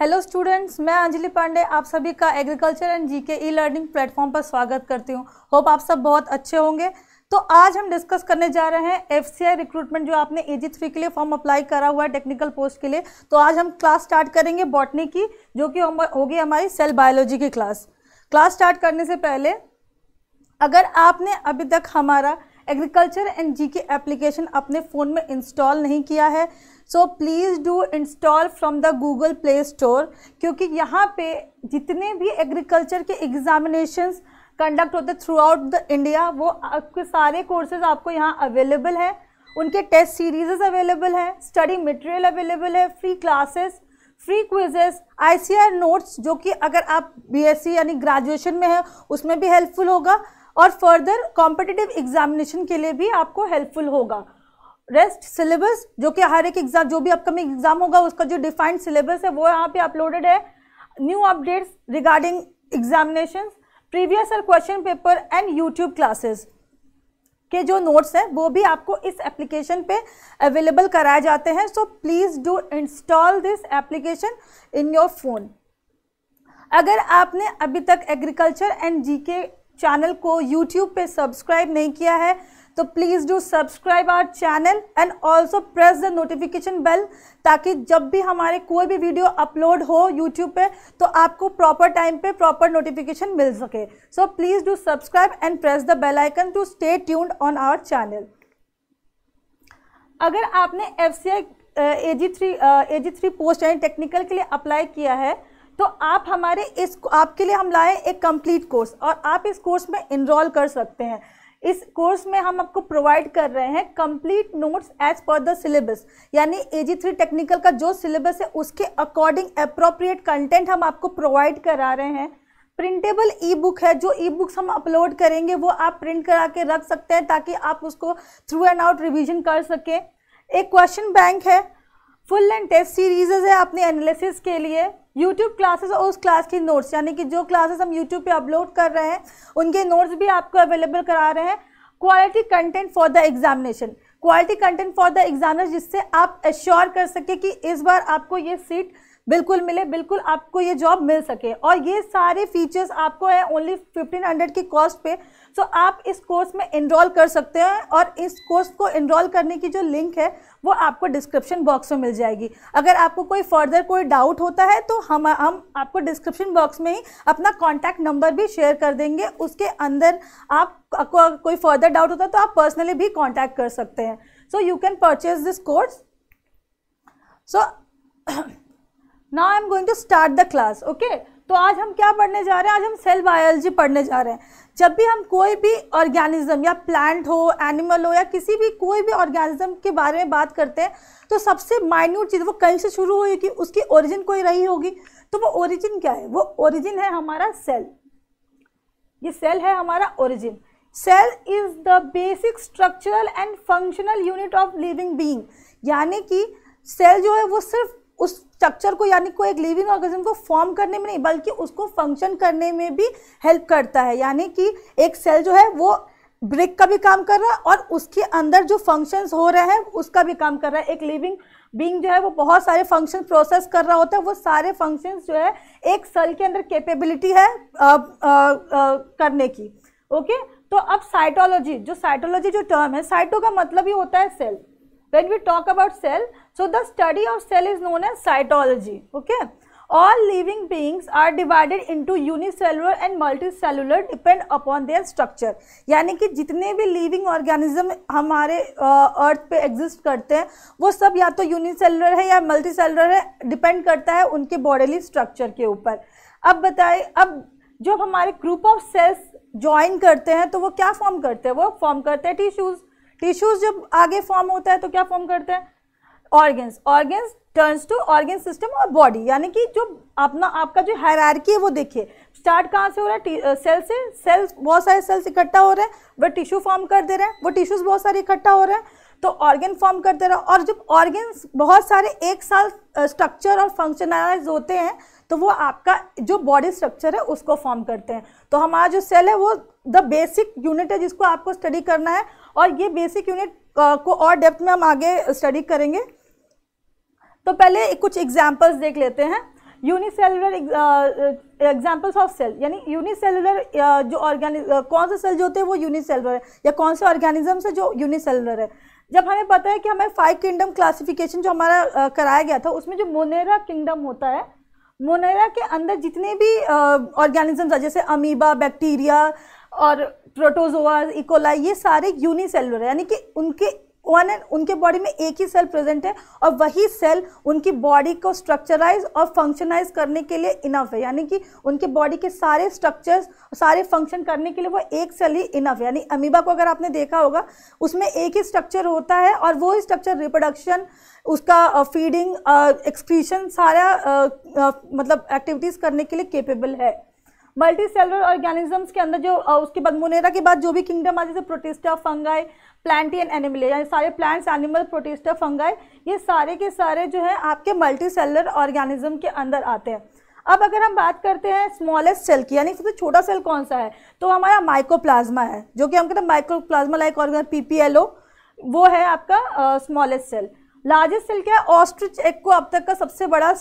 Hello students, मैं अंजलि पांडे आप सभी का agriculture and GK e learning platform पर स्वागत करती हूँ। होप आप सब बहुत अच्छे होंगे। तो आज हम डिस्कस करने जा रहे हैं एफसीआई रिक्रूटमेंट, जो आपने AG3 के लिए फॉर्म अप्लाई करा हुआ है टेक्निकल पोस्ट के लिए। तो आज हम क्लास स्टार्ट करेंगे बॉटनी की, जो कि होगी हमारी सेल बायोलॉजी की क्लास। स्टार्ट करने से पहले अगर आपने अभी तक हमारा एग्रीकल्चर एंड जीके एप्लीकेशन अपने फ़ोन में इंस्टॉल नहीं किया है, so please do install from the Google play store, क्योंकि यहाँ पे जितने भी एग्रीकल्चर के एग्जामिनेशंस कंडक्ट होते थ्रू आउट द इंडिया, वो आपके सारे कोर्सेज आपको यहाँ अवेलेबल है। उनके टेस्ट सीरीज़ अवेलेबल हैं, स्टडी मटेरियल अवेलेबल है, free classes, free quizzes, ICR notes, जो कि अगर आप BSc यानी ग्रेजुएशन में है उसमें भी हेल्पफुल होगा और फर्दर कॉम्पिटिटिव एग्जामिनेशन के लिए भी आपको हेल्पफुल होगा। रेस्ट सिलेबस, जो कि हर एक एग्जाम, जो भी अपकमिंग एग्जाम होगा उसका जो डिफाइंड सिलेबस है वो यहाँ पे अपलोडेड है। New updates regarding examinations, previous year question paper and YouTube classes के जो नोट्स हैं वो भी आपको इस एप्लीकेशन पे अवेलेबल कराए जाते हैं। So please do install this application in your phone. अगर आपने अभी तक एग्रीकल्चर एंड जीके चैनल को यूट्यूब पे सब्सक्राइब नहीं किया है तो please do subscribe our channel and also press the notification bell, ताकि जब भी हमारे कोई भी वीडियो अपलोड हो यूट्यूब पे तो आपको प्रॉपर टाइम पे प्रॉपर नोटिफिकेशन मिल सके। So please do subscribe and press the bell icon to stay tuned on our channel. अगर आपने एफसीआई AG3 पोस्ट यानी टेक्निकल के लिए अप्लाई किया है तो आप हमारे आपके लिए हम लाए एक कंप्लीट कोर्स और आप इस कोर्स में इनरोल कर सकते हैं। इस कोर्स में हम आपको प्रोवाइड कर रहे हैं complete notes as per the syllabus, यानी AG3 टेक्निकल का जो सिलेबस है उसके अकॉर्डिंग अप्रोप्रिएट कंटेंट हम आपको प्रोवाइड करा रहे हैं। प्रिंटेबल ई बुक है, जो ई बुक्स हम अपलोड करेंगे वो आप प्रिंट करा के रख सकते हैं ताकि आप उसको थ्रू एंड आउट रिविजन कर सकें। एक क्वेश्चन बैंक है, फुल एंड टेस्ट सीरीज है अपने एनालिसिस के लिए, यूट्यूब क्लासेस और उस क्लास की नोट्स, यानी कि जो क्लासेस हम यूट्यूब पे अपलोड कर रहे हैं उनके नोट्स भी आपको अवेलेबल करा रहे हैं। Quality content for the examination, quality content for the examiner, जिससे आप एश्योर कर सके कि इस बार आपको ये सीट बिल्कुल मिले, बिल्कुल आपको ये जॉब मिल सके। और ये सारे फीचर्स आपको है ओनली 1500 की कॉस्ट पे। सो आप इस कोर्स में इनरोल कर सकते हैं और इस कोर्स को इनरोल करने की जो लिंक है वो आपको डिस्क्रिप्शन बॉक्स में मिल जाएगी। अगर आपको कोई फर्दर कोई डाउट होता है तो हम आपको डिस्क्रिप्शन बॉक्स में ही अपना कॉन्टैक्ट नंबर भी शेयर कर देंगे, उसके अंदर आपको कोई फर्दर डाउट होता है तो आप पर्सनली भी कॉन्टैक्ट कर सकते हैं। So you can purchase this course. So now I am going to start the class. Okay, तो आज हम क्या पढ़ने जा रहे हैं? आज हम सेल बायोलॉजी पढ़ने जा रहे हैं। जब भी हम कोई भी ऑर्गेनिज्म या प्लांट हो, एनिमल हो या किसी भी कोई भी ऑर्गेनिज्म के बारे में बात करते हैं तो सबसे माइन्यूट चीज़ वो कहीं से शुरू हुई कि उसकी ओरिजिन कोई रही होगी। तो वो ओरिजिन क्या है? वो ओरिजिन है हमारा सेल। ये सेल है हमारा origin. Cell is the basic structural and functional unit of living being, यानी कि सेल जो है वो सिर्फ उस स्ट्रक्चर को, यानी कोई एक लिविंग ऑर्गेनिज्म को फॉर्म करने में नहीं बल्कि उसको फंक्शन करने में भी हेल्प करता है। यानी कि एक सेल जो है वो ब्रिक का भी काम कर रहा है और उसके अंदर जो फंक्शंस हो रहे हैं उसका भी काम कर रहा है। एक लिविंग बीइंग जो है वो बहुत सारे फंक्शन प्रोसेस कर रहा होता है, वो सारे फंक्शंस जो है एक सेल के अंदर कैपेबिलिटी है करने की। ओके, तो अब साइटोलॉजी, जो टर्म है, साइटो का मतलब ही होता है cell. When we talk about cell, so the study of cell is known as cytology. Okay, all living beings are divided into unicellular and multicellular depend upon their structure. यानी कि जितने भी living organism हमारे अर्थ पे exist करते हैं वो सब या तो यूनिसेलुलर है या मल्टीसेलुलर है, डिपेंड करता है उनके बॉडीली स्ट्रक्चर के ऊपर। अब बताइए, अब जब हमारे ग्रुप ऑफ सेल्स ज्वाइन करते हैं तो वो क्या फॉर्म करते हैं? वो फॉर्म करते हैं टिश्यूज। टिश्यूज जब आगे फॉर्म होता है तो क्या फॉर्म करते हैं? Organs. Organs turns to organ system और बॉडी, यानी कि जो आपका जो हायरार्की है वो देखिए स्टार्ट कहाँ से हो रहा है? सेल से। सेल्स, बहुत सारे सेल्स इकट्ठा हो रहे हैं, वह टिश्यू फॉर्म कर दे रहे हैं, वो टिश्यूज बहुत सारे इकट्ठा हो रहे हैं तो ऑर्गन फॉर्म कर दे रहा है। और जब ऑर्गन्स बहुत सारे एक साथ स्ट्रक्चर और फंक्शनलाइज होते हैं तो वो आपका जो बॉडी स्ट्रक्चर है उसको फॉर्म करते हैं। तो हमारा जो सेल है वो द बेसिक यूनिट है जिसको आपको स्टडी करना है और ये बेसिक यूनिट को और डेप्थ में हम आगे स्टडी करेंगे। तो पहले कुछ एग्जाम्पल्स देख लेते हैं। यूनिसेलुलर एग्जाम्पल्स ऑफ सेल, यानी यूनिसेलुलर जो कौन से सेल जो होते हैं वो यूनिसेलुलर है, या कौन से ऑर्गेनिज्म है जो यूनिसेलुलर है। जब हमें पता है कि हमें 5 किंगडम क्लासिफिकेशन जो हमारा कराया गया था, उसमें जो मोनेरा किंगडम होता है, मोनेरा के अंदर जितने भी ऑर्गेनिजम्स है, जैसे अमीबा, बैक्टीरिया और प्रोटोजोआ, इकोलाई, ये सारे यूनिसेलुलर है, यानी कि उनके बॉडी में एक ही सेल प्रेजेंट है और वही सेल उनकी बॉडी को स्ट्रक्चराइज और फंक्शनाइज करने के लिए इनफ है, यानी कि उनके बॉडी के सारे स्ट्रक्चर्स, सारे फंक्शन करने के लिए वो एक सेल ही इनफ है। यानी अमीबा को अगर आपने देखा होगा, उसमें एक ही स्ट्रक्चर होता है और वो स्ट्रक्चर रिप्रोडक्शन, उसका फीडिंग, एक्सक्रीशन, सारा मतलब एक्टिविटीज़ करने के लिए केपेबल है। मल्टी सेलुलर ऑर्गेनिजम्स के अंदर जो उसके बाद मोनेरा के बाद जो भी किंगडम आते हैं, जैसे protista, fungi, Plantae and animal, यानी सारे प्लांट्स, एनिमल, प्रोटिस्टा, फंगाई, ये सारे के सारे जो है आपके मल्टी सेलुलर ऑर्गेनिज्म के अंदर आते हैं। अब अगर हम बात करते हैं स्मॉलेस्ट सेल की, यानी सबसे छोटा सेल कौन सा है, तो हमारा माइकोप्लाज्मा है, जो कि हम कहते हैं माइकोप्लाज्मा लाइक ऑर्गेन, PPLO, वो है आपका स्मॉलेस्ट सेल। लार्जेस्ट सेल क्या है, ऑस्ट्रिच एग को अब तक का सबसे बड़ा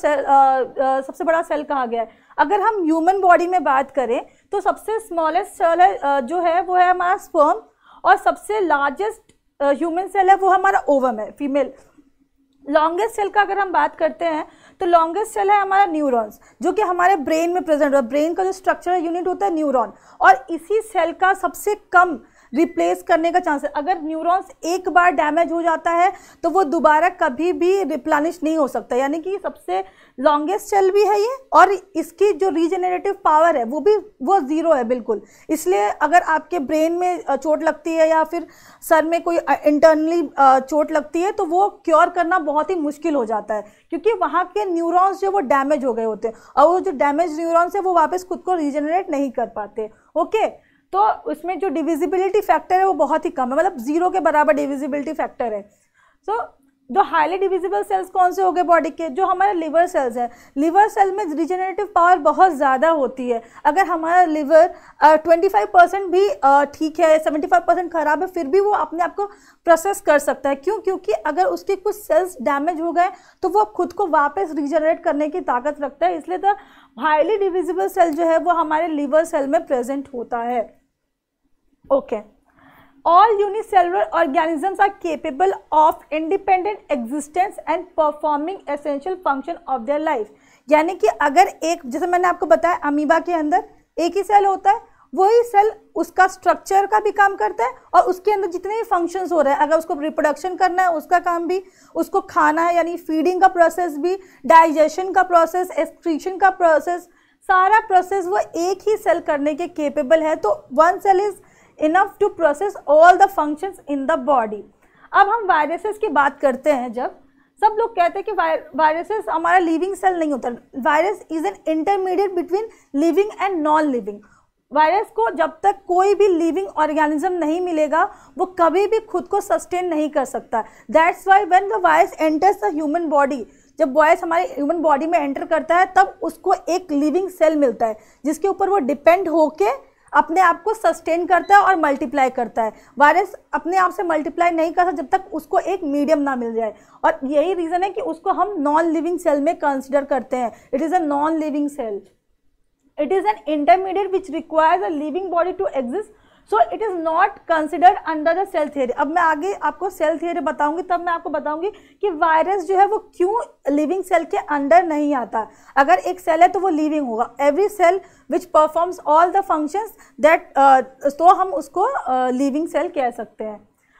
सेल कहा गया है। अगर हम ह्यूमन बॉडी में बात करें तो सबसे स्मॉलेस्ट सेल है जो है वो है हमारा स्पर्म, और सबसे लार्जेस्ट ह्यूमन सेल है वो हमारा ओवम है, फीमेल। लॉन्गेस्ट सेल का अगर हम बात करते हैं तो लॉन्गेस्ट सेल है हमारा न्यूरॉन्स, जो कि हमारे ब्रेन में प्रेजेंट है। ब्रेन का जो स्ट्रक्चरल यूनिट होता है न्यूरॉन, और इसी सेल का सबसे कम रिप्लेस करने का चांस है। अगर न्यूरॉन्स एक बार डैमेज हो जाता है तो वो दोबारा कभी भी रिप्लेनिश नहीं हो सकता, यानी कि सबसे लॉन्गेस्ट सेल भी है ये, और इसकी जो रीजेनरेटिव पावर है वो ज़ीरो है बिल्कुल। इसलिए अगर आपके ब्रेन में चोट लगती है या फिर सर में कोई इंटरनली चोट लगती है तो वो क्योर करना बहुत ही मुश्किल हो जाता है, क्योंकि वहाँ के न्यूरॉन्स जो वो डैमेज हो गए होते हैं, और वो जो डैमेज न्यूरॉन्स है वो वापस खुद को रीजेनरेट नहीं कर पाते। ओके, तो उसमें जो डिविजिबिलिटी फैक्टर है वो बहुत ही कम है, मतलब 0 के बराबर डिविजिबिलिटी फैक्टर है। सो जो हाईली डिविजिबल सेल्स कौन से हो गए बॉडी के, जो हमारे लिवर सेल्स हैं। लिवर सेल में रिजेनरेटिव पावर बहुत ज़्यादा होती है। अगर हमारा लिवर 25% भी ठीक है, 75% खराब है, फिर भी वो अपने आप को प्रोसेस कर सकता है। क्यों? क्योंकि अगर उसके कुछ सेल्स डैमेज हो गए तो वो खुद को वापस रिजेनरेट करने की ताकत रखता है। इसलिए तो हाईली डिविजिबल सेल जो है वो हमारे लिवर सेल में प्रेजेंट होता है। Okay, all unicellular organisms are capable of independent existence and performing essential function of their life। यानी कि अगर एक, जैसे मैंने आपको बताया अमीबा के अंदर एक ही सेल होता है, वही सेल उसका स्ट्रक्चर का भी काम करता है और उसके अंदर जितने भी फंक्शंस हो रहे हैं, अगर उसको रिप्रोडक्शन करना है उसका काम भी, उसको खाना है यानी फीडिंग का प्रोसेस भी, डाइजेशन का प्रोसेस, एक्सक्रीशन का प्रोसेस, सारा प्रोसेस वो एक ही सेल करने के केपेबल है। तो one cell is enough to process all the functions in the body। अब हम वायरसेस की बात करते हैं। जब सब लोग कहते हैं कि वायरसेस हमारा लिविंग सेल नहीं होता, virus is an intermediate between living and non living. Virus को जब तक कोई भी लिविंग ऑर्गेनिज्म नहीं मिलेगा वो कभी भी खुद को सस्टेन नहीं कर सकता। That's why when the virus enters the human body, जब वायरस हमारे ह्यूमन बॉडी में एंटर करता है तब उसको एक लिविंग सेल मिलता है जिसके ऊपर वो डिपेंड होके अपने आप को सस्टेन करता है और मल्टीप्लाई करता है। वायरस अपने आप से मल्टीप्लाई नहीं कर सकता जब तक उसको एक मीडियम ना मिल जाए, और यही रीज़न है कि उसको हम नॉन लिविंग सेल में कंसिडर करते हैं। It is a non living cell, it is an intermediate which requires a living body to exist, so it is not considered under the cell theory. अब मैं आगे आपको सेल थियरी बताऊंगी, तब मैं आपको बताऊंगी कि वायरस जो है वो क्यों लिविंग सेल के अंडर नहीं आता। अगर एक सेल है तो वो लिविंग होगा, every cell which performs all the functions that, तो हम उसको लिविंग सेल कह सकते हैं।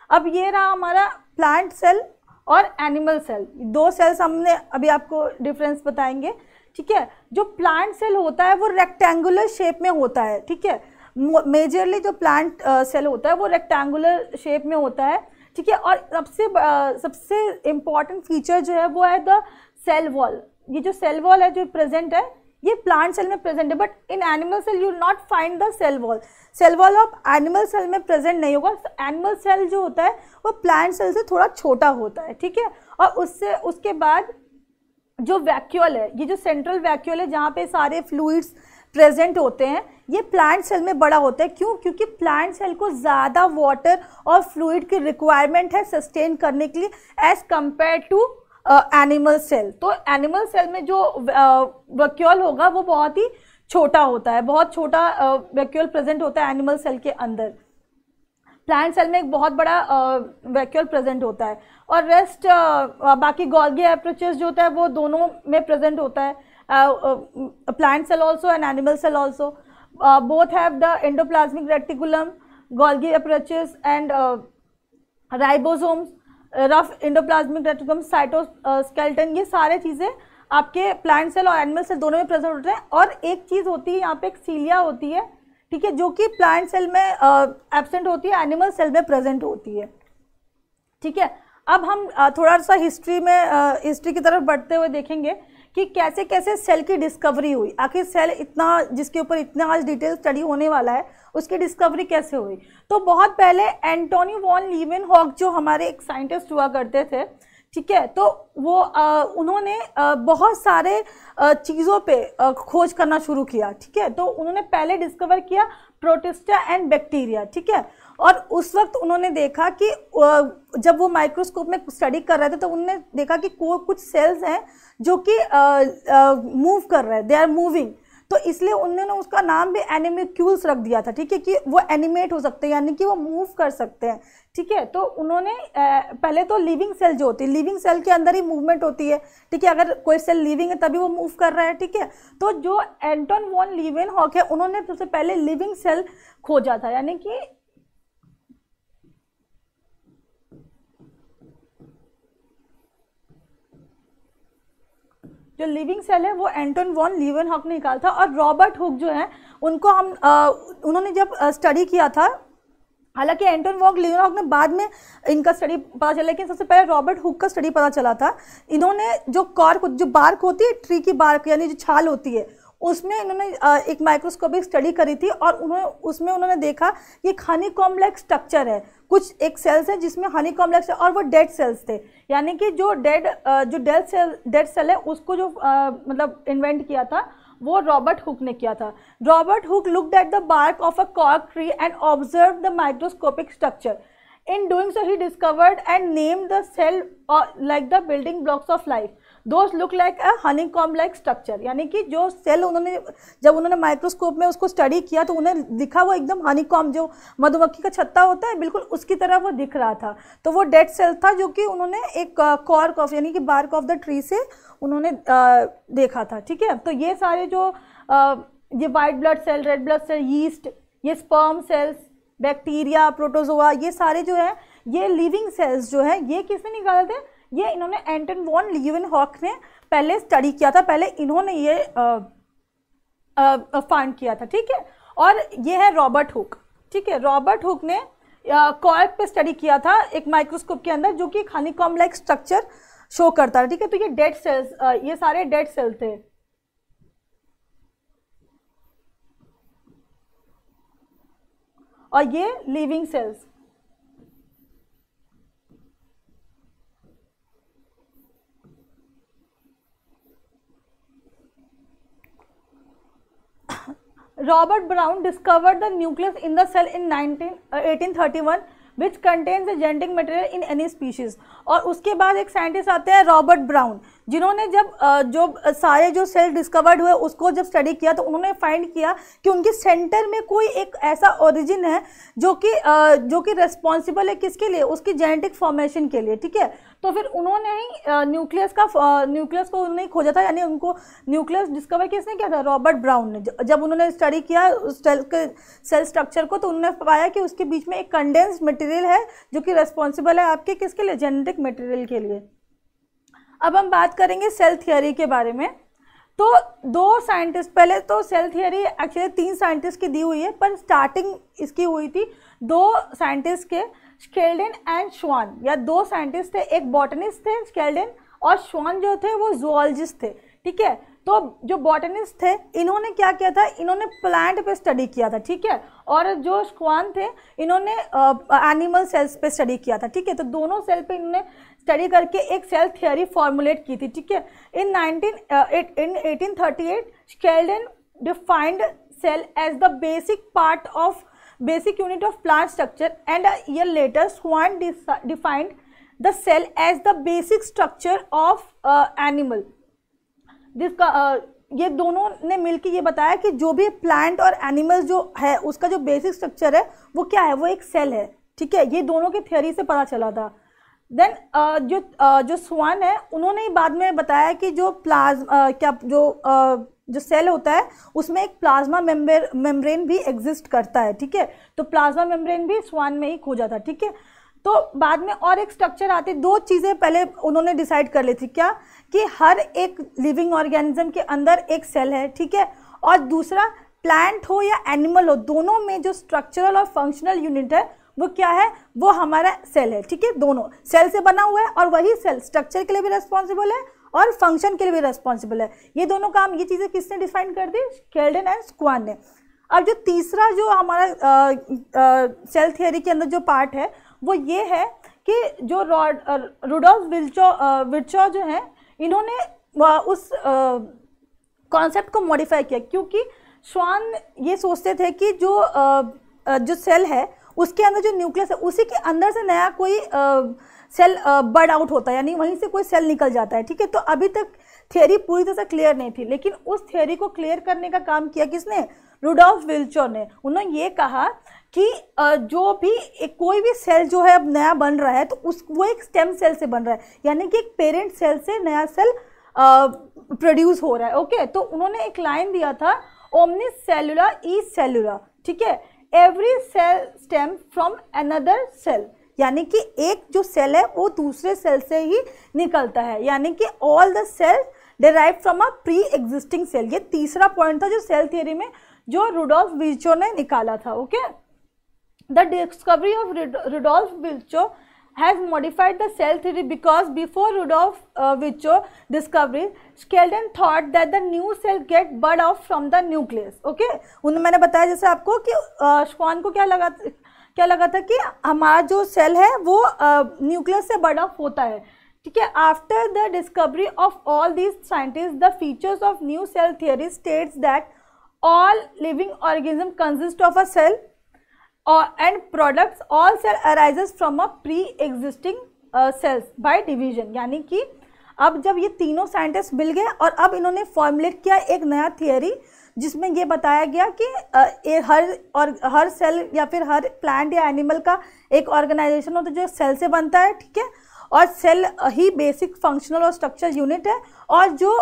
अब ये रहा हमारा प्लांट सेल और एनिमल सेल, दो सेल्स हमने अभी आपको डिफरेंस बताएंगे। ठीक है, जो प्लांट सेल होता है वो रेक्टेंगुलर शेप में होता है। ठीक है, मेजरली जो प्लांट सेल होता है वो रेक्टेंगुलर शेप में होता है। ठीक है, और सबसे इम्पॉर्टेंट फीचर जो है वो है द सेल वॉल। ये जो सेल वॉल है जो प्रेजेंट है ये प्लांट सेल में प्रेजेंट है, but in animal cell you will not find the cell wall. Cell wall of animal cell में प्रेजेंट नहीं होगा। एनिमल सेल जो होता है वो प्लांट सेल से थोड़ा छोटा होता है। ठीक है, और उसके बाद जो वैक्यूल है, ये जो सेंट्रल वैक्यूल है जहाँ पे सारे फ्लूइड्स प्रेजेंट होते हैं, ये प्लांट सेल में बड़ा होता है। क्यों? क्योंकि प्लांट सेल को ज़्यादा वाटर और फ्लूइड की रिक्वायरमेंट है सस्टेन करने के लिए as compare to animal cell. तो एनिमल सेल में जो वैक्यूल होगा वो बहुत ही छोटा होता है, बहुत छोटा वैक्यूल प्रेजेंट होता है एनिमल सेल के अंदर। प्लांट सेल में एक बहुत बड़ा वैक्यूल प्रेजेंट होता है, और रेस्ट बाकी गोल्गी एपरेचर्स जो होता है वो दोनों में प्रेजेंट होता है, plant cell also and animal cell also. Both have the endoplasmic reticulum, Golgi apparatus and ribosomes, rough endoplasmic reticulum, cytoskeleton, ये सारे चीज़ें आपके प्लांट सेल और एनिमल सेल दोनों में प्रेजेंट होते हैं। और एक चीज़ होती है यहाँ पे, एक सीलिया होती है, ठीक है, जो कि प्लांट सेल में एब्सेंट होती है, एनिमल सेल में प्रेजेंट होती है, ठीक है। अब हम थोड़ा सा हिस्ट्री की तरफ बढ़ते हुए देखेंगे कि कैसे कैसे सेल की डिस्कवरी हुई। आखिर सेल इतना, जिसके ऊपर इतना आज डिटेल स्टडी होने वाला है, उसकी डिस्कवरी कैसे हुई। तो बहुत पहले एंटोनी वॉन लीवेनहॉक जो हमारे एक साइंटिस्ट हुआ करते थे, ठीक है, तो वो उन्होंने बहुत सारे चीज़ों पे खोज करना शुरू किया, ठीक है। तो उन्होंने पहले डिस्कवर किया प्रोटिस्टा एंड बैक्टीरिया, ठीक है। और उस वक्त उन्होंने देखा कि जब वो माइक्रोस्कोप में स्टडी कर रहे थे तो उन्होंने देखा कि कुछ सेल्स हैं जो कि मूव कर रहे हैं, दे आर मूविंग। तो इसलिए उन्होंने उसका नाम भी एनिमेक्यूल्स रख दिया था, ठीक है, कि वो एनिमेट हो सकते हैं, यानी कि वो मूव कर सकते हैं, ठीक है। तो उन्होंने पहले तो लिविंग सेल जो होती है, लिविंग सेल के अंदर ही मूवमेंट होती है, ठीक है, अगर कोई सेल लिविंग है तभी वो मूव कर रहा है, ठीक है। तो जो एंटोन वॉन लीवेनहॉक है, उन्होंने सबसे पहले लिविंग सेल खोजा था, यानी कि जो लिविंग सेल है वो एंटोन वॉन लीवेनहॉक ने निकाला था। और रॉबर्ट हुक जो है, उनको उन्होंने जब स्टडी किया था, हालांकि एंटोन वॉन लीवेनहॉक ने बाद में इनका स्टडी पता चला, लेकिन सबसे पहले रॉबर्ट हुक का स्टडी पता चला था। इन्होंने जो बार्क होती है, ट्री की बार्क यानी जो छाल होती है, उसमें इन्होंने एक माइक्रोस्कोपिक स्टडी करी थी, और उसमें उन्होंने देखा कि एक हनी कॉम्प्लेक्स स्ट्रक्चर है, कुछ एक सेल्स है जिसमें हनी कॉम्प्लेक्स है, और वो डेड सेल्स थे, यानी कि जो डेड सेल है उसको जो मतलब इन्वेंट किया था वो रॉबर्ट हुक ने किया था। Robert Hooke looked at the bark of a cork tree and observe the microscopic structure. In doing so, he discovered and named the cell like the building blocks of life. Those look like a honeycomb-like structure. यानी कि जो cell जब उन्होंने microscope में उसको study किया तो उन्हें दिखा वो एकदम हनीकॉम, जो मधुमक्खी का छत्ता होता है, बिल्कुल उसकी तरह वो दिख रहा था। तो वो डेड सेल था जो कि उन्होंने एक कॉर्क ऑफ यानी कि बार्क ऑफ द ट्री से उन्होंने देखा था, ठीक है। तो ये सारे जो ये white blood cell, red blood cell, yeast, ये स्पर्म सेल्स, बैक्टीरिया, प्रोटोजोआ, ये सारे जो है ये लिविंग सेल्स जो है, ये किसने निकाले थे, ये इन्होंने एंटोन वॉन लीवेनहॉक ने पहले स्टडी किया था, पहले इन्होंने ये फाइंड किया था, ठीक है। और ये है रॉबर्ट हुक, ठीक है। रॉबर्ट हुक ने कॉर्क पे स्टडी किया था एक माइक्रोस्कोप के अंदर, जो कि हनीकॉम्ब लाइक स्ट्रक्चर शो करता है, ठीक है। तो ये डेड सेल्स, ये सारे डेड सेल थे। और ये living cells. Robert Brown discovered the nucleus in the cell in 1831 which contains the genetic material in any species। और उसके बाद एक साइंटिस्ट आते हैं रॉबर्ट ब्राउन, जिन्होंने जब सारे जो सेल डिस्कवर्ड हुए उसको जब स्टडी किया तो उन्होंने फाइंड किया कि उनके सेंटर में कोई एक ऐसा ओरिजिन है जो कि रेस्पॉन्सिबल है किसके लिए, उसकी जेनेटिक फॉर्मेशन के लिए, ठीक है। तो फिर उन्होंने ही न्यूक्लियस को उन्होंने खोजा था, यानी उनको न्यूक्लियस डिस्कवर किसने किया था, रॉबर्ट ब्राउन ने। जब उन्होंने स्टडी किया सेल स्ट्रक्चर को तो उन्होंने पाया कि उसके बीच में एक कंडेंस्ड मटेरियल है जो कि रेस्पॉन्सिबल है आपके किसके लिए, जेनेटिक मटेरियल के लिए। अब हम बात करेंगे सेल थियरी के बारे में। तो दो साइंटिस्ट, पहले तो सेल थियरी एक्चुअली 3 साइंटिस्ट की दी हुई है, पर स्टार्टिंग इसकी हुई थी 2 साइंटिस्ट के, स्केल्डेन एंड श्वान, या 2 साइंटिस्ट थे, एक बॉटनिस्ट थे स्केल्डेन, और श्वान जो थे वो जूलॉजिस्ट थे, ठीक है। तो जो बॉटनिस्ट थे इन्होंने क्या किया था, इन्होंने प्लांट पे स्टडी किया था, ठीक है, और जो श्वान थे इन्होंने एनिमल सेल्स पे स्टडी किया था, ठीक है। तो दोनों सेल पे इन्होंने स्टडी करके एक सेल थियरी फॉर्मुलेट की थी, ठीक है। In 1838 Schleiden defined cell as the basic unit of plant structure, and a year later Schwann defined the cell as the basic structure of animal. ये दोनों ने मिलकर ये बताया कि जो भी प्लांट और एनिमल जो है उसका जो बेसिक स्ट्रक्चर है वो क्या है, वो एक सेल है। ठीक है, ये दोनों की थ्योरी से पता चला था। देन जो स्वान है उन्होंने ही बाद में बताया कि जो जो सेल होता है उसमें एक प्लाज्मा मेम्ब्रेन भी एग्जिस्ट करता है। ठीक है, तो प्लाज्मा मेम्ब्रेन भी स्वान में ही खोजा था। ठीक है, तो बाद में और एक स्ट्रक्चर आती, दो चीज़ें पहले उन्होंने डिसाइड कर ली थी, क्या कि हर एक लिविंग ऑर्गेनिज्म के अंदर एक सेल है। ठीक है, और दूसरा प्लांट हो या एनिमल हो, दोनों में जो स्ट्रक्चरल और फंक्शनल यूनिट है वो क्या है, वो हमारा सेल है। ठीक है, दोनों सेल से बना हुआ है और वही सेल स्ट्रक्चर के लिए भी रेस्पॉन्सिबल है और फंक्शन के लिए भी रेस्पॉन्सिबल है। ये दोनों काम, ये चीज़ें किसने डिफाइन कर दी, स्केल्डन एंड स्क्वान ने। अब जो तीसरा जो हमारा सेल थियरी के अंदर जो पार्ट है वो ये है कि जो रुडोल्फ विर्चॉ जो है, इन्होंने उस कॉन्सेप्ट को मॉडिफाई किया, क्योंकि स्वान ये सोचते थे कि जो सेल है उसके अंदर जो न्यूक्लियस है उसी के अंदर से नया कोई सेल बर्ड आउट होता है, यानी वहीं से कोई सेल निकल जाता है। ठीक है, तो अभी तक थियरी पूरी तरह से क्लियर नहीं थी, लेकिन उस थियरी को क्लियर करने का काम किया किसने, रुडोल्फ विर्चॉ ने। उन्होंने ये कहा कि जो भी कोई भी सेल जो है अब नया बन रहा है तो वो एक स्टेम सेल से बन रहा है, यानी कि एक पेरेंट सेल से नया सेल प्रोड्यूस हो रहा है। ओके, तो उन्होंने एक लाइन दिया था, ओमनी सेलुला इज सेलुला। ठीक है, every cell stem from another cell, यानी कि एक जो सेल है वो दूसरे सेल से ही निकलता है, यानी कि all the cell derive from a pre existing cell. ये तीसरा पॉइंट था जो सेल थियरी में जो रुडोल्फ विर्चॉ ने निकाला था। Okay, the discovery of Rudolf Virchow has modified the cell theory because before Rudolf Virchow discovery, Skeldon thought that the new cell get bud off from the nucleus. Okay, मैंने बताया जैसे आपको कि श्वान को क्या लगा था कि हमारा जो सेल है वो न्यूक्लियस से बड ऑफ होता है। ठीक है, after the discovery of all these scientist, the features of new cell theory states that all living organism consist of a cell and products all cell arises from a pre-existing cells by division। यानी कि अब जब ये तीनों scientist मिल गए और अब इन्होंने फॉर्मुलेट किया एक नया थियरी जिसमें ये बताया गया कि हर सेल या फिर हर प्लांट या एनिमल का एक ऑर्गेनाइजेशन होता है जो सेल से बनता है। ठीक है, और सेल ही बेसिक फंक्शनल और स्ट्रक्चर यूनिट है, और जो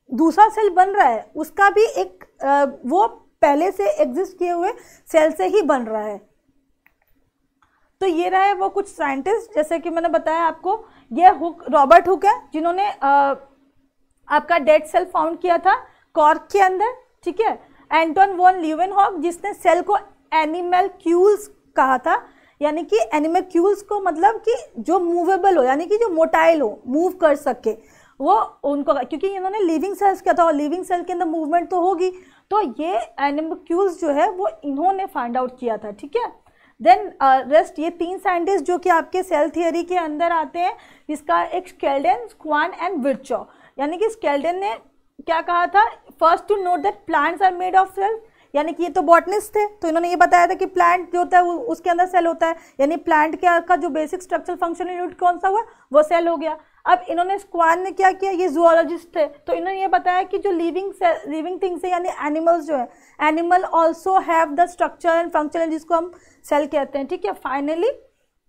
दूसरा सेल बन रहा है उसका भी एक वो पहले से एग्जिस्ट किए हुए सेल से ही बन रहा है। तो ये रहे वो कुछ साइंटिस्ट, जैसे कि मैंने बताया आपको, ये रॉबर्ट हुक है जिन्होंने आपका डेड सेल फाउंड किया था कॉर्क के अंदर। ठीक है, एंटोन वॉन ल्यूवेनहॉक जिसने सेल को एनिमल्क्यूल्स कहा था, यानी कि एनिमल्क्यूल्स को मतलब कि जो मूवेबल हो, यानी कि जो मोटाइल हो, मूव कर सके, वो उनको, क्योंकि इन्होंने लिविंग सेल्स किया था और लिविंग सेल के अंदर मूवमेंट तो होगी, तो ये एनिमल्क्यूल्स जो है वो इन्होंने फाइंड आउट किया था। ठीक है, देन रेस्ट ये तीन साइंटिस्ट जो कि आपके सेल थियरी के अंदर आते हैं, इसका एक स्केल्डन, स्क्वान एंड विर्चॉ। यानी कि स्केल्डन ने क्या कहा था, first to note that plants are made of cells, यानी कि ये तो बॉटनिस्ट थे, तो इन्होंने ये बताया था कि प्लांट जो होता है उसके अंदर सेल होता है, यानी प्लांट का जो बेसिक स्ट्रक्चरल फंक्शनल यूनिट कौन सा हुआ, वो सेल हो गया। अब इन्होंने स्क्वान ने क्या किया, ये जूलॉजिस्ट थे, तो इन्होंने ये बताया कि जो लिविंग थिंग्स है यानी एनिमल्स जो है, animal also have the structure and function जिसको हम सेल कहते हैं। ठीक है, फाइनली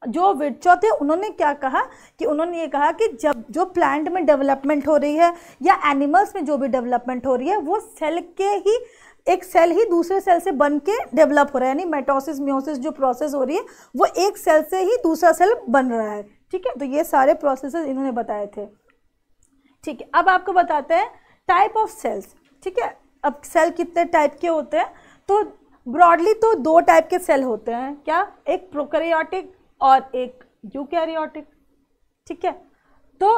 जो विर्चॉ थे उन्होंने क्या कहा कि उन्होंने ये कहा कि जब जो प्लांट में डेवलपमेंट हो रही है या एनिमल्स में जो भी डेवलपमेंट हो रही है वो सेल के ही, एक सेल ही दूसरे सेल से बन के डेवलप हो रहा है, यानी माइटोसिस मियोसिस जो प्रोसेस हो रही है वो एक सेल से ही दूसरा सेल बन रहा है। ठीक है, तो ये सारे प्रोसेसेस इन्होंने बताए थे। ठीक है, अब आपको बताते हैं टाइप ऑफ सेल्स। ठीक है, अब सेल कितने टाइप के होते हैं, तो ब्रॉडली तो दो टाइप के सेल होते हैं, क्या, एक प्रोकैरियोटिक और एक यूकैरियोटिक। ठीक है, तो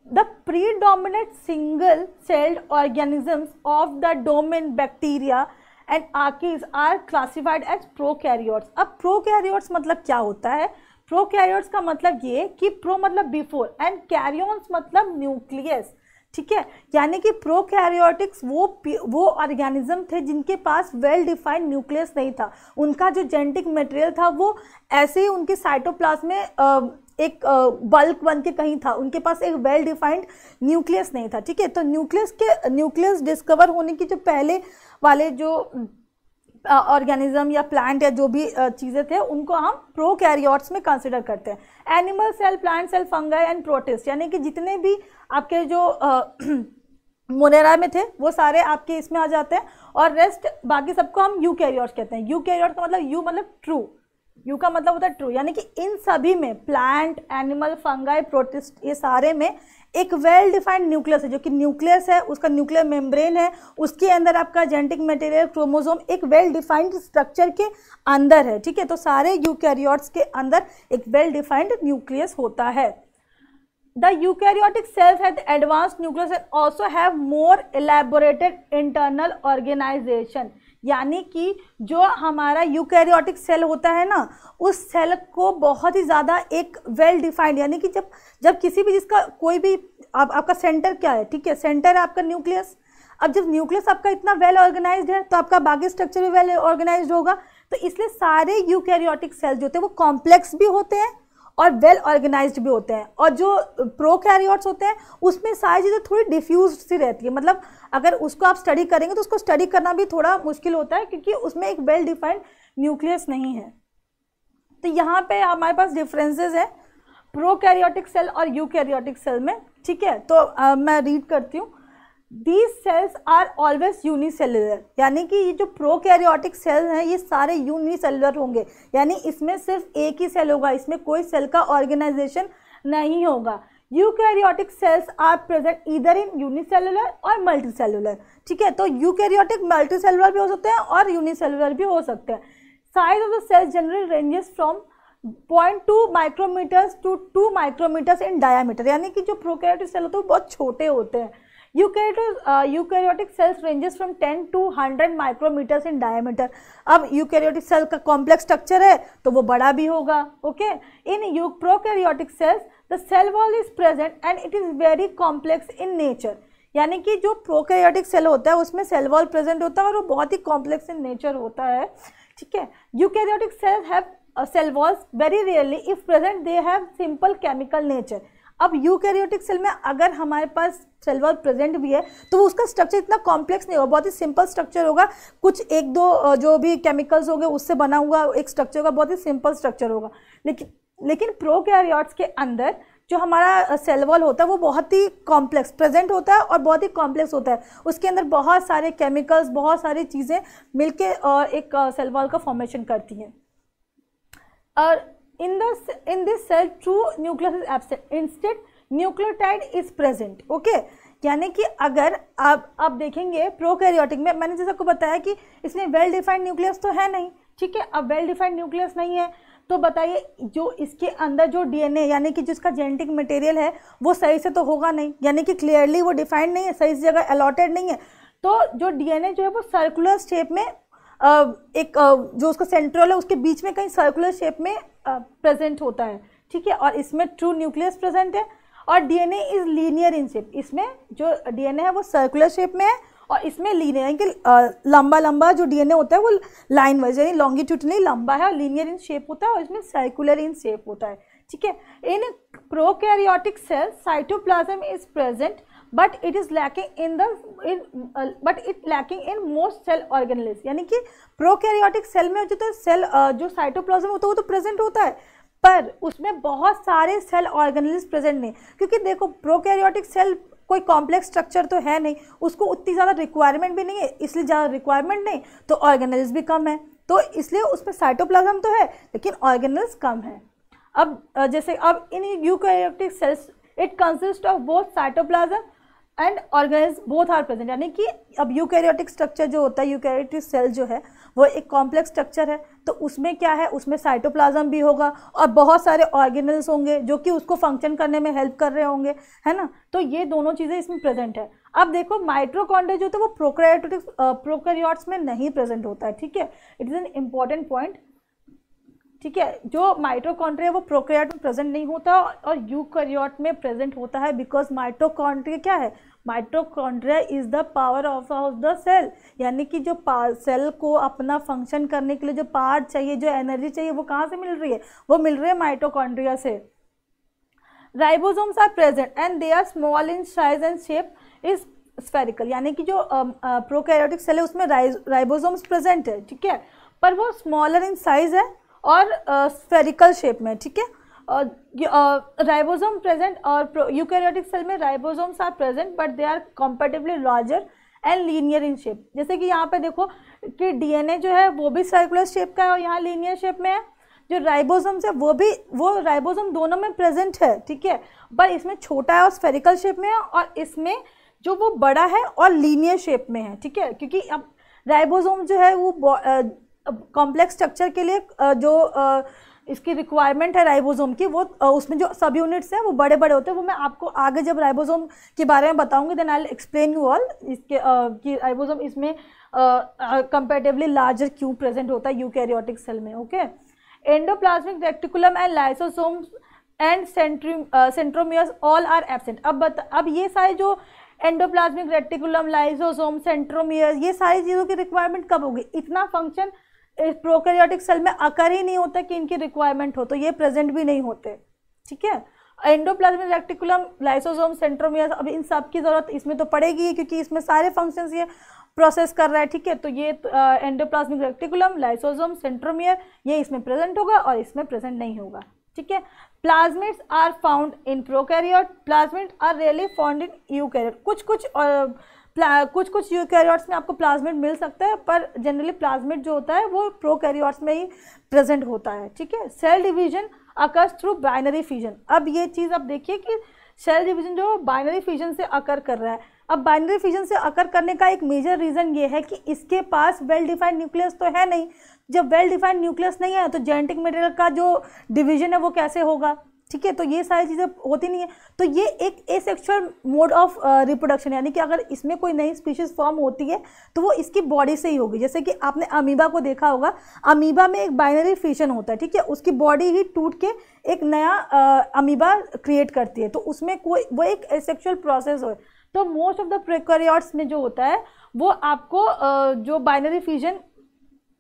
the predominant single celled organisms of the domain bacteria and archaea are classified as prokaryotes. अब प्रोकैरियोट्स मतलब क्या होता है, प्रोकैरियोट्स का मतलब ये कि प्रो मतलब बिफोर एंड कैरियोन्स मतलब न्यूक्लियस। ठीक है, यानी कि प्रोकैरियोटिक्स वो ऑर्गेनिज्म थे जिनके पास वेल डिफाइंड न्यूक्लियस नहीं था, उनका जो जेनेटिक मटेरियल था वो ऐसे ही उनके साइटोप्लाज्म में एक बल्क बन के कहीं था, उनके पास एक वेल डिफाइंड न्यूक्लियस नहीं था, ठीक है। तो न्यूक्लियस डिस्कवर होने की जो पहले वाले जो ऑर्गेनिज्म या प्लांट या जो भी चीज़ें थे उनको हम प्रोकैरियोट्स में कंसिडर करते हैं। Animal cell, plant cell, fungi and protist, यानी कि जितने भी आपके जो मोनेरा में थे वो सारे आपके इसमें आ जाते हैं, और रेस्ट बाकी सबको हम यूकैरियोट्स कहते हैं। यूकैरियोट का मतलब यू मतलब ट्रू, यू का मतलब होता है ट्रू, यानी कि इन सभी में प्लांट, एनिमल, फंगाई, प्रोटिस्ट, ये सारे में एक वेल डिफाइंड न्यूक्लियस है, जो कि न्यूक्लियस है, उसका न्यूक्लियर मेम्ब्रेन है, उसके अंदर आपका जेनेटिक मटेरियल, क्रोमोसोम एक वेल डिफाइंड स्ट्रक्चर के अंदर है, ठीक है। तो सारे यूकैरियोट्स के अंदर एक वेल डिफाइंड न्यूक्लियस होता है। The eukaryotic cells have advanced nucleus and also have more elaborated internal organization, यानी कि जो हमारा यूकैरियोटिक सेल होता है ना, उस सेल को बहुत ही ज़्यादा एक वेल डिफाइंड, यानी कि जब किसी भी जिसका कोई भी आपका सेंटर क्या है, ठीक है, सेंटर है आपका न्यूक्लियस। अब जब न्यूक्लियस आपका इतना वेल ऑर्गेनाइज्ड है तो आपका बाकी स्ट्रक्चर भी वेल ऑर्गेनाइज्ड होगा। तो इसलिए सारे यूकैरियोटिक सेल जो होते हैं वो कॉम्प्लेक्स भी होते हैं और वेल ऑर्गेनाइज्ड भी होते हैं, और जो प्रोकैरियोट्स होते हैं उसमें सारी चीज़ें थोड़ी डिफ्यूज सी रहती है, मतलब अगर उसको आप स्टडी करेंगे तो उसको स्टडी करना भी थोड़ा मुश्किल होता है क्योंकि उसमें एक वेल डिफाइंड न्यूक्लियस नहीं है। तो यहाँ पे हमारे पास डिफरेंसेस है प्रोकैरियोटिक सेल और यूकैरियोटिक सेल में, ठीक है। तो मैं रीड करती हूँ। These cells are always unicellular, यानी कि ये जो प्रोकैरियोटिक सेल हैं ये सारे यूनिसेलुलर होंगे, यानी इसमें सिर्फ एक ही सेल होगा, इसमें कोई सेल का ऑर्गेनाइजेशन नहीं होगा। Eukaryotic cells are present either in unicellular और मल्टीसेलुलर, ठीक है। तो यूकैरियोटिक मल्टीसेलुलर भी हो सकते हैं और यूनिसेलुलर भी हो सकते हैं। Size of the cell generally ranges from 0.2 micrometers to 2 micrometers in diameter, यानी कि जो प्रोकैरियोटिक सेल होते हैं वो बहुत छोटे होते हैं। Eukaryotic cells ranges from 10 to 100 micrometers in diameter. अब यूकैरियोटिक सेल का कॉम्प्लेक्स स्ट्रक्चर है तो वो बड़ा भी होगा, okay. In prokaryotic cells the cell wall is present and it is very complex in nature, यानी कि जो प्रोकैरियोटिक सेल होता है उसमें सेल वॉल प्रेजेंट होता है और वो बहुत ही कॉम्प्लेक्स इन नेचर होता है, ठीक है। Eukaryotic cells have cell walls very rarely, if present they have simple chemical nature. अब यूकैरियोटिक सेल में अगर हमारे पास सेल वॉल प्रेजेंट भी है तो उसका स्ट्रक्चर इतना कॉम्प्लेक्स नहीं होगा, बहुत ही सिंपल स्ट्रक्चर होगा, कुछ एक दो जो भी केमिकल्स होंगे उससे बना हुआ एक स्ट्रक्चर होगा, बहुत ही सिंपल स्ट्रक्चर होगा। लेकिन प्रोकैरियोट्स के अंदर जो हमारा सेल वॉल होता है वो बहुत ही कॉम्प्लेक्स प्रेजेंट होता है और बहुत ही कॉम्प्लेक्स होता है, उसके अंदर बहुत सारे केमिकल्स, बहुत सारी चीज़ें मिलके एक सेल वॉल का फॉर्मेशन करती हैं। और in this cell true nucleus is absent, instead nucleotide is present, okay। यानी कि अगर आप देखेंगे प्रोकैरियोटिक में, मैंने जैसा आपको बताया कि इसमें वेल डिफाइंड न्यूक्लियस तो है नहीं, ठीक है। अब वेल डिफाइंड न्यूक्लियस नहीं है तो बताइए जो इसके अंदर जो डीएनए यानी कि जिसका जेनेटिक मटेरियल है वो सही से तो होगा नहीं, यानी कि क्लियरली वो डिफाइंड नहीं है, सही जगह अलॉटेड नहीं है। तो जो डीएनए जो है वो सर्कुलर शेप में एक जो उसका सेंट्रल है उसके बीच में कहीं सर्कुलर शेप में प्रेजेंट होता है, ठीक है। और इसमें ट्रू न्यूक्लियस प्रेजेंट है और DNA is linear in shape, इसमें जो डीएनए है वो सर्कुलर शेप में है और इसमें लीनियर यानी कि लंबा लंबा जो डीएनए होता है वो लाइन वाइज यानी लॉन्गिट्यूडनली लंबा है और लीनियर इन शेप होता है और इसमें सर्कुलर इन शेप होता है, ठीक है। In prokaryotic cell cytoplasm is present but it is lacking in most cell organelles, यानी कि प्रोकैरियोटिक सेल में जो सेल जो साइटोप्लाज्म होता है वो तो प्रेजेंट होता है पर उसमें बहुत सारे सेल ऑर्गेनेल्स प्रेजेंट नहीं, क्योंकि देखो प्रोकैरियोटिक सेल कोई कॉम्प्लेक्स स्ट्रक्चर तो है नहीं, उसको उतनी ज़्यादा रिक्वायरमेंट भी नहीं है, इसलिए ज़्यादा रिक्वायरमेंट नहीं तो ऑर्गेनेल्स भी कम है, तो इसलिए उसमें साइटोप्लाज्म तो है लेकिन ऑर्गेनेल्स कम है। अब जैसे अब in eukaryotic cells it consist of both cytoplasm and organelles both are present, यानी कि अब यूकैरियोटिक स्ट्रक्चर जो होता है यूकैरियोटिक सेल जो है वो एक कॉम्प्लेक्स स्ट्रक्चर है, तो उसमें क्या है उसमें साइटोप्लाज्म भी होगा और बहुत सारे ऑर्गेनेल्स होंगे जो कि उसको फंक्शन करने में हेल्प कर रहे होंगे, है ना। तो ये दोनों चीज़ें इसमें प्रेजेंट है। अब देखो माइटोकॉन्ड्रिया जो होता है वो प्रोकैरियोट्स में नहीं प्रेजेंट होता है, ठीक है। It is an important point, ठीक है। जो माइटोकॉन्ड्रिया वो प्रोकैरियोट में प्रेजेंट नहीं होता और यूकैरियोट में प्रेजेंट होता है बिकॉज माइटोकॉन्ड्रिया क्या है, mitochondria is the power of the cell, यानी कि जो सेल को अपना फंक्शन करने के लिए जो पावर चाहिए, जो एनर्जी चाहिए वो कहाँ से मिल रही है, वो मिल रही है माइटोकॉन्ड्रिया से, ribosomes are present and they are small in size and shape is spherical, यानी कि जो प्रोकैरियोटिक सेल है उसमें राइबोसोम्स प्रेजेंट है, ठीक है, पर वो स्मॉलर इन साइज है और स्फेरिकल शेप में, ठीक है। राइबोसोम प्रेजेंट और यूकैरियोटिक सेल में ribosomes are present but they are comparatively larger and linear in shape. जैसे कि यहाँ पे देखो कि डीएनए जो है वो भी सर्कुलर शेप का है और यहाँ लीनियर शेप में है। जो राइबोसोम्स है वो राइबोसोम दोनों में प्रेजेंट है, ठीक है, पर इसमें छोटा है और स्फेरिकल शेप में है और इसमें जो वो बड़ा है और लीनियर शेप में है, ठीक है, क्योंकि अब राइबोसोम जो है वो कॉम्प्लेक्स स्ट्रक्चर के लिए जो इसकी रिक्वायरमेंट है राइबोसोम की, वो उसमें जो सब यूनिट्स हैं वो बड़े बड़े होते हैं। वो मैं आपको आगे जब राइबोसोम के बारे में बताऊंगी then I will explain you all इसके कि राइबोसोम इसमें कंपैरेटिवली लार्जर क्यों प्रेजेंट होता है यूकैरियोटिक सेल में, okay. Endoplasmic reticulum and lysosomes and centromeres all are absent. अब ये सारे जो एंडोप्लाज्मिक रेटिकुलम, लाइसोसोम, सेंट्रोमियर, ये सारी चीज़ों की रिक्वायरमेंट कब होगी? इतना फंक्शन इस प्रोकैरियोटिक सेल में आकर ही नहीं होता कि इनकी रिक्वायरमेंट हो, तो ये प्रेजेंट भी नहीं होते, ठीक है। एंडोप्लाज्मिक रेटिकुलम, लाइसोसोम, सेंट्रोमियर, अब इन सब की जरूरत इसमें तो पड़ेगी क्योंकि इसमें सारे फंक्शंस ये प्रोसेस कर रहा है, ठीक है। तो ये एंडोप्लाज्मिक रेटिकुलम, लाइसोसोम, सेंट्रोमियर ये इसमें प्रेजेंट होगा और इसमें प्रेजेंट नहीं होगा, ठीक है। Plasmids are found in prokaryote, plasmid are really found in eukaryote. कुछ कुछ यूकैरियोट्स में आपको प्लाज्मिड मिल सकता है, पर जनरली प्लाज्मिड जो होता है वो प्रोकैरियोट्स में ही प्रेजेंट होता है, ठीक है। Cell division occurs through binary fission. अब ये चीज़ आप देखिए कि सेल डिवीजन जो बाइनरी फिजन से अकर कर रहा है। अब बाइनरी फिजन से अकर करने का एक मेजर रीज़न ये है कि इसके पास वेल डिफाइंड न्यूक्लियस तो है नहीं। जब वेल डिफाइंड न्यूक्लियस नहीं है तो जेनेटिक मटेरियल का जो डिवीजन है वो कैसे होगा, ठीक है। तो ये सारी चीज़ें होती नहीं है। तो ये एक एसेक्सुअल मोड ऑफ रिप्रोडक्शन, यानी कि अगर इसमें कोई नई स्पीशीज फॉर्म होती है तो वो इसकी बॉडी से ही होगी। जैसे कि आपने अमीबा को देखा होगा, अमीबा में एक बाइनरी फिशन होता है, ठीक है, उसकी बॉडी ही टूट के एक नया अमीबा क्रिएट करती है, तो उसमें कोई वो एक एसेक्सुअल प्रोसेस हो। तो मोस्ट ऑफ द प्रोकैरियोट्स में जो होता है वो आपको जो बाइनरी फिजन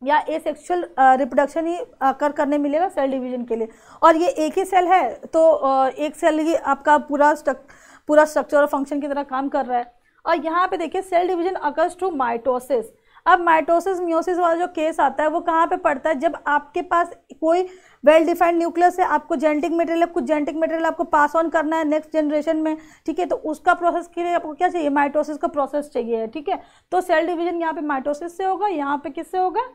या एसेक्सुअल रिप्रोडक्शन ही करने मिलेगा सेल डिवीजन के लिए। और ये एक ही सेल है तो एक सेल ही आपका पूरा स्ट्रक्चर और फंक्शन की तरह काम कर रहा है। और यहाँ पे देखिए cell division occurs to mitosis. अब माइटोसिस मियोसिस वाला जो केस आता है वो कहाँ पे पड़ता है? जब आपके पास कोई वेल डिफाइंड न्यूक्लियस है, आपको जेनेटिक मटेरियल, कुछ जेनेटिक मटेरियल आपको पास ऑन करना है नेक्स्ट जनरेशन में, ठीक है, तो उसका प्रोसेस के लिए आपको क्या चाहिए? माइटोसिस का प्रोसेस चाहिए, ठीक है। तो सेल डिवीजन यहाँ पे माइटोसिस से होगा, यहाँ पे किससे होगा?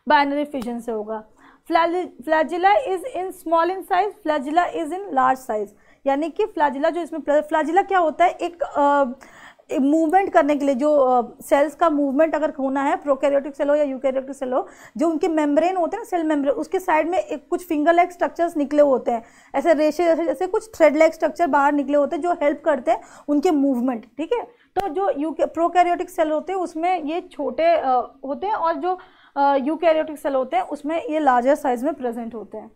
बाइनरी फिजन से होगा। Flagella is in small in size, flagella is in large size. यानी कि फ्लैजिला जो इसमें फ्लैजिला क्या होता है? एक मूवमेंट करने के लिए, जो सेल्स का मूवमेंट अगर होना है, प्रोकैरियोटिक सेल हो या यूकैरियोटिक सेल हो, जो उनके मेम्ब्रेन होते हैं ना, सेल मेम्ब्रेन, उसके साइड में एक कुछ फिंगर लाइक स्ट्रक्चर्स निकले होते हैं, ऐसे रेशे जैसे कुछ थ्रेड लाइक स्ट्रक्चर बाहर निकले होते हैं जो हेल्प करते हैं उनके मूवमेंट, ठीक है। तो जो प्रोकैरियोटिक सेल होते हैं उसमें ये छोटे होते हैं और जो यूकैरियोटिक सेल होते हैं उसमें ये लार्जर साइज में प्रेजेंट होते हैं।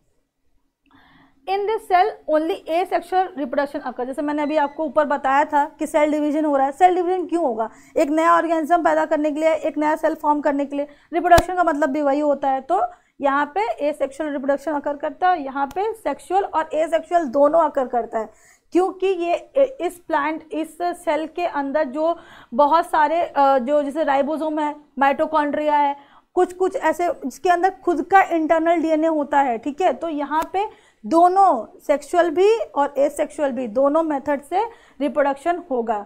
In this cell only asexual reproduction occur. जैसे मैंने अभी आपको ऊपर बताया था कि सेल डिवीजन हो रहा है। सेल डिवीजन क्यों होगा? एक नया ऑर्गेनिज्म पैदा करने के लिए, एक नया सेल फॉर्म करने के लिए। रिप्रोडक्शन का मतलब भी वही होता है। तो यहाँ पे एसेक्सुअल रिप्रोडक्शन अकर करता है, यहाँ पे सेक्सुअल और एसेक्सुअल दोनों अकर करता है, क्योंकि ये इस सेल के अंदर जो बहुत सारे जो जैसे राइबोसोम है, माइटोकॉन्ड्रिया है, कुछ ऐसे जिसके अंदर खुद का इंटरनल डीएनए होता है, ठीक है। तो यहाँ पे दोनों सेक्सुअल भी और एसेक्सुअल भी दोनों मेथड से रिप्रोडक्शन होगा।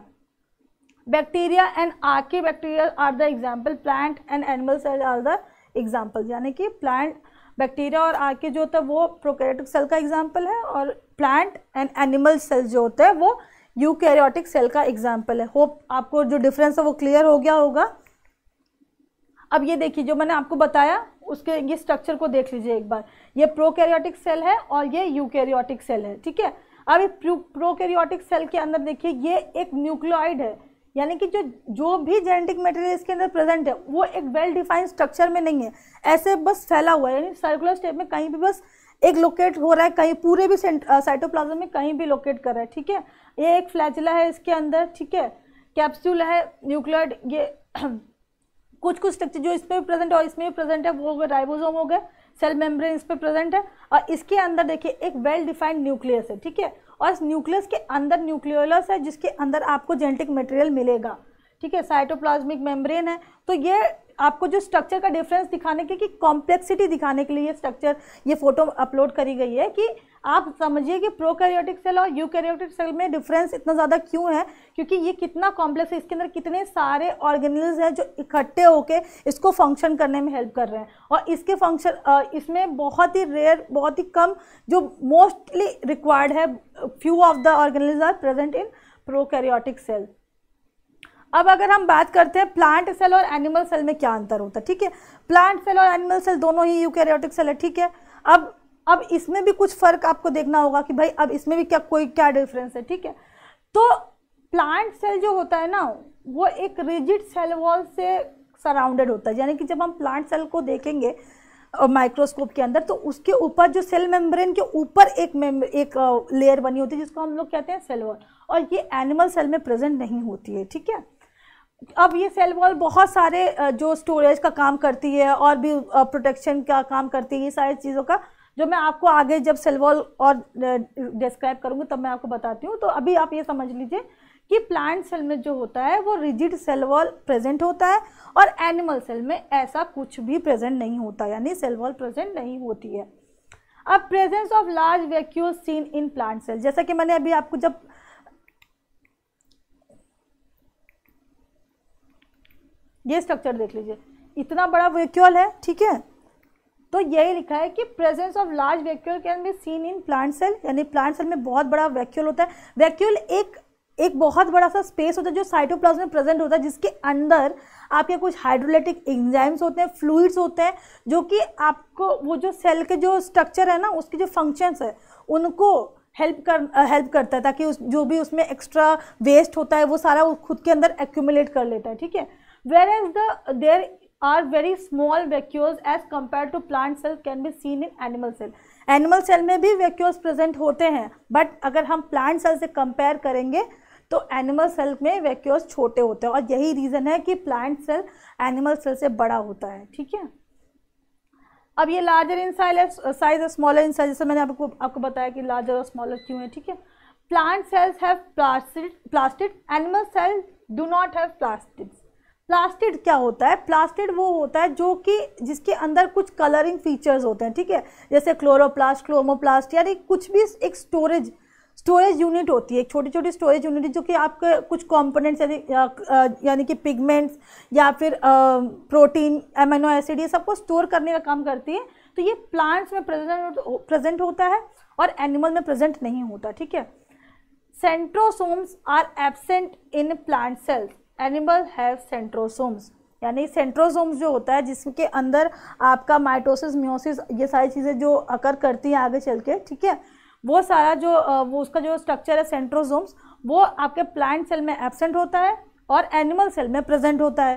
Bacteria and archaebacteria are the example, plant and animal cell are the example. यानी कि प्लांट, बैक्टीरिया और आर्की जो होता है वो प्रोकैरियोटिक सेल का एग्जाम्पल है और प्लांट एंड एनिमल सेल जो होता है वो यूकैरियोटिक सेल का एग्जाम्पल है। होप आपको जो डिफरेंस है वो क्लियर हो गया होगा। अब ये देखिए जो मैंने आपको बताया उसके ये स्ट्रक्चर को देख लीजिए एक बार। ये प्रोकैरियोटिक सेल है और ये यूकैरियोटिक सेल है, ठीक है। अब ये प्रोकैरियोटिक सेल के अंदर देखिए ये एक न्यूक्लियोइड है, यानी कि जो भी जेनेटिक मटेरियल इसके अंदर प्रेजेंट है वो एक वेल डिफाइंड स्ट्रक्चर में नहीं है, ऐसे बस फैला हुआ है, यानी सर्कुलर शेप में कहीं भी बस एक लोकेट हो रहा है, कहीं पूरे भी साइटोप्लाज्म में कहीं भी लोकेट कर रहा है, ठीक है। ये एक फ्लैजिला है इसके अंदर, ठीक है, कैप्सूल है, न्यूक्लियोइड, ये कुछ स्ट्रक्चर जो इसमें भी प्रेजेंट है और इसमें भी प्रेजेंट है वो हो गए राइबोसोम हो गए, सेल मेम्ब्रेन इस पे प्रेजेंट है, और इसके अंदर देखिए एक वेल डिफाइंड न्यूक्लियस है, ठीक है, और इस न्यूक्लियस के अंदर न्यूक्लियोलस है जिसके अंदर आपको जेनेटिक मटेरियल मिलेगा, ठीक है, साइटोप्लाज्मिक मेम्ब्रेन है। तो ये आपको जो स्ट्रक्चर का डिफरेंस दिखाने के, कि कॉम्प्लेक्सिटी दिखाने के लिए ये स्ट्रक्चर, ये फोटो अपलोड करी गई है, कि आप समझिए कि प्रोकैरियोटिक सेल और यूकैरियोटिक सेल में डिफरेंस इतना ज़्यादा क्यों है, क्योंकि ये कितना कॉम्प्लेक्स है, इसके अंदर कितने सारे ऑर्गेनेल्स हैं जो इकट्ठे होके इसको फंक्शन करने में हेल्प कर रहे हैं, और इसके फंक्शन इसमें बहुत ही रेयर, बहुत ही कम, जो मोस्टली रिक्वायर्ड है, few of the organelles are present in prokaryotic cell. अब अगर हम बात करते हैं प्लांट सेल और एनिमल सेल में क्या अंतर होता है, ठीक है, प्लांट सेल और एनिमल सेल दोनों ही यूकैरियोटिक सेल है, ठीक है। अब इसमें भी कुछ फर्क आपको देखना होगा कि भाई अब इसमें भी क्या डिफरेंस है, ठीक है। तो प्लांट सेल जो होता है ना, वो एक रिजिड सेल वॉल से सराउंडेड होता है, यानी कि जब हम प्लांट सेल को देखेंगे माइक्रोस्कोप के अंदर, तो उसके ऊपर जो सेल मेम्ब्रेन के ऊपर एक लेयर बनी होती है जिसको हम लोग कहते हैं सेल वॉल, और ये एनिमल सेल में प्रेजेंट नहीं होती है, ठीक है। अब ये सेल वॉल बहुत सारे जो स्टोरेज का काम करती है और भी प्रोटेक्शन का काम करती है, ये सारी चीज़ों का, जो मैं आपको आगे जब सेल वॉल और डिस्क्राइब करूँगी तब मैं आपको बताती हूँ। तो अभी आप ये समझ लीजिए कि प्लांट सेल में जो होता है वो रिजिड सेल वॉल प्रेजेंट होता है, और एनिमल सेल में ऐसा कुछ भी प्रेजेंट नहीं होता, यानी सेल वॉल प्रेजेंट नहीं होती है। अब presence of large vacuoles seen in plant cell, जैसा कि मैंने अभी आपको जब ये स्ट्रक्चर देख लीजिए, इतना बड़ा वैक्यूल है, ठीक है, तो यही लिखा है कि presence of large vacuole can be seen in plant cell, यानी प्लांट सेल में बहुत बड़ा वैक्यूल होता है। वैक्यूल एक बहुत बड़ा सा स्पेस होता है जो साइटोप्लाज्म में प्रेजेंट होता है, जिसके अंदर आपके कुछ हाइड्रोलाइटिक एंजाइम्स होते हैं, फ्लूइड्स होते हैं, जो कि आपको वो जो सेल के जो स्ट्रक्चर है ना, उसके जो फंक्शंस है उनको हेल्प करता है, ताकि जो भी उसमें एक्स्ट्रा वेस्ट होता है वो सारा वो खुद के अंदर एक्यूमुलेट कर लेता है, ठीक है। Whereas there are very small vacuoles as compared to plant cell can be seen in animal cell. Animal cell में भी vacuoles present होते हैं, but अगर हम plant cell से compare करेंगे तो animal cell में vacuoles छोटे होते हैं, और यही reason है कि plant cell animal cell से बड़ा होता है, ठीक है। अब ये larger in size और smaller in size, जैसे मैंने आपको बताया कि larger और smaller क्यों है, ठीक है। Plant cells have plastid, animal cells do not have plastids. Plastid क्या होता है? प्लास्टिड वो होता है जो कि जिसके अंदर कुछ कलरिंग फीचर्स होते हैं, ठीक है, जैसे क्लोरोप्लास्ट, क्रोमोप्लास्ट, यानी कुछ भी एक स्टोरेज यूनिट होती है, एक छोटी छोटी स्टोरेज यूनिट जो कि आपके कुछ कंपोनेंट्स यानी कि पिगमेंट्स या फिर प्रोटीन, एमिनो एसिड, ये सबको स्टोर करने का काम करती है। तो ये प्लांट्स में प्रेजेंट होता है और एनिमल में प्रेजेंट नहीं होता, ठीक है। Centrosomes are absent in plant cells, animal have centrosomes, यानी सेंट्रोसोम्स जो होता है जिसके अंदर आपका माइटोसिस, मियोसिस, ये सारी चीज़ें जो अकर करती हैं आगे चल के, ठीक है, वो सारा जो वो उसका जो स्ट्रक्चर है सेंट्रोसोम्स, वो आपके प्लांट सेल में एब्सेंट होता है और एनिमल सेल में प्रेजेंट होता है।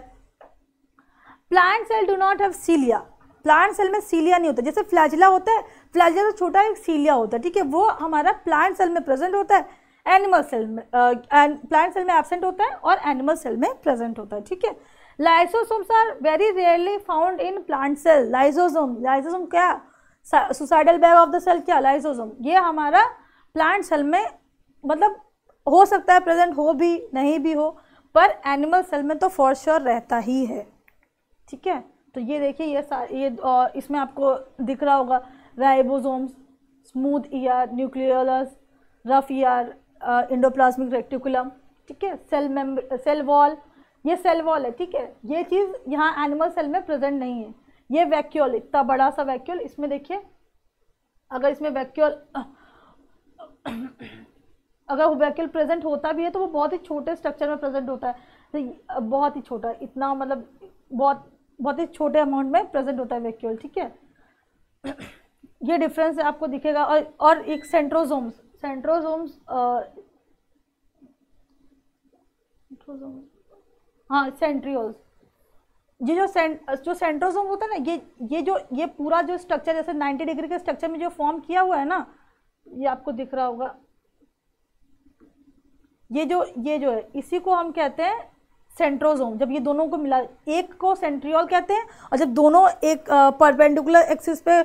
Plant cell do not have cilia, plant cell में सीलिया नहीं होता, जैसे फ्लैजिला होता है, फ्लैजिला तो छोटा एक सीलिया होता है, ठीक है, वो हमारा प्लांट सेल में प्रेजेंट होता है, एनिमल सेल में प्लांट सेल में एब्सेंट होता है और एनिमल सेल में प्रेजेंट होता है, ठीक है। Lysosomes are very rarely found in plant cell. Lysosome क्या? Suicidal bag of the cell, क्या? लाइसोसोम। ये हमारा प्लांट सेल में मतलब हो सकता है प्रेजेंट हो भी नहीं भी हो, पर एनिमल सेल में तो फॉर श्योर रहता ही है, ठीक है। तो ये देखिए ये इसमें आपको दिख रहा होगा ribosomes, smooth ER, nucleolus, rough ER, endoplasmic reticulum, ठीक है, सेल वॉल, ये सेल वॉल है, ठीक है। ये चीज़ यहाँ एनिमल सेल में प्रेजेंट नहीं है। ये वैक्यूल, इतना बड़ा सा वैक्यूल, इसमें देखिए अगर इसमें वैक्यूल अगर वो वैक्यूल प्रेजेंट होता भी है तो वो बहुत ही छोटे स्ट्रक्चर में प्रेजेंट होता है, तो बहुत ही छोटा, इतना मतलब बहुत ही छोटे अमाउंट में प्रेजेंट होता है वैक्यूल, ठीक है। ये डिफरेंस आपको दिखेगा। और एक सेंट्रोसोम्स हाँ, सेंट्रियोल्स, ये जो सेंट्रोसोम होता है ना, ये पूरा जो स्ट्रक्चर जैसे 90 डिग्री के स्ट्रक्चर में जो फॉर्म किया हुआ है ना, ये आपको दिख रहा होगा, ये जो है इसी को हम कहते हैं सेंट्रोसोम। जब ये दोनों को मिला, एक को सेंट्रियोल कहते हैं, और जब दोनों एक परपेंडिकुलर एक्सिस पे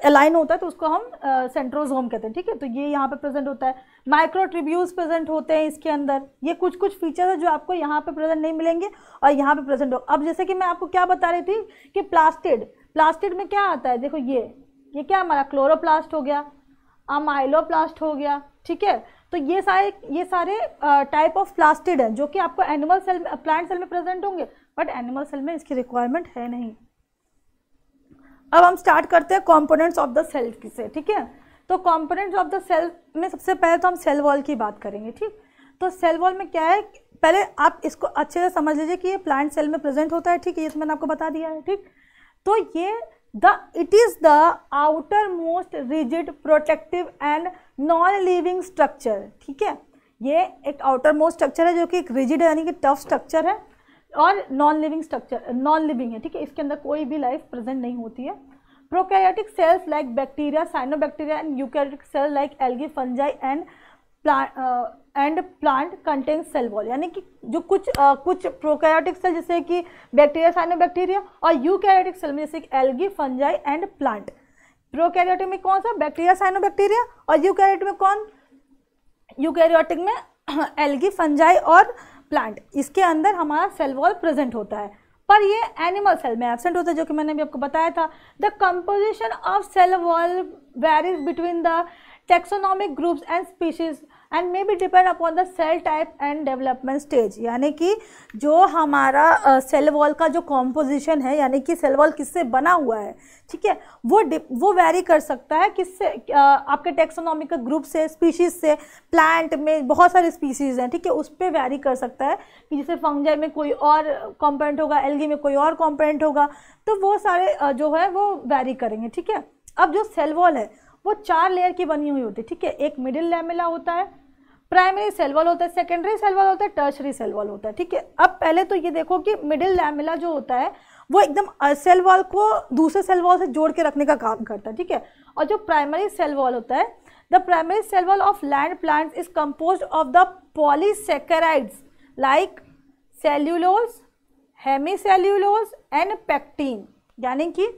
अलाइन होता है तो उसको हम सेंट्रोसोम कहते हैं, ठीक है। तो ये यहाँ पे प्रेजेंट होता है। माइक्रोट्रिब्यूल्स प्रेजेंट होते हैं इसके अंदर। ये कुछ कुछ फीचर है जो आपको यहाँ पे प्रेजेंट नहीं मिलेंगे और यहाँ पे प्रेजेंट हो। अब जैसे कि मैं आपको क्या बता रही थी कि प्लास्टिड में क्या आता है, देखो ये क्या हमारा क्लोरोप्लास्ट हो गया, अमाइलोप्लास्ट हो गया, ठीक है। तो ये सारे टाइप ऑफ प्लास्टिड हैं जो कि आपको एनिमल सेल में, प्लांट सेल में प्रेजेंट होंगे, बट एनिमल सेल में इसकी रिक्वायरमेंट है नहीं। अब हम स्टार्ट करते हैं कंपोनेंट्स ऑफ द सेल से, ठीक है। तो कंपोनेंट्स ऑफ द सेल में सबसे पहले तो हम सेल वॉल की बात करेंगे, ठीक। तो सेल वॉल में क्या है, पहले आप इसको अच्छे से समझ लीजिए कि ये प्लांट सेल में प्रेजेंट होता है, ठीक है। ये तो मैंने आपको बता दिया है, ठीक। तो ये it is the outermost rigid protective and non-living structure, ठीक है। ये एक outermost स्ट्रक्चर है जो कि एक rigid यानी कि टफ स्ट्रक्चर है और नॉन लिविंग है, ठीक है। इसके अंदर कोई भी लाइफ प्रेजेंट नहीं होती है। Prokaryotic cells like bacteria, cyanobacteria and eukaryotic cell like algae, fungi and plant contain cell wall, यानी कि जो कुछ प्रोकैरियोटिक सेल जैसे कि बैक्टीरिया, साइनोबैक्टीरिया, और यूकैरियोटिक सेल में जैसे कि algae, fungi and plant. Prokaryotic में कौन सा, बैक्टीरिया, साइनोबैक्टीरिया, और यूकैरियोटिक में कौन, यूकैरियोटिक में एल्गी, फंजाई और प्लांट। इसके अंदर हमारा सेल वॉल प्रेजेंट होता है, पर ये एनिमल सेल में एब्सेंट होता है, जो कि मैंने अभी आपको बताया था। The composition of cell wall varies between the taxonomic groups and species and may be depend upon the cell type and development stage, यानी कि जो हमारा सेल वॉल का जो कॉम्पोजिशन है, यानी कि सेल वॉल किससे बना हुआ है, ठीक है, वो वैरी कर सकता है किससे, आपके टैक्सोनॉमिक ग्रुप से, स्पीशीज से। प्लांट में बहुत सारे स्पीशीज हैं, ठीक है, उस पर वैरी कर सकता है कि जैसे फंजाई में कोई और कॉम्पोनेंट होगा, एल्गी में कोई और कॉम्पोनेंट होगा, तो वो सारे जो है वो वैरी करेंगे, ठीक है। अब जो सेल वॉल है वो 4 लेयर की बनी हुई होती है, ठीक है। एक मिडिल लैमेला होता है, प्राइमरी सेल वॉल होता है, सेकेंडरी सेल वॉल होता है, टर्शरी सेल वॉल होता है, ठीक है। अब पहले तो ये देखो कि मिडिल लैमेला जो होता है वो एकदम सेल वॉल को दूसरे सेल वॉल से जोड़ के रखने का काम करता है, ठीक है। और जो प्राइमरी सेल वॉल होता है, the primary cell wall of land plants is composed of the polysaccharides like cellulose, hemicellulose and pectin, यानी कि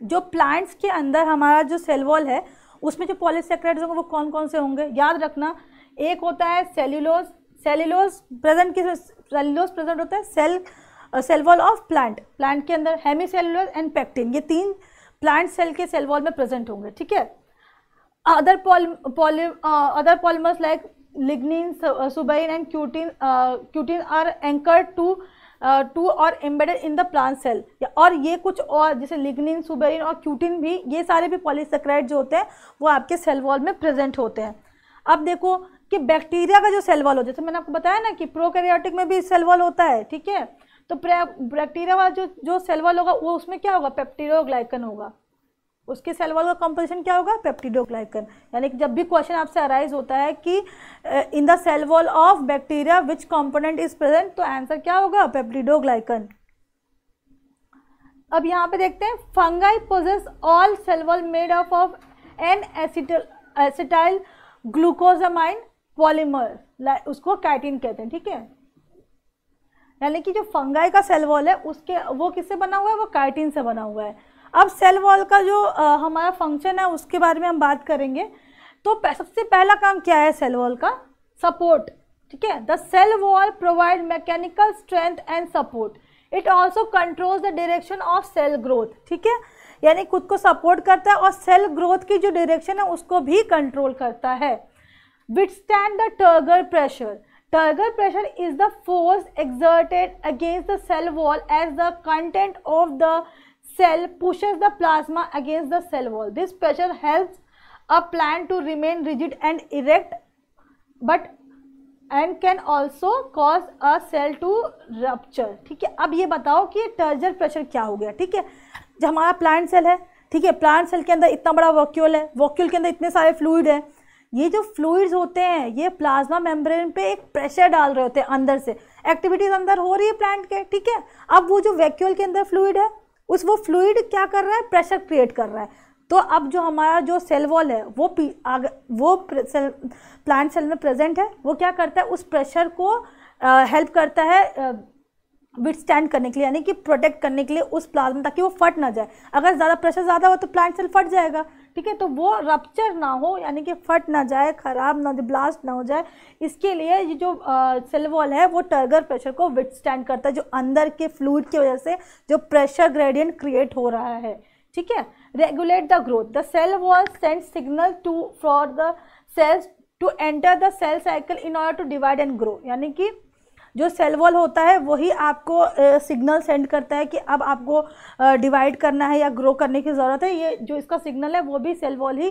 जो प्लांट्स के अंदर हमारा जो सेल वॉल है उसमें जो पॉलीसैकेराइड्स होंगे वो कौन कौन से होंगे, याद रखना। एक होता है सेल्यूलोज प्रेजेंट होता है सेल वॉल ऑफ प्लांट के अंदर, हेमीसेल्यूलोज एंड पेक्टिन, ये 3 प्लांट सेल के सेल वॉल में प्रेजेंट होंगे, ठीक है। Other polymers like lignin, suberin and cutin are anchored to और embedded in the plant cell, और ये कुछ और जैसे लिग्निन, सुबेरिन और क्यूटिन भी, ये सारे भी पॉलीसैकेराइड जो होते हैं वो आपके सेल वॉल में प्रेजेंट होते हैं। अब देखो कि बैक्टीरिया का जो सेल वॉल हो, जैसे मैंने आपको बताया ना कि प्रोकैरियोटिक में भी सेल वॉल होता है, ठीक है। तो बैक्टीरिया वाला जो सेल वॉल होगा वो उसमें क्या होगा, पेप्टिडोग्लाइकन होगा। उसके सेल वॉल का कंपोजिशन क्या होगा, पेप्टिडोग्लाइकन। यानी कि जब भी क्वेश्चन आपसे अराइज होता है कि in the cell wall of bacteria which component is present, तो आंसर क्या होगा, पेप्टिडोग्लाइकन। अब यहाँ पे देखते हैं, fungi possess all cell wall made of N acetyl glucosamine polymer, उसको काइटिन कहते हैं, ठीक है। यानी कि जो फंगाई का सेल वॉल है वो किससे बना हुआ है, वो काइटिन से बना हुआ है। अब सेल वॉल का जो हमारा फंक्शन है उसके बारे में हम बात करेंगे। तो सबसे पहला काम क्या है सेल वॉल का, सपोर्ट, ठीक है। The cell wall provide mechanical strength and support, it also controls the direction of cell growth, ठीक है। यानी खुद को सपोर्ट करता है और सेल ग्रोथ की जो डायरेक्शन है उसको भी कंट्रोल करता है। Withstand the turgor pressure, turgor pressure is the force exerted against the cell wall as the content of the cell pushes the plasma against the cell wall. This pressure helps a plant to remain rigid and erect, and can also cause a cell to rupture, ठीक है। अब ये बताओ कि turgor pressure क्या हो गया, ठीक है। जो हमारा प्लांट सेल है, ठीक है, प्लांट सेल के अंदर इतना बड़ा वॉक्यूल है, वॉक्यूल के अंदर इतने सारे फ्लूइड हैं। ये जो फ्लूइड्स होते हैं ये प्लाज्मा मेम्ब्रेन पे एक प्रेशर डाल रहे होते हैं, अंदर से एक्टिविटीज अंदर हो रही है प्लांट के, ठीक है। अब वो जो वैक्यूल के अंदर फ्लूइड है वो फ्लूइड क्या कर रहा है, प्रेशर क्रिएट कर रहा है। तो अब जो हमारा जो सेल वॉल है वो प्लांट सेल में प्रेजेंट है, वो क्या करता है, उस प्रेशर को हेल्प करता है विथस्टैंड करने के लिए, यानी कि प्रोटेक्ट करने के लिए उस प्लाज्मा, ताकि वो फट ना जाए। अगर ज़्यादा प्रेशर ज़्यादा हो तो प्लांट सेल फट जाएगा, ठीक है। तो वो रप्चर ना हो, यानी कि फट ना जाए, खराब ना हो, ब्लास्ट ना हो जाए, इसके लिए ये जो सेल वॉल है वो टर्गर प्रेशर को विथस्टैंड करता है, जो अंदर के फ्लूइड की वजह से जो प्रेशर ग्रेडियंट क्रिएट हो रहा है, ठीक है। Regulate the growth, the cell wall send signal to for the cells to enter the cell cycle in order to divide and grow, यानी कि जो सेल वॉल होता है वही आपको सिग्नल सेंड करता है कि अब आपको डिवाइड करना है या ग्रो करने की ज़रूरत है। ये जो इसका सिग्नल है वो भी सेल वॉल ही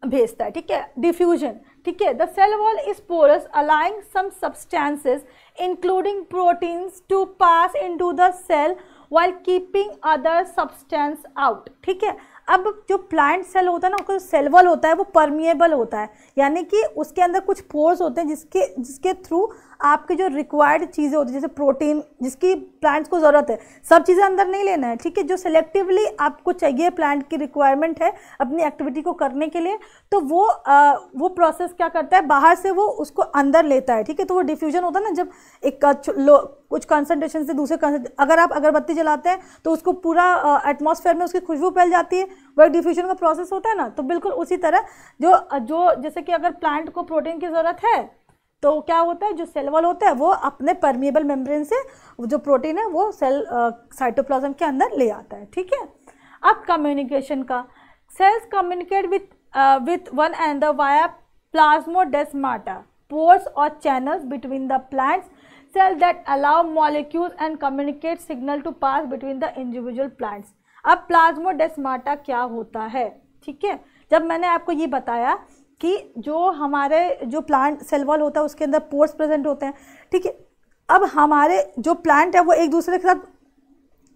भेजता है, ठीक है। डिफ्यूजन, ठीक है, the cell wall is porous allowing some substances including proteins to pass into the cell while keeping other substance out, ठीक है। अब जो प्लांट सेल होता है ना, उसका सेल वॉल होता है वो परमिएबल होता है, यानी कि उसके अंदर कुछ पोर्स होते हैं जिसके थ्रू आपके जो रिक्वायर्ड चीज़ें होती हैं, जैसे प्रोटीन जिसकी प्लांट्स को ज़रूरत है, सब चीज़ें अंदर नहीं लेना है, ठीक है। जो सिलेक्टिवली आपको चाहिए, प्लांट की रिक्वायरमेंट है अपनी एक्टिविटी को करने के लिए, तो वो प्रोसेस क्या करता है, बाहर से वो उसको अंदर लेता है, ठीक है। तो वो डिफ्यूजन होता है ना, जब एक कुछ कंसनट्रेशन से दूसरे अगर आप अगरबत्ती जलाते हैं तो उसको पूरा एटमॉस्फेयर में उसकी खुशबू फैल जाती है, वो एक डिफ्यूजन का प्रोसेस होता है ना। तो बिल्कुल उसी तरह जो जैसे कि अगर प्लांट को प्रोटीन की ज़रूरत है तो क्या होता है, जो सेल वॉल होता है वो अपने परमिएबल मेम्ब्रेन से जो प्रोटीन है वो सेल साइटोप्लाज्म के अंदर ले आता है, ठीक है। अब कम्युनिकेशन का, cells communicate with one another via plasmodesmata, pores और channels between the plants cell that allow molecules and communicate signal to pass between the individual plants. अब प्लाज्मोडेस्माटा क्या होता है, ठीक है। जब मैंने आपको ये बताया कि जो हमारे जो प्लांट सेल वॉल होता है उसके अंदर पोर्स प्रेजेंट होते हैं, ठीक है। अब हमारे जो प्लांट है वो एक दूसरे के साथ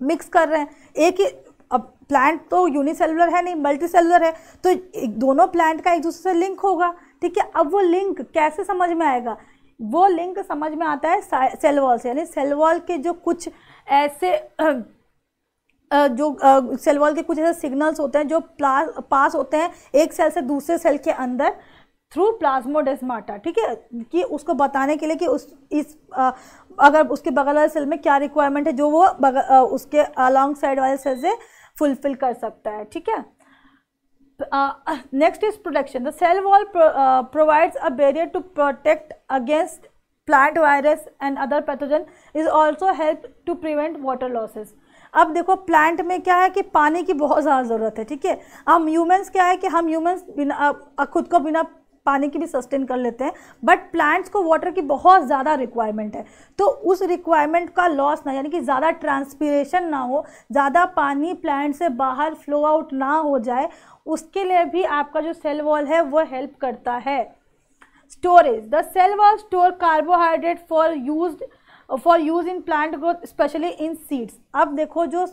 मिक्स कर रहे हैं, एक ही, अब प्लांट तो यूनिसेलुलर है नहीं, मल्टी सेलुलर है, तो दोनों प्लांट का एक दूसरे से लिंक होगा, ठीक है। अब वो लिंक कैसे समझ में आएगा, वो लिंक समझ में आता है सेल वॉल से, यानी सेल वॉल के जो कुछ ऐसे सेल वॉल के कुछ ऐसे सिग्नल्स होते हैं जो पास होते हैं एक सेल से दूसरे सेल के अंदर थ्रू प्लाज्मोडेस्माटा, ठीक है, कि उसको बताने के लिए कि अगर उसके बगल वाले सेल में क्या रिक्वायरमेंट है जो वो उसके अलॉन्ग साइड वाले सेल से फुलफिल कर सकता है, ठीक है। Next is protection, the cell wall provides a barrier to protect against plant virus and other pathogen, is also help to prevent water losses. अब देखो प्लांट में क्या है कि पानी की बहुत ज़्यादा ज़रूरत है, ठीक है। हम ह्यूमंस क्या है कि हम ह्यूमंस खुद को बिना पानी की भी सस्टेन कर लेते हैं, बट प्लांट्स को वाटर की बहुत ज़्यादा रिक्वायरमेंट है। तो उस रिक्वायरमेंट का लॉस ना, यानी कि ज़्यादा ट्रांसपीरेशन ना हो, ज़्यादा पानी प्लांट से बाहर फ्लो आउट ना हो जाए, उसके लिए भी आपका जो सेल वॉल है वो हेल्प करता है। Storage, the cell wall store carbohydrate for use in plant growth specially in seeds. अब देखो जो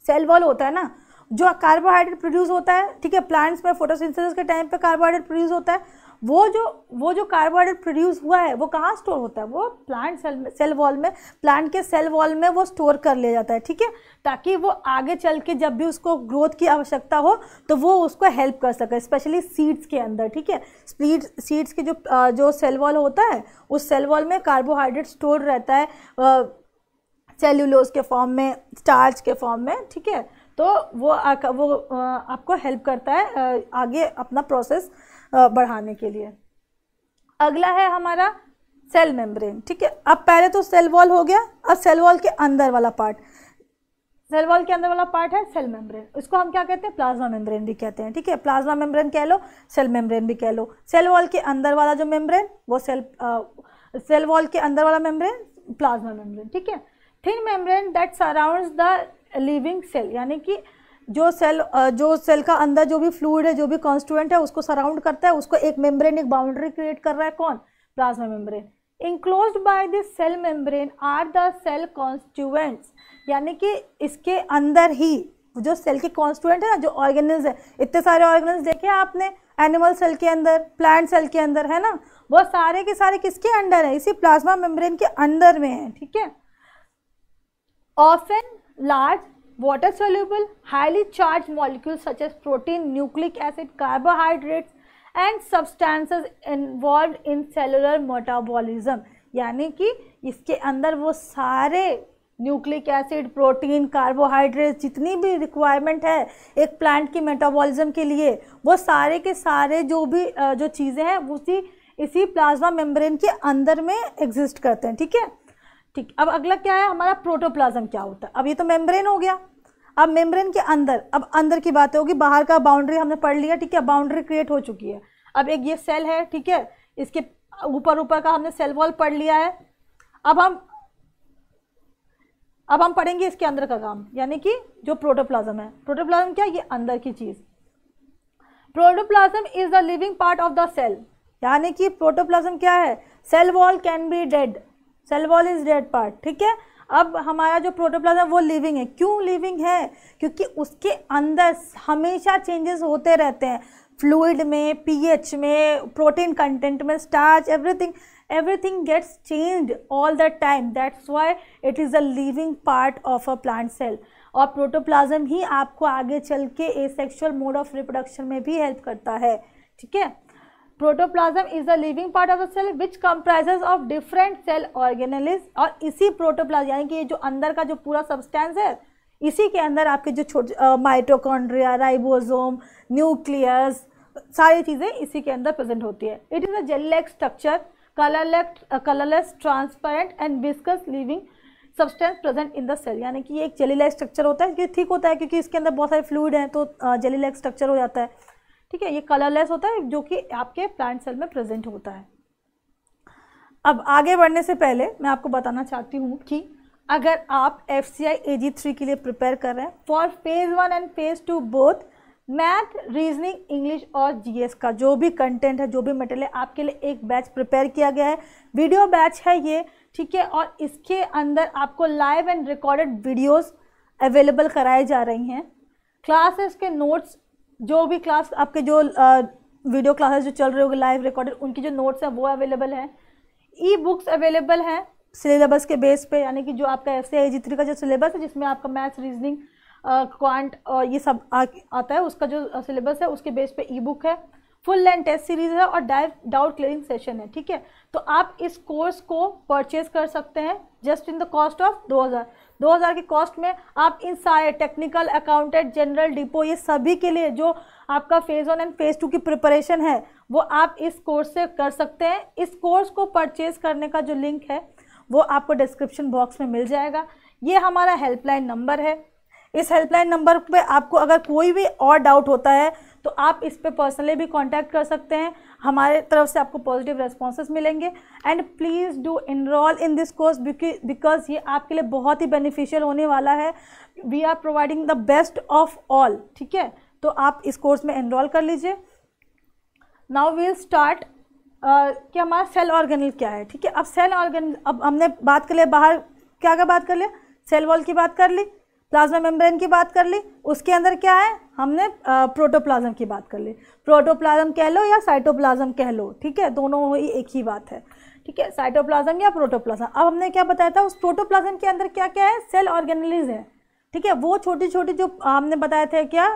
सेल वॉल होता है ना, जो कार्बोहाइड्रेट प्रोड्यूस होता है, ठीक है, प्लांट्स में फोटोसिंथेसिस के टाइम पे कार्बोहाइड्रेट प्रोड्यूस होता है, वो जो कार्बोहाइड्रेट प्रोड्यूस हुआ है वो कहाँ स्टोर होता है, वो प्लांट सेल वॉल में, प्लांट के सेल वॉल में वो स्टोर कर लिया जाता है, ठीक है, ताकि वो आगे चल के जब भी उसको ग्रोथ की आवश्यकता हो तो वो उसको हेल्प कर सके, स्पेशली सीड्स के अंदर, ठीक है। सीड्स के जो सेल वॉल होता है उस सेल वॉल में कार्बोहाइड्रेट स्टोर रहता है सेल्यूलोज के फॉर्म में, स्टार्च के फॉर्म में, ठीक है। तो वो आपको हेल्प करता है आगे अपना प्रोसेस बढ़ाने के लिए। अगला है हमारा सेल मेम्ब्रेन, ठीक है। अब पहले तो सेल वॉल हो गया, अब सेल वॉल के अंदर वाला पार्ट, सेल वॉल के अंदर वाला पार्ट है सेल मेम्ब्रेन, इसको हम क्या कहते हैं, प्लाज्मा मेम्ब्रेन भी कहते हैं, ठीक है। प्लाज्मा मेम्ब्रेन कह लो, सेल मेम्ब्रेन भी कह लो। सेल वॉल के अंदर वाला जो मेम्ब्रेन वो सेल वॉल के अंदर वाला मेम्ब्रेन प्लाज्मा मेम्ब्रेन, ठीक है। Thin membrane that surrounds the living cell, यानी कि जो सेल का अंदर जो भी फ्लूइड है, जो भी कॉन्स्टिट्यूएंट है उसको सराउंड करता है, उसको एक मेम्ब्रेन, एक बाउंड्री क्रिएट कर रहा है, कौन, plasma membrane. Enclosed by this cell membrane are the cell constituents, यानी कि इसके अंदर ही जो सेल के कॉन्स्टिट्यूएंट है ना, जो ऑर्गेनल्स है, इतने सारे ऑर्गेनल्स देखे आपने एनिमल सेल के अंदर, प्लांट सेल के अंदर, है ना, वो सारे के सारे किसके अंडर है, इसी प्लाज्मा मेम्ब्रेन के अंदर में है, ठीक है। Often large water-soluble, highly charged molecules such as protein, nucleic acid, carbohydrates, and substances involve in cellular metabolism, यानी कि इसके अंदर वो सारे न्यूक्लिक एसिड, प्रोटीन, कार्बोहाइड्रेट, जितनी भी रिक्वायरमेंट है एक प्लांट की मेटाबॉलिज्म के लिए, वो सारे के सारे जो भी जो चीज़ें हैं उसी इसी प्लाज्मा मेम्ब्रेन के अंदर में एग्जिस्ट करते हैं। ठीक है, ठीक। अब अगला क्या है हमारा, प्रोटोप्लाज्म क्या होता है। अब ये तो मेम्ब्रेन हो गया, अब मेम्ब्रेन के अंदर, अब अंदर की बात होगी, बाहर का बाउंड्री हमने पढ़ लिया। ठीक है, बाउंड्री क्रिएट हो चुकी है। अब एक ये सेल है, ठीक है, इसके ऊपर ऊपर का हमने सेल वॉल पढ़ लिया है। अब हम पढ़ेंगे इसके अंदर का काम, यानी कि जो प्रोटोप्लाज्म है। प्रोटोप्लाज्म क्या है, ये अंदर की चीज। Protoplasm is the living part of the cell, यानी कि प्रोटोप्लाज्म क्या है, cell wall can be dead, cell wall is dead part. ठीक है, अब हमारा जो प्रोटोप्लाज्म है वो लिविंग है। क्यों लिविंग है, क्योंकि उसके अंदर हमेशा चेंजेस होते रहते हैं, फ्लूइड में, पीएच में, प्रोटीन कंटेंट में, starch, everything gets changed all the time. That's why it is a living part of a plant cell. और प्रोटोप्लाज्म ही आपको आगे चल के एसेक्सुअल मोड ऑफ रिप्रोडक्शन में भी हेल्प करता है। ठीक है, protoplasm is the living part of the cell which comprises of different cell organelles. और इसी प्रोटोप्लाज्म यानी कि ये जो अंदर का जो पूरा सब्सटेंस है, इसी के अंदर आपके जो छोटे माइटोकॉन्ड्रिया, राइबोसोम, न्यूक्लियस, सारी चीज़ें इसी के अंदर प्रेजेंट होती है। It is a gel like structure, colourless, transparent and viscous living substance present in the cell, यानी कि ये एक जेली लाइक स्ट्रक्चर होता है। ये ठीक होता है क्योंकि इसके अंदर बहुत सारे फ्लूइड हैं, तो जेली लाइक स्ट्रक्चर हो जाता है। ठीक है, ये कलरलेस होता है जो कि आपके प्लांट सेल में प्रेजेंट होता है। अब आगे बढ़ने से पहले मैं आपको बताना चाहती हूँ कि अगर आप FCI AG3 के लिए प्रिपेयर कर रहे हैं for phase 1 and phase 2 both, math, reasoning, English और GS का जो भी कंटेंट है, जो भी मटेरियल है, आपके लिए एक बैच प्रिपेयर किया गया है। वीडियो बैच है ये, ठीक है, और इसके अंदर आपको live and recorded videos available कराई जा रही हैं। क्लासेस के नोट्स, जो भी क्लास आपके जो वीडियो क्लासेस जो चल रहे होंगे लाइव रिकॉर्डेड, उनकी जो नोट्स हैं वो अवेलेबल हैं। ई बुक्स अवेलेबल हैं सिलेबस के बेस पे, यानी कि जो आपका FCI AG3 का जो सिलेबस है, जिसमें आपका मैथ्स, रीजनिंग, क्वांट और ये सब आता है, उसका जो सिलेबस है उसके बेस पे ई बुक है, फुल लेंथ टेस्ट सीरीज है और डाउट क्लियरिंग सेशन है। ठीक है, तो आप इस कोर्स को परचेज कर सकते हैं just in the cost of 2000 की कॉस्ट में। आप इन सारे टेक्निकल, अकाउंटेंट, जनरल, डिपो, ये सभी के लिए जो आपका फेज़ 1 एंड फेज़ 2 की प्रिपरेशन है वो आप इस कोर्स से कर सकते हैं। इस कोर्स को परचेज करने का जो लिंक है वो आपको डिस्क्रिप्शन बॉक्स में मिल जाएगा। ये हमारा हेल्पलाइन नंबर है। इस हेल्पलाइन नंबर पे आपको अगर कोई भी और डाउट होता है तो आप इस पे पर्सनली भी कांटेक्ट कर सकते हैं। हमारे तरफ से आपको पॉजिटिव रेस्पॉन्सेस मिलेंगे। And please do enrol in this course because ये आपके लिए बहुत ही बेनिफिशियल होने वाला है। We are providing the best of all. ठीक है, तो आप इस कोर्स में इनरोल कर लीजिए। नाउ वील स्टार्ट कि हमारा सेल ऑर्गेनल क्या है। ठीक है, अब सेल ऑर्गेनल, अब हमने बात कर लिया बाहर क्या बात कर लिया, सेल वॉल की बात कर ली, प्लाज्मा मेम्ब्रेन की बात कर ली, उसके अंदर क्या है, हमने प्रोटोप्लाज्म की बात कर ली। प्रोटोप्लाज्म कह लो या साइटोप्लाज्म कह लो, ठीक है, दोनों ही एक ही बात है। ठीक है, साइटोप्लाज्म या प्रोटोप्लाज्म। अब हमने क्या बताया था, उस प्रोटोप्लाज्म के अंदर क्या क्या है, सेल ऑर्गेनेल्स है। ठीक है, वो छोटी छोटी जो हमने बताए थे क्या,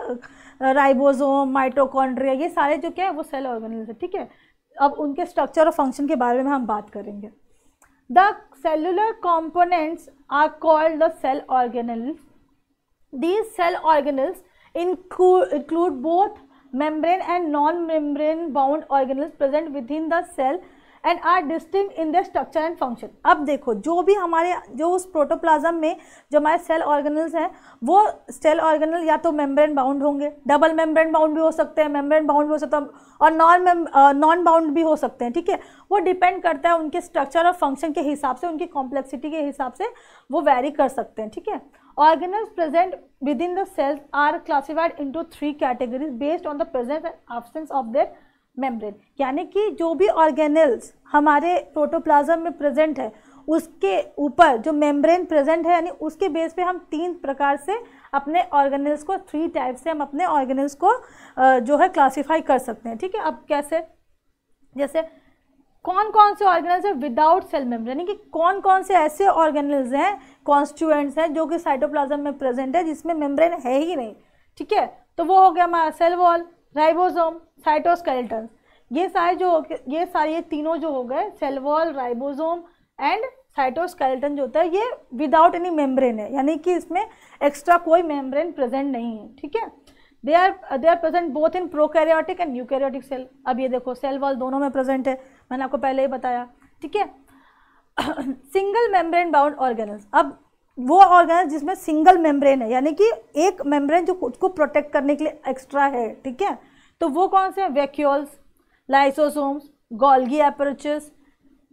राइबोसोम, माइटोकॉन्ड्रिया, ये सारे जो क्या है वो सेल ऑर्गेनेल्स है। ठीक है, अब उनके स्ट्रक्चर और फंक्शन के बारे में हम बात करेंगे। The cellular components are called the cell organelles. These cell organelles include both membrane and non-membrane bound organelles present within the cell and are distinct in their structure and function. अब देखो, जो भी हमारे जो उस प्रोटोप्लाज्म में जो हमारे सेल ऑर्गेनल्स हैं, वो सेल ऑर्गेनल या तो मेम्ब्रेन बाउंड होंगे, डबल मेम्ब्रेन बाउंड भी हो सकते हैं, मेम्ब्रेन बाउंड भी हो सकता है, और नॉन बाउंड भी हो सकते हैं। ठीक है, वो डिपेंड करता है उनके स्ट्रक्चर और फंक्शन के हिसाब से, उनकी कॉम्प्लेक्सिटी के हिसाब से वो वेरी कर सकते हैं। ठीक है, organelles present within the cells are classified into 3 categories based on the presence and absence of their membrane. यानी कि जो भी ऑर्गेनल्स हमारे प्रोटोप्लाज्म में प्रेजेंट है, उसके ऊपर जो मेम्ब्रेन प्रेजेंट है, यानी उसके बेस पे हम 3 प्रकार से अपने ऑर्गेनल्स को, 3 टाइप से हम अपने ऑर्गेनल्स को जो है क्लासीफाई कर सकते हैं। ठीक है, अब कैसे, जैसे कौन कौन से ऑर्गेनल्स हैं विदाउट सेल मेम्ब्रेन, यानी कि कौन कौन से ऐसे ऑर्गेनल्स हैं, कॉन्स्टिट्यूएंट्स हैं जो कि साइटोप्लाज्म में प्रेजेंट है जिसमें मेम्ब्रेन है ही नहीं। ठीक है, तो वो हो गया हमारा सेल वॉल, राइबोसोम, साइटोस्केलेटन। ये सारे ये तीनों जो हो गए, cell wall, ribosome and cytoskeleton जो होता है, ये विदाउट एनी मेम्ब्रेन है, यानी कि इसमें एक्स्ट्रा कोई मेम्ब्रेन प्रेजेंट नहीं है, ठीक है। They are present both in prokaryotic and eukaryotic cell. अब ये देखो सेल वॉल दोनों में प्रेजेंट है, मैंने आपको पहले ही बताया, ठीक है। सिंगल मेम्ब्रेन बाउंड ऑर्गेनल्स, अब वो ऑर्गेनल जिसमें सिंगल मेम्ब्रेन है, यानी कि एक मेम्ब्रेन जो खुद को प्रोटेक्ट करने के लिए एक्स्ट्रा है, ठीक है। तो वो कौन से हैं? Vacuoles, lysosomes, Golgi apparatus,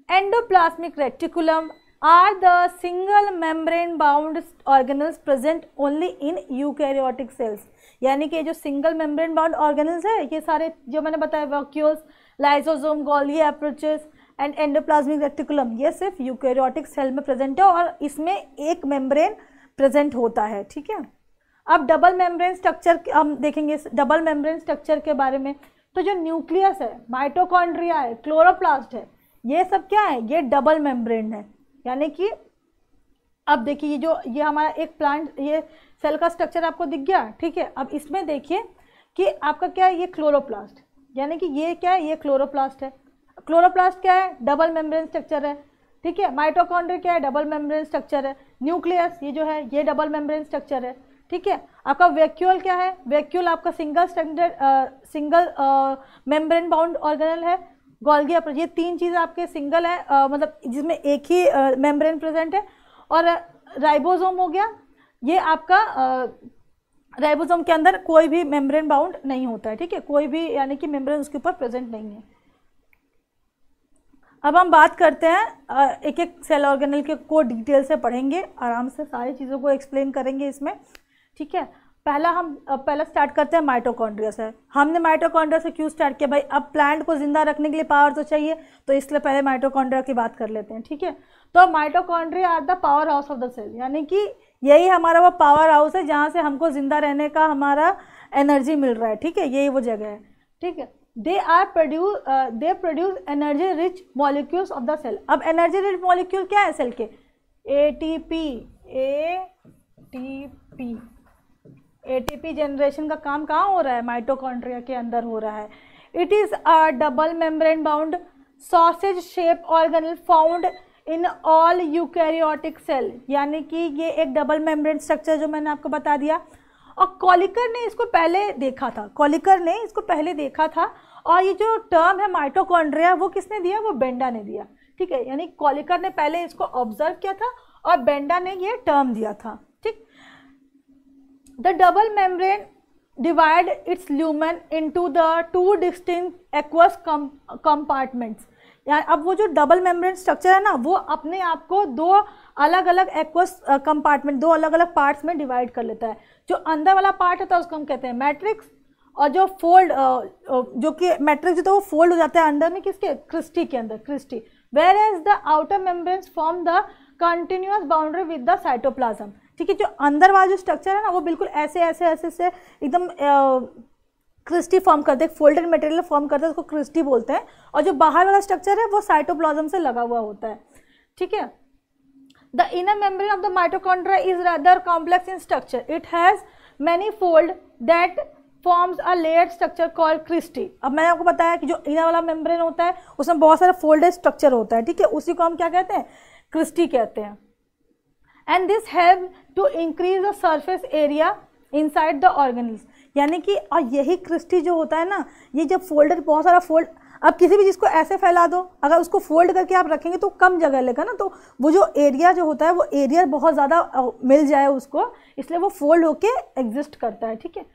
endoplasmic reticulum are the single membrane bound organelles present only in eukaryotic cells. यानी कि जो सिंगल मेम्ब्रेन बाउंड ऑर्गेनल्स है, ये सारे जो मैंने बताया, vacuoles, lysosome, Golgi apparatus and endoplasmic reticulum, ये सिर्फ यूकैरियोटिक सेल में प्रेजेंट है और इसमें एक मेम्ब्रेन प्रेजेंट होता है, ठीक है। अब डबल मेम्ब्रेन स्ट्रक्चर हम देखेंगे, डबल मेम्ब्रेन स्ट्रक्चर के बारे में। तो जो न्यूक्लियस है, माइटोकॉन्ड्रिया है, क्लोरोप्लास्ट है, ये सब क्या है? ये डबल मेम्ब्रेन है। यानी कि अब देखिए ये हमारा एक प्लांट, ये सेल का स्ट्रक्चर आपको दिख गया, ठीक है। अब इसमें देखिए कि आपका क्या है, ये क्लोरोप्लास्ट, यानी कि ये क्या है? ये क्लोरोप्लास्ट है। क्लोरोप्लास्ट क्या है? डबल मेम्ब्रेन स्ट्रक्चर है, ठीक है। माइटोकॉन्ड्रिया क्या है? डबल मेम्ब्रेन स्ट्रक्चर है। न्यूक्लियस ये जो है, ये डबल मेम्ब्रेन स्ट्रक्चर है, ठीक है। आपका वैक्यूल क्या है? वैक्यूल आपका सिंगल मेम्ब्रेन बाउंड ऑर्गेनल है। गोल्गी एपरेचस, ये तीन चीज़ आपके सिंगल है, मतलब जिसमें एक ही मेम्ब्रेन प्रेजेंट है। और राइबोसोम हो गया, ये आपका राइबोसोम के अंदर कोई भी मेम्ब्रेन बाउंड नहीं होता है, ठीक है, कोई भी यानी कि मेम्ब्रेन उसके ऊपर प्रेजेंट नहीं है। अब हम बात करते हैं एक एक सेल ऑर्गेनल के को डिटेल से पढ़ेंगे, आराम से सारी चीज़ों को एक्सप्लेन करेंगे इसमें, ठीक है। पहला स्टार्ट करते हैं माइटोकॉन्ड्रिया से। हमने माइटोकॉन्ड्रिया से क्यों स्टार्ट किया भाई? अब प्लांट को जिंदा रखने के लिए पावर तो चाहिए, तो इसलिए पहले माइटोकॉन्ड्रिया की बात कर लेते हैं, ठीक है। तो mitochondria are the powerhouse of the cell, यानी कि यही हमारा वो पावर हाउस है जहाँ से हमको जिंदा रहने का हमारा एनर्जी मिल रहा है, ठीक है, यही वो जगह है, ठीक है। They produce energy rich molecules of the cell. अब एनर्जी रिच मॉलिक्यूल क्या है सेल के? एटीपी जनरेशन का काम कहाँ हो रहा है? माइटोकॉन्ड्रिया के अंदर हो रहा है। It is a double membrane bound sausage shape organelle found in all eukaryotic cell, यानी कि ये एक डबल मेम्ब्रेन स्ट्रक्चर जो मैंने आपको बता दिया। और कॉलिकर ने इसको पहले देखा था, और ये जो टर्म है माइटोकॉन्ड्रिया, वो किसने दिया? वो बेंडा ने दिया, ठीक है। यानी कॉलिकर ने पहले इसको ऑब्जर्व किया था और बेंडा ने ये टर्म दिया था, ठीक। The double membrane divide it's lumen into the two distinct aqueous compartments. यानी अब वो जो डबल मेम्ब्रेन स्ट्रक्चर है ना, वो अपने आप को दो अलग अलग एक्वस कंपार्टमेंट, दो अलग अलग पार्ट्स में डिवाइड कर लेता है। जो अंदर वाला पार्ट होता है उसको हम कहते हैं मैट्रिक्स, और जो फोल्ड जो कि मैट्रिक्स जो वो फोल्ड हो जाता है अंदर में, किसके? क्रिस्टी के अंदर, cristae. Whereas the outer membranes form the continuous boundary with the cytoplasm, ठीक है। जो अंदर वाला जो स्ट्रक्चर है ना, वो बिल्कुल ऐसे से एकदम क्रिस्टी फॉर्म करते हैं, फोल्डेड मटेरियल फॉर्म करते हैं, उसको क्रिस्टी बोलते हैं। और जो बाहर वाला स्ट्रक्चर है वो साइटोप्लाज्म से लगा हुआ होता है, ठीक है। The inner membrane of the mitochondria is rather complex in structure. It has many fold that forms a layered structure called cristae. अब मैंने आपको बताया कि जो इनर वाला मेम्ब्रेन होता है उसमें बहुत सारा फोल्डेड स्ट्रक्चर होता है, ठीक है, उसी को हम क्या कहते हैं? क्रिस्टी कहते हैं। And this help to increase the surface area inside the organelles, यानी कि और यही क्रिस्टी जो होता है ना, ये जब फोल्डेड, बहुत सारा फोल्ड, अब किसी भी चीज़ को ऐसे फैला दो, अगर उसको फोल्ड करके आप रखेंगे तो कम जगह लेगा ना, तो वो जो एरिया जो होता है वो एरिया बहुत ज़्यादा मिल जाए उसको, इसलिए वो फोल्ड होके एग्जिस्ट करता है, ठीक है।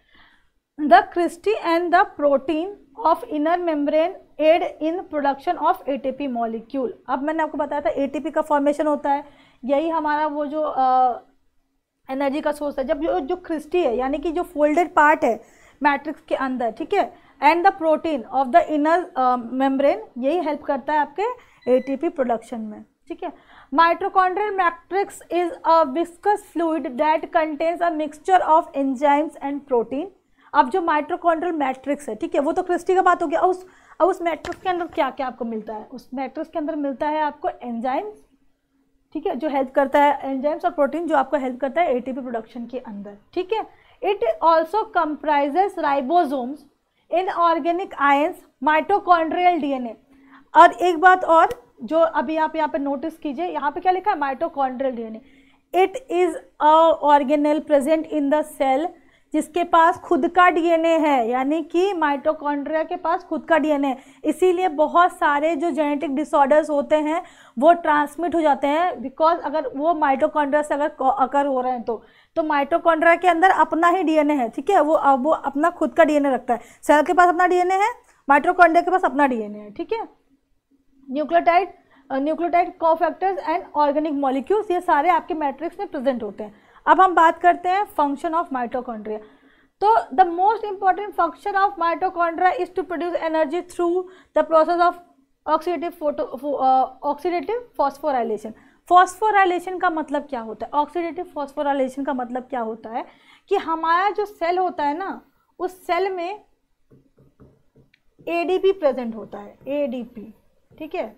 The cristae and the protein of inner membrane aid in production of ATP molecule. अब मैंने आपको बताया था एटीपी का फॉर्मेशन होता है, यही हमारा वो जो एनर्जी का सोर्स है। जब जो क्रिस्टी है, यानी कि जो फोल्डेड पार्ट है मैट्रिक्स के अंदर, ठीक है, and the protein of the inner membrane, यही हेल्प करता है आपके एटीपी प्रोडक्शन में, ठीक है। Mitochondrial matrix is a viscous fluid that contains a mixture of enzymes and protein. अब जो माइटोकॉन्ड्रियल मैट्रिक्स है, ठीक है, वो तो क्रिस्टी का बात हो गया। अब उस मैट्रिक्स के अंदर क्या क्या आपको मिलता है? उस मैट्रिक्स के अंदर मिलता है आपको एंजाइम्स, ठीक है, जो हेल्प करता है, एंजाइम्स और प्रोटीन जो आपको हेल्प करता है एटीपी प्रोडक्शन के अंदर, ठीक है। It also comprises ribosomes inorganic ions, mitochondrial DNA. और एक बात और जो अभी आप यहाँ पे नोटिस कीजिए, यहाँ पे क्या लिखा है, mitochondrial DNA. It is a organelle present in the cell जिसके पास खुद का डीएनए है, यानी कि माइटोकॉन्ड्रिया के पास खुद का डीएनए है। इसीलिए बहुत सारे जो जेनेटिक डिसऑर्डर्स होते हैं वो ट्रांसमिट हो जाते हैं, बिकॉज अगर वो माइटोकॉन्ड्रिया से अगर अकर हो रहे हैं तो माइटोकॉन्ड्रिया के अंदर अपना ही डीएनए है, ठीक है, वो अपना खुद का डीएनए रखता है। सेल के पास अपना डीएनए है, माइटोकॉन्ड्रिया के पास अपना डीएनए है, ठीक है। Nucleotide cofactors and organic molecules, ये सारे आपके मैट्रिक्स में प्रेजेंट होते हैं। अब हम बात करते हैं फंक्शन ऑफ माइटोकॉन्ड्रिया। तो the most important function of mitochondria is to produce energy through the process of oxidative phosphorylation. Phosphorylation का मतलब क्या होता है? ऑक्सीडेटिव फॉस्फोराइलेशन का मतलब क्या होता है कि हमारा जो सेल होता है ना, उस सेल में एडीपी प्रेजेंट होता है, एडीपी, ठीक है।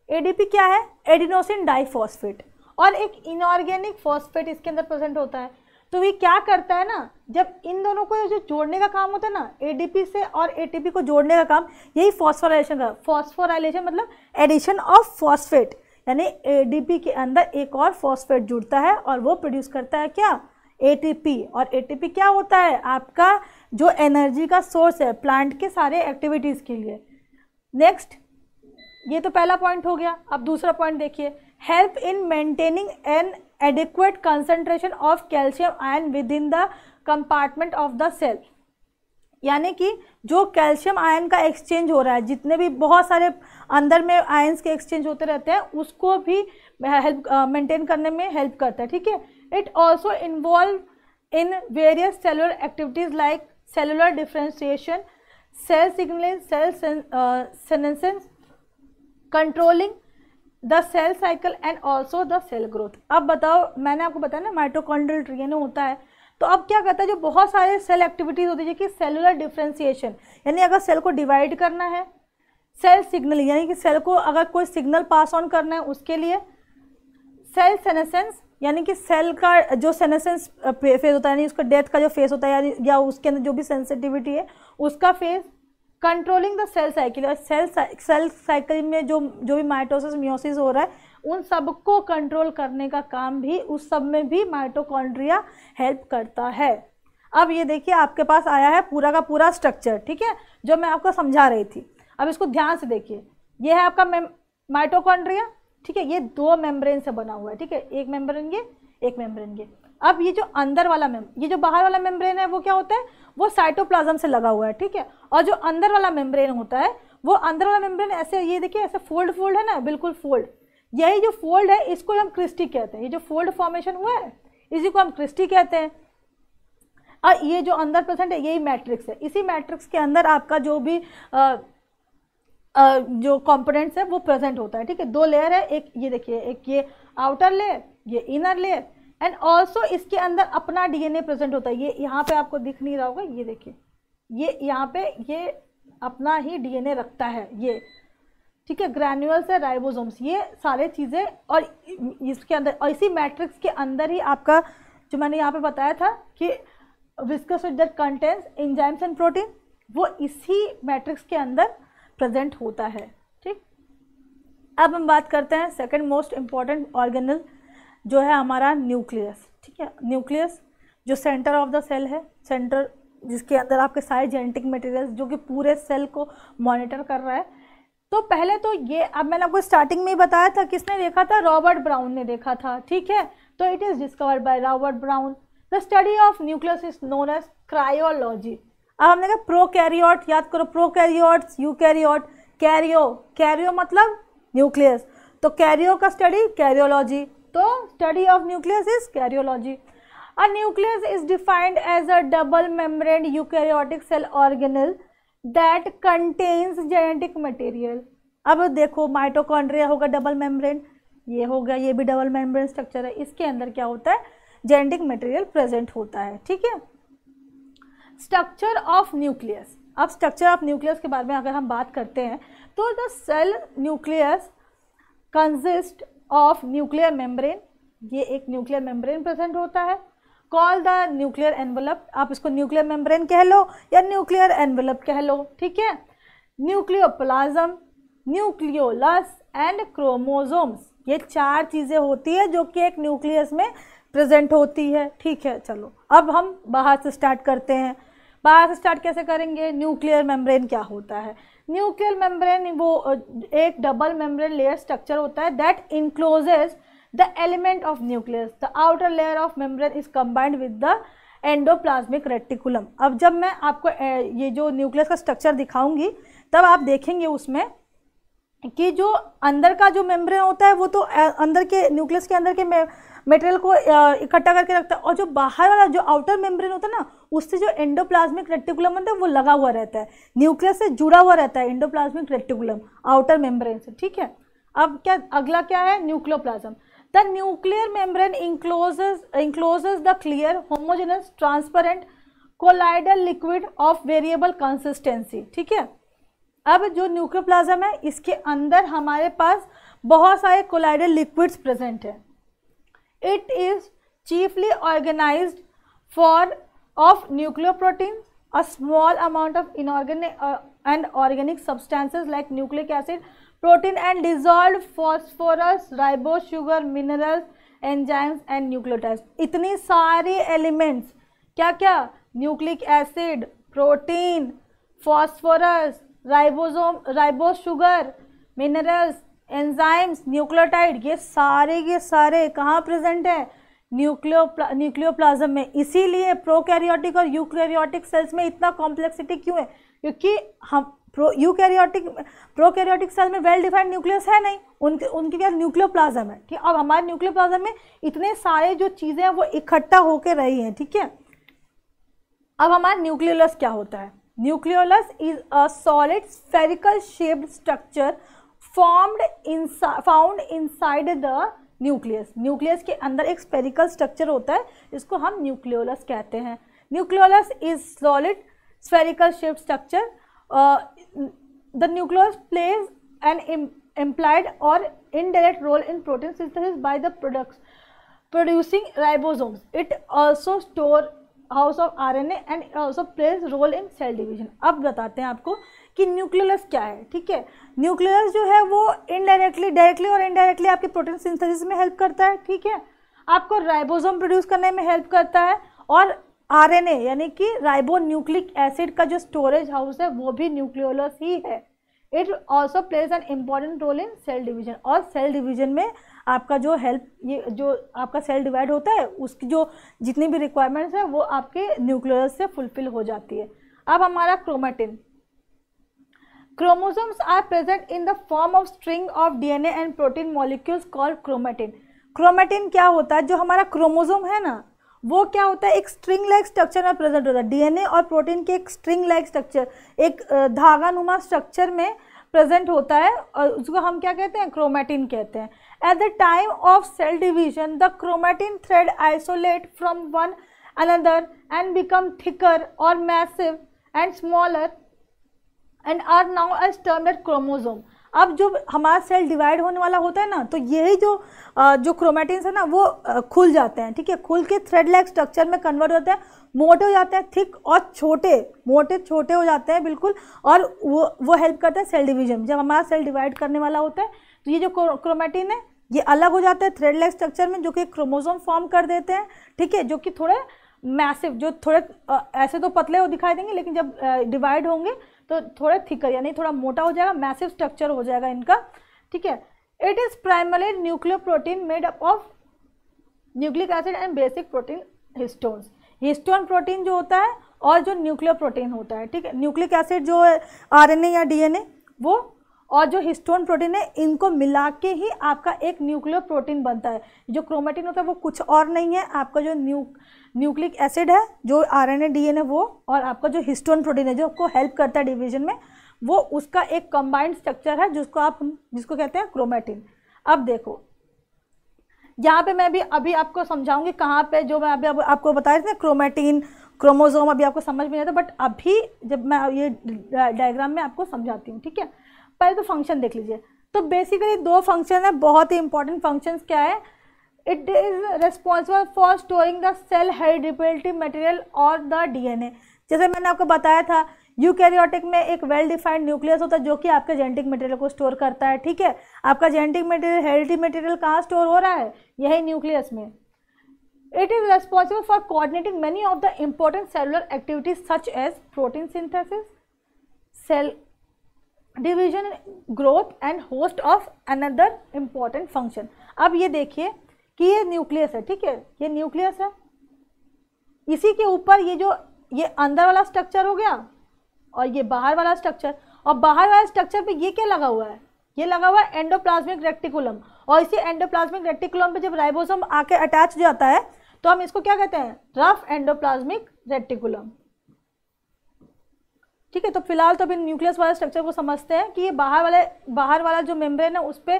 एडीपी क्या है? एडिनोसिन डाइफॉस्फेट, और एक इनऑर्गेनिक फॉस्फेट इसके अंदर प्रेजेंट होता है। तो ये क्या करता है ना, जब इन दोनों को जो जोड़ने का काम होता है ना, एडीपी से और एटीपी को जोड़ने का काम, यही फॉस्फोराइलेशन का। फॉस्फोराइलेशन मतलब एडिशन ऑफ फॉस्फेट, यानी एडीपी के अंदर एक और फॉस्फेट जुड़ता है और वो प्रोड्यूस करता है क्या? एटीपी। और एटीपी क्या होता है? आपका जो एनर्जी का सोर्स है प्लांट के सारे एक्टिविटीज़ के लिए। नेक्स्ट, ये तो पहला पॉइंट हो गया। अब दूसरा पॉइंट देखिए, help in maintaining an adequate concentration of calcium ion within the compartment of the cell, यानी कि जो कैल्शियम आयन का एक्सचेंज हो रहा है, जितने भी बहुत सारे अंदर में आयंस के एक्सचेंज होते रहते हैं, उसको भी हेल्प मेंटेन करने में हेल्प करता है, ठीक है। It also involve in various cellular activities like cellular differentiation, cell signaling, cell senescence, controlling the cell cycle and also the cell growth. अब बताओ, मैंने आपको बताया ना माइटोकॉन्ड्रियल डीएनए होता है, तो अब क्या करता है, जो बहुत सारे सेल एक्टिविटीज़ होती है कि सेलुलर डिफ्रेंशिएशन, यानी अगर सेल को डिवाइड करना है, सेल सिग्नलिंग यानी कि सेल को अगर कोई सिग्नल पास ऑन करना है उसके लिए, सेल सेनेसेंस यानी कि सेल का जो सेनेसेंस फेज होता है, यानी उसका डेथ का जो फेज होता है या उसके अंदर जो भी सेंसिटिविटी है उसका phase, controlling the cell cycle, और सेल साइकिल में जो भी माइटोसिस मियोसिस हो रहा है उन सबको कंट्रोल करने का काम भी, उस सब में भी माइटोकॉन्ड्रिया हेल्प करता है। अब ये देखिए आपके पास आया है पूरा का पूरा स्ट्रक्चर, ठीक है, जो मैं आपको समझा रही थी। अब इसको ध्यान से देखिए, ये है आपका माइटोकॉन्ड्रिया, ठीक है, ये दो मेम्ब्रेन से बना हुआ है, ठीक है, एक मेम्ब्रेन ये, एक मेम्ब्रेन ये। अब ये जो अंदर वाला ये जो बाहर वाला मेम्ब्रेन है वो क्या होता है, वो साइटोप्लाज्म से लगा हुआ है, ठीक है। और जो अंदर वाला मेम्ब्रेन होता है, वो अंदर वाला मेम्ब्रेन ऐसे, ये देखिए ऐसे फोल्ड है ना, बिल्कुल फोल्ड, यही जो फोल्ड है इसको हम क्रिस्टी कहते हैं। ये जो फोल्ड फॉर्मेशन हुआ है इसी को हम क्रिस्टी कहते हैं। और ये जो अंदर प्रेजेंट है यही मैट्रिक्स है। इसी मैट्रिक्स के अंदर आपका जो भी जो कंपोनेंट्स है वो प्रेजेंट होता है, ठीक है। दो लेयर है, एक ये देखिए, एक ये आउटर लेयर, ये इनर लेयर, एंड ऑल्सो इसके अंदर अपना डीएनए प्रेजेंट होता है। ये यहाँ पे आपको दिख नहीं रहा होगा, ये देखिए, ये यहाँ पे ये अपना ही डीएनए रखता है, ये, ठीक है, ग्रैन्यूल्स है, राइबोसोम्स, ये सारे चीज़ें। और इसके अंदर, और इसी मैट्रिक्स के अंदर ही आपका जो मैंने यहाँ पे बताया था कि viscous that contains enzymes and protein, वो इसी मैट्रिक्स के अंदर प्रेजेंट होता है, ठीक। अब हम बात करते हैं सेकंड मोस्ट इम्पॉर्टेंट ऑर्गेनल, जो है हमारा न्यूक्लियस, ठीक है। न्यूक्लियस जो सेंटर ऑफ द सेल है, सेंटर जिसके अंदर आपके सारे जेनेटिक मटेरियल्स जो कि पूरे सेल को मॉनिटर कर रहा है। तो पहले तो ये, अब मैंने आपको स्टार्टिंग में ही बताया था, किसने देखा था? रॉबर्ट ब्राउन ने देखा था, ठीक है। तो it is discovered by Robert Brown. The study of nucleus is known as karyology. अब हमने कहा प्रोकैरियोट, याद करो, प्रोकैरियोट्स, यूकैरियोट, कैरियो मतलब न्यूक्लियस, तो कैरियो का स्टडी कैरियोलॉजी, तो study of nucleus is karyology. A nucleus is defined as a double membrane eukaryotic cell organelle that contains genetic material. अब देखो, माइटोकॉन्ड्रिया होगा डबल मेम्ब्रेन, ये हो गया, ये भी डबल मेम्ब्रेन स्ट्रक्चर है, इसके अंदर क्या होता है? जेनेटिक मटेरियल प्रेजेंट होता है, ठीक है। Structure of nucleus. अब स्ट्रक्चर ऑफ न्यूक्लियस के बारे में अगर हम बात करते हैं तो the cell nucleus consist of nuclear membrane, ये एक न्यूक्लियर मेम्ब्रेन प्रेजेंट होता है, कॉल द न्यूक्लियर एनवेलप, आप इसको न्यूक्लियर मेम्ब्रेन कह लो या न्यूक्लियर एनवेलप कह लो, ठीक है। न्यूक्लियोप्लाज्म, न्यूक्लियोलस एंड क्रोमोसोम्स, ये 4 चीज़ें होती है जो कि एक न्यूक्लियस में प्रेजेंट होती है, ठीक है। चलो अब हम बाहर से स्टार्ट करते हैं। बाहर से स्टार्ट कैसे करेंगे? न्यूक्लियर मेम्ब्रेन क्या होता है? न्यूक्लियर मेम्ब्रेन वो एक डबल मेम्ब्रेन लेयर स्ट्रक्चर होता है that encloses the element of nucleus. The outer layer of membrane is combined with the endoplasmic reticulum. अब जब मैं आपको ये जो न्यूक्लियस का स्ट्रक्चर दिखाऊंगी तब आप देखेंगे उसमें कि जो अंदर का जो मेम्ब्रेन होता है वो तो अंदर के न्यूक्लियस के अंदर के मटेरियल को इकट्ठा करके रखता है, और जो बाहर वाला जो आउटर मेम्ब्रेन होता है ना, उससे जो एंडोप्लाज्मिक रेटिकुलम होता है वो लगा हुआ रहता है, न्यूक्लियस से जुड़ा हुआ रहता है एंडोप्लाज्मिक रेटिकुलम आउटर मेम्ब्रेन से, ठीक है। अब क्या अगला क्या है? Nucleoplasm. The nuclear membrane encloses the clear homogeneous transparent colloidal liquid of variable consistency, ठीक है। अब जो न्यूक्लियोप्लाज्म है इसके अंदर हमारे पास बहुत सारे कोलाइडल लिक्विड्स प्रेजेंट है। It is chiefly organized for of nucleoprotein, a small amount of inorganic and organic substances like nucleic acid, protein and dissolved phosphorus, ribose sugar, minerals, enzymes and nucleotides. इतनी सारी elements, क्या क्या? Nucleic acid, protein, phosphorus, ribose sugar, minerals, enzymes, nucleotide, ये सारे कहाँ present है? Nucleoplasm में। इसीलिए प्रोकैरियोटिक और यूकैरियोटिक सेल्स में इतना कॉम्प्लेक्सिटी क्यों है? क्योंकि हम प्रोकैरियोटिक सेल में वेल डिफाइंड न्यूक्लियस है नहीं, उनके क्या न्यूक्लियोप्लाज्म है, ठीक। अब हमारे न्यूक्लियोप्लाज्म में इतने सारे जो चीज़ें हैं वो इकट्ठा होकर रही हैं, ठीक है। अब हमारा न्यूक्लियोलस क्या होता है? Nucleolus is a solid spherical shaped structure found inside the nucleus. Nucleus के अंदर एक स्फेरिकल स्ट्रक्चर होता है जिसको हम न्यूक्लियोलस कहते हैं। Nucleolus is solid spherical shaped structure. The nucleus plays an implied or indirect role in protein synthesis by the producing ribosomes. It also store house of RNA and it also plays role in cell division. अब बताते हैं आपको कि nucleolus क्या है, ठीक है। Nucleolus जो है वो डायरेक्टली और इनडायरेक्टली आपके प्रोटीन सिंथेसिस में हेल्प करता है, ठीक है। आपको राइबोसोम प्रोड्यूस करने में हेल्प करता है, और RNA यानी कि राइबो न्यूक्लिक एसिड का जो स्टोरेज हाउस है वो भी न्यूक्लियोलस ही है। It also plays an important role in cell division, और सेल डिवीजन में आपका जो ये जो आपका सेल डिवाइड होता है उसकी जो जितनी भी रिक्वायरमेंट्स है वो आपके न्यूक्लियस से फुलफिल हो जाती है। अब हमारा chromatin. Chromosomes are present in the form of string of DNA and protein molecules called chromatin. Chromatin क्या होता है? जो हमारा क्रोमोसोम है ना वो क्या होता है? एक स्ट्रिंग लाइक स्ट्रक्चर में प्रेजेंट होता है। DNA और प्रोटीन के एक स्ट्रिंग लाइक स्ट्रक्चर, एक धागा नुमा स्ट्रक्चर में प्रेजेंट होता है, और उसको हम क्या कहते हैं? क्रोमेटिन कहते हैं। At the time of cell division the chromatin thread isolate from one another and become thicker और massive and smaller and are now as termed as chromosome. अब जो हमारा सेल डिवाइड होने वाला होता है ना, तो यही जो क्रोमेटिन्स है ना वो खुल जाते हैं, ठीक है। खुल के थ्रेड लाइक स्ट्रक्चर में कन्वर्ट होते हैं, मोटे हो जाते हैं, थिक और छोटे हो जाते हैं बिल्कुल, और वो हेल्प करते हैं सेल डिवीजन। जब हमारा सेल डिवाइड करने वाला होता है तो ये जो क्रोमेटिन है ये अलग हो जाता है थ्रेड लाइक स्ट्रक्चर में, जो कि क्रोमोसोम फॉर्म कर देते हैं, ठीक है, जो कि थोड़े मैसिव, जो थोड़े ऐसे तो पतले हो दिखाई देंगे, लेकिन जब डिवाइड होंगे तो थोड़े थिकर यानी थोड़ा मोटा हो जाएगा, मैसिव स्ट्रक्चर हो जाएगा इनका, ठीक है। It is primary nucleoprotein made up of nucleic acid and basic protein histones. Histone protein जो होता है और जो न्यूक्लियोप्रोटीन होता है, ठीक है। न्यूक्लिक एसिड जो है RNA या DNA वो, और जो हिस्टोन प्रोटीन है, इनको मिला के ही आपका एक न्यूक्लियोप्रोटीन बनता है। जो क्रोमेटिन होता है वो कुछ और नहीं है, आपका जो न्यूक्लिक एसिड है, जो RNA DNA वो, और आपका जो हिस्टोन प्रोटीन है जो आपको हेल्प करता है डिवीजन में, वो उसका एक कंबाइंड स्ट्रक्चर है जिसको कहते हैं क्रोमेटिन। अब देखो यहाँ पे मैं भी अभी आपको समझाऊंगी कहाँ पे, जो मैं अभी आपको बता रही थी क्रोमेटिन, क्रोमोसोम, अभी आपको समझ में नहीं आता, बट अभी जब मैं ये डायग्राम में आपको समझाती हूँ, ठीक है। पहले तो फंक्शन देख लीजिए। तो बेसिकली 2 फंक्शन है, बहुत ही इंपॉर्टेंट फंक्शंस क्या है? It is responsible for storing the cell heritability material और द डीएनए। जैसे मैंने आपको बताया था यूकैरियोटिक में एक वेल डिफाइंड न्यूक्लियस होता है जो कि आपके जेनेटिक मटेरियल को स्टोर करता है, ठीक है। आपका जेनेटिक मटेरियल, हेरिडिटी मटेरियल कहाँ स्टोर हो रहा है, यही न्यूक्लियस में। It is responsible for coordinating many of the important cellular activities such as protein synthesis, cell division, growth and host of another important function. अब ये देखिए कि ये न्यूक्लियस है, ठीक है, ये न्यूक्लियस है, इसी के ऊपर ये अंदर वाला स्ट्रक्चर हो गया और ये बाहर वाला स्ट्रक्चर, और बाहर वाले स्ट्रक्चर पे ये क्या लगा हुआ है, ये लगा हुआ है एंडोप्लाज्मिक रेटिकुलम, और इसी एंडोप्लाज्मिक रेटिकुलम पे जब राइबोसोम आके अटैच हो जाता है तो हम इसको क्या कहते हैं, रफ एंडोप्लाज्मिक रेटिकुलम, ठीक है। तो फिलहाल तो अभी न्यूक्लियस वाले स्ट्रक्चर को समझते हैं कि ये बाहर वाला जो मेम्ब्रेन है उस पर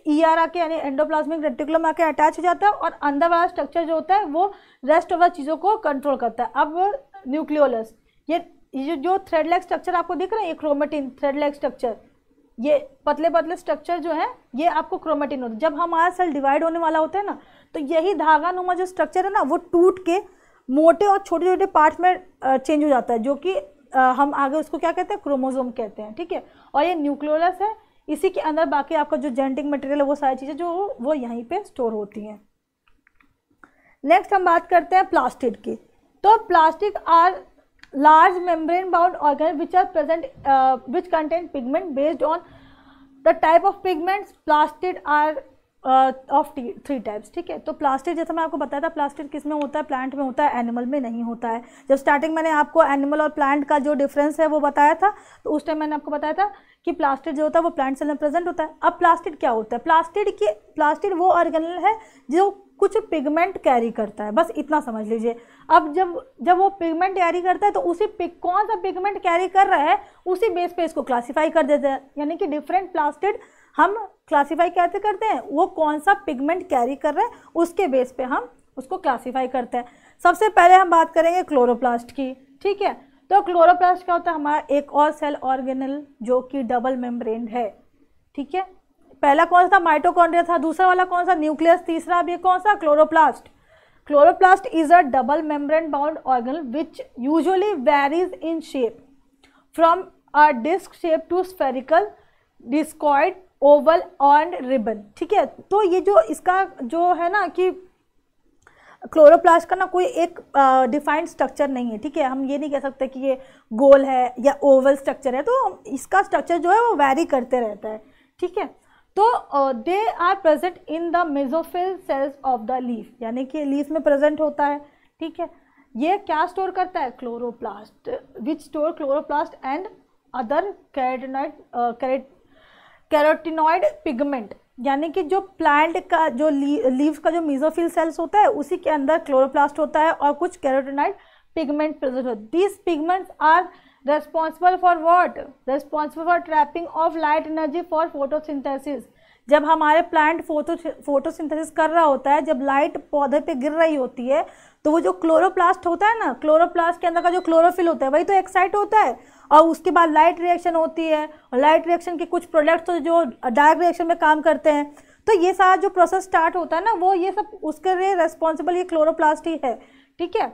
ER आके यानी एंडोप्लाज्मिक रेटिकुलम आके अटैच हो जाता है, और अंदर वाला स्ट्रक्चर जो होता है वो रेस्ट ऑफ द चीज़ों को कंट्रोल करता है। अब न्यूक्लियोलस, ये जो थ्रेड लाइक स्ट्रक्चर आपको दिख रहा है, ये क्रोमेटिन थ्रेड लाइक स्ट्रक्चर, ये पतले पतले स्ट्रक्चर जो है ये आपको क्रोमेटिन होता है। जब हमारा सेल डिवाइड होने वाला होता है ना, तो यही धागा नुमा जो स्ट्रक्चर है ना वो टूट के मोटे और छोटे छोटे पार्ट्स में चेंज हो जाता है, जो कि हम आगे उसको क्या कहते हैं, क्रोमोसोम कहते हैं, ठीक है। और ये न्यूक्लियोलस है, इसी के अंदर बाकी आपका जो जेनेटिक मटेरियल है वो सारी चीज़ें जो वो यहीं पे स्टोर होती हैं। नेक्स्ट हम बात करते हैं प्लास्टिड की। तो plastic are large membrane bound organelles which are present which contain pigment based on the type of pigments. Plastid are of 3 types, ठीक है। तो प्लास्टिड जैसा मैं आपको बताया था, प्लास्टिड किस में होता है, प्लांट में होता है, एनिमल में नहीं होता है। जब स्टार्टिंग मैंने आपको एनिमल और प्लांट का जो डिफरेंस है वो बताया था, तो उस टाइम मैंने आपको बताया था कि प्लास्टिड जो होता है वो प्लांट सेल में प्रेजेंट होता है। अब प्लास्टिड क्या होता है, प्लास्टिड वो ऑर्गेनेल है जो कुछ पिगमेंट कैरी करता है, बस इतना समझ लीजिए। अब जब वो पिगमेंट कैरी करता है तो कौन सा पिगमेंट कैरी कर रहा है उसी बेस पे इसको क्लासीफाई कर देते हैं, यानी कि डिफरेंट प्लास्टिड हम क्लासीफाई कैसे करते हैं, वो कौन सा पिगमेंट कैरी कर रहा है उसके बेस पे हम उसको क्लासीफाई करते हैं। सबसे पहले हम बात करेंगे क्लोरोप्लास्ट की, ठीक है। तो क्लोरोप्लास्ट क्या होता है, हमारा एक और सेल ऑर्गेनल जो कि डबल मेम्ब्रेन है, ठीक है। पहला कौन सा था, माइटोकॉन्ड्रिया था, दूसरा वाला कौन सा, न्यूक्लियस, तीसरा अब ये कौन सा, chloroplast. Chloroplast is a double membrane bound organelle which usually varies in shape from a disc shape to spherical, discoid, oval and ribbon, ठीक है। तो ये जो इसका जो है ना कि क्लोरोप्लास्ट का ना कोई एक डिफाइंड स्ट्रक्चर नहीं है, ठीक है। हम ये नहीं कह सकते कि ये गोल है या ओवल स्ट्रक्चर है, तो इसका स्ट्रक्चर जो है वो वैरी करते रहता है, ठीक है। तो they are present in the mesophyll cells of the leaf, यानी कि लीफ में प्रेजेंट होता है, ठीक है। ये क्या स्टोर करता है, chloroplast, which store chloroplast and other carotenoid pigment, यानी कि जो प्लांट का जो लीव्स का जो मेसोफिल सेल्स होता है उसी के अंदर क्लोरोप्लास्ट होता है और कुछ कैरोटिनॉइड पिगमेंट प्रेजेंट होते हैं। These pigments are responsible for what, responsible for trapping of light energy for photosynthesis। जब हमारे प्लांट फोटोसिंथेसिस कर रहा होता है, जब लाइट पौधे पे गिर रही होती है, तो वो जो क्लोरोप्लास्ट होता है ना, क्लोरोप्लास्ट के अंदर का जो क्लोरोफिल होता है वही तो एक्साइट होता है, और उसके बाद लाइट रिएक्शन होती है, और लाइट रिएक्शन के कुछ प्रोडक्ट्स तो जो डार्क रिएक्शन में काम करते हैं। तो ये सारा जो प्रोसेस स्टार्ट होता है ना, वो ये सब उसके लिए रेस्पॉन्सिबल ये क्लोरोप्लास्ट ही है, ठीक है।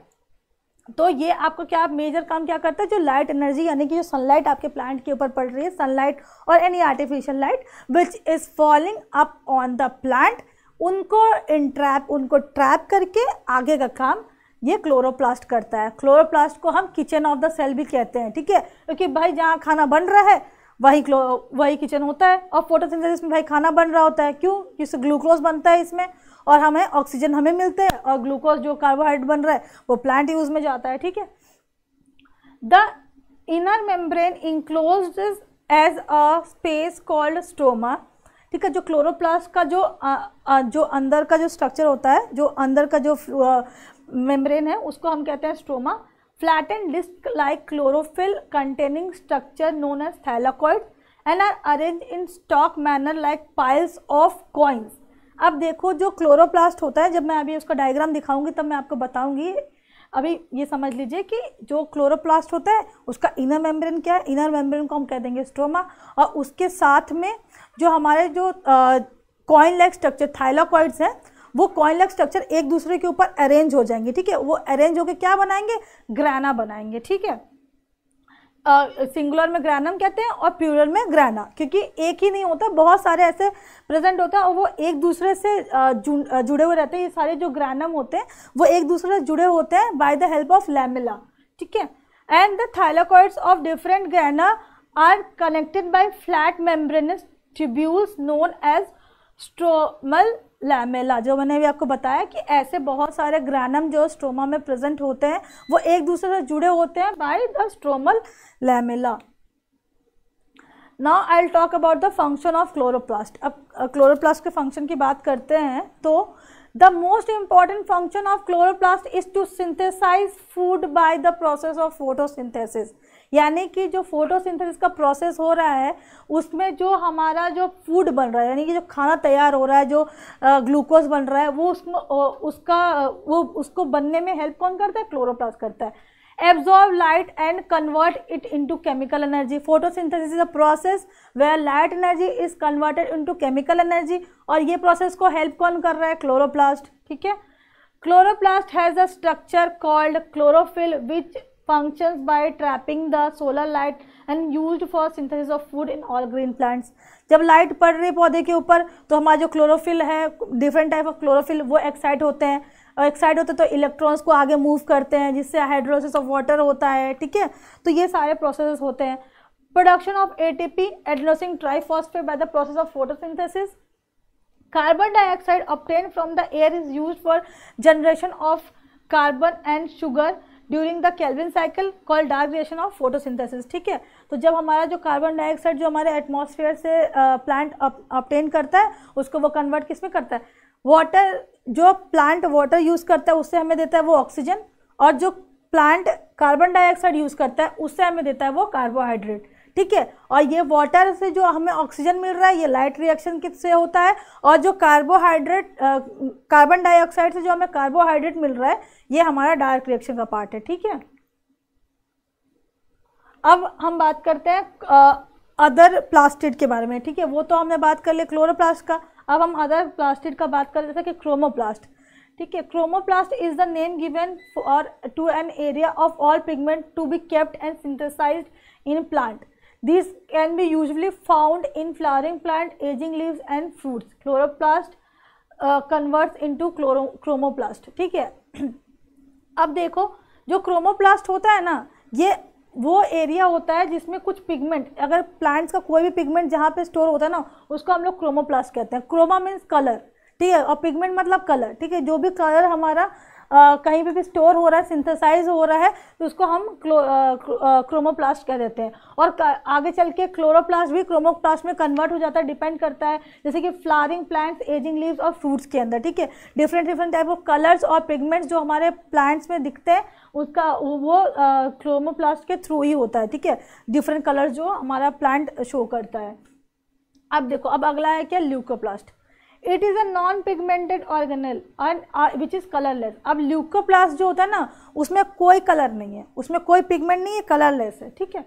तो ये आपको क्या मेजर काम क्या करता है, जो लाइट एनर्जी यानी कि जो सनलाइट आपके प्लांट के ऊपर पड़ रही है, सनलाइट और any artificial light which is falling up on the plant, उनको ट्रैप करके आगे का काम ये क्लोरोप्लास्ट करता है। क्लोरोप्लास्ट को हम किचन ऑफ द सेल भी कहते हैं, ठीक है, क्योंकि भाई जहाँ खाना बन रहा है वही किचन होता है, और फोटोसिंथेसिस में भाई खाना बन रहा होता है, क्यों, क्योंकि ग्लूकोज बनता है इसमें, और हमें ऑक्सीजन हमें मिलते हैं, और ग्लूकोज जो कार्बोहाइड्रेट बन रहा है वो प्लांट यूज में जाता है, ठीक है। The inner membrane enclosed as a space called stoma, ठीक है। जो क्लोरोप्लास्ट का जो अंदर का जो स्ट्रक्चर होता है, जो अंदर का जो मेम्ब्रेन है उसको हम कहते हैं stoma. Flattened disc like chlorophyll containing structure known as thylakoid and are arrange in stock manner like piles of coins. अब देखो जो क्लोरोप्लास्ट होता है, जब मैं अभी उसका डायग्राम दिखाऊंगी तब मैं आपको बताऊंगी, अभी ये समझ लीजिए कि जो क्लोरोप्लास्ट होता है उसका इनर मेम्ब्रेन क्या है, इनर मेम्ब्रेन को हम कह देंगे स्ट्रोमा, और उसके साथ में जो हमारे जो कॉइन लाइक स्ट्रक्चर थाइलाकॉइड्स हैं वो कॉइन लाइक स्ट्रक्चर एक दूसरे के ऊपर अरेंज हो जाएंगे, ठीक है। वो अरेंज होकर क्या बनाएंगे, ग्राना बनाएंगे, ठीक है। सिंगुलर में ग्रैनम कहते हैं और प्लूरल में ग्राना, क्योंकि एक ही नहीं होता, बहुत सारे ऐसे प्रेजेंट होता है और वो एक दूसरे से जुड़े हुए रहते हैं। ये सारे जो ग्रैनम होते हैं वो एक दूसरे से जुड़े होते हैं by the help of lamella, ठीक है। And the thylakoids of different grana are connected by flat membranous tubules known as stromal lamella. जो मैंने अभी आपको बताया कि ऐसे बहुत सारे ग्रैनम जो स्ट्रोमा में प्रेजेंट होते हैं वो एक दूसरे से जुड़े होते हैं by the stromal lamella. Now I will talk about the function of chloroplast. अब क्लोरोप्लास्ट के फंक्शन की बात करते हैं तो the most important function of chloroplast is to synthesize food by the process of photosynthesis. यानी कि जो फोटोसिंथेसिस का प्रोसेस हो रहा है उसमें जो हमारा जो फूड बन रहा है, यानी कि जो खाना तैयार हो रहा है, जो ग्लूकोज बन रहा है, वो उसको बनने में हेल्प कौन करता है, क्लोरोप्लास्ट करता है। Absorb light and convert it into chemical energy. Photosynthesis is a process where light energy is converted into chemical energy, और ये प्रोसेस को हेल्प कौन कर रहा है, क्लोरोप्लास्ट, ठीक है। Chloroplast has a structure called chlorophyll which functions by trapping the solar light and used for synthesis of food in all green plants. जब लाइट पड़ रही है पौधे के ऊपर तो हमारा जो क्लोरोफिल है, डिफरेंट टाइप ऑफ क्लोरोफिल, वो एक्साइट होते हैं, और एक्साइट होते हैं तो इलेक्ट्रॉन्स को आगे मूव करते हैं जिससे हाइड्रोलिसिस ऑफ वाटर होता है, ठीक है। तो ये सारे प्रोसेस होते हैं। Production of ATP adenosine triphosphate bye the process of photosynthesis. Carbon dioxide obtained from the air is used for generation of carbon and sugar during the Calvin cycle called dark reaction of photosynthesis, ठीक है। तो जब हमारा जो carbon dioxide जो हमारे atmosphere से plant obtain करता है उसको वो कन्वर्ट किस में करता है, वाटर, जो प्लांट वाटर यूज़ करता है उससे हमें देता है वो ऑक्सीजन, और जो प्लांट कार्बन डाइऑक्साइड यूज़ करता है उससे हमें देता है वो कार्बोहाइड्रेट, ठीक है। और ये वाटर से जो हमें ऑक्सीजन मिल रहा है ये लाइट रिएक्शन किससे होता है, और जो कार्बोहाइड्रेट कार्बन डाइऑक्साइड से जो हमें कार्बोहाइड्रेट मिल रहा है ये हमारा डार्क रिएक्शन का पार्ट है, ठीक है। अब हम बात करते हैं अदर प्लास्टिड के बारे में, ठीक है। वो तो हमने बात कर लिया क्लोरोप्लास्ट का, अब हम अदर प्लास्टिड का बात कर लेते हैं कि क्रोमोप्लास्ट, ठीक है। Chromoplast is the name given for to an area of all pigment to be kept and synthesized in plant. These can be usually found in flowering plant, aging leaves and fruits. Chloroplast converts into chromoplast. ठीक है. अब देखो जो chromoplast होता है ना, ये वो एरिया होता है जिसमें कुछ पिगमेंट, अगर प्लांट्स का कोई भी पिगमेंट जहाँ पे स्टोर होता है ना उसको हम लोग क्रोमोप्लास्ट कहते हैं. क्रोमा मीन्स कलर, ठीक है, और पिगमेंट मतलब कलर, ठीक है. जो भी कलर हमारा कहीं पे भी स्टोर हो रहा है, सिंथेसाइज हो रहा है, तो उसको हम क्रोमोप्लास्ट कह देते हैं. और आगे चल के क्लोरोप्लास्ट भी क्रोमोप्लास्ट में कन्वर्ट हो जाता है, डिपेंड करता है जैसे कि फ्लावरिंग प्लांट्स, एजिंग लीव्स और फ्रूट्स के अंदर, ठीक है. डिफरेंट टाइप ऑफ कलर्स और पिगमेंट्स जो हमारे प्लांट्स में दिखते हैं उसका वो क्रोमोप्लास्ट के थ्रू ही होता है, ठीक है. डिफरेंट कलर्स जो हमारा प्लांट शो करता है. अब देखो, अब अगला है क्या, leucoplast. It is a non pigmented organelle which is colourless. अब ल्यूकोप्लास्ट जो होता है ना उसमें कोई कलर नहीं है, उसमें कोई पिगमेंट नहीं है, कलरलेस है, ठीक है.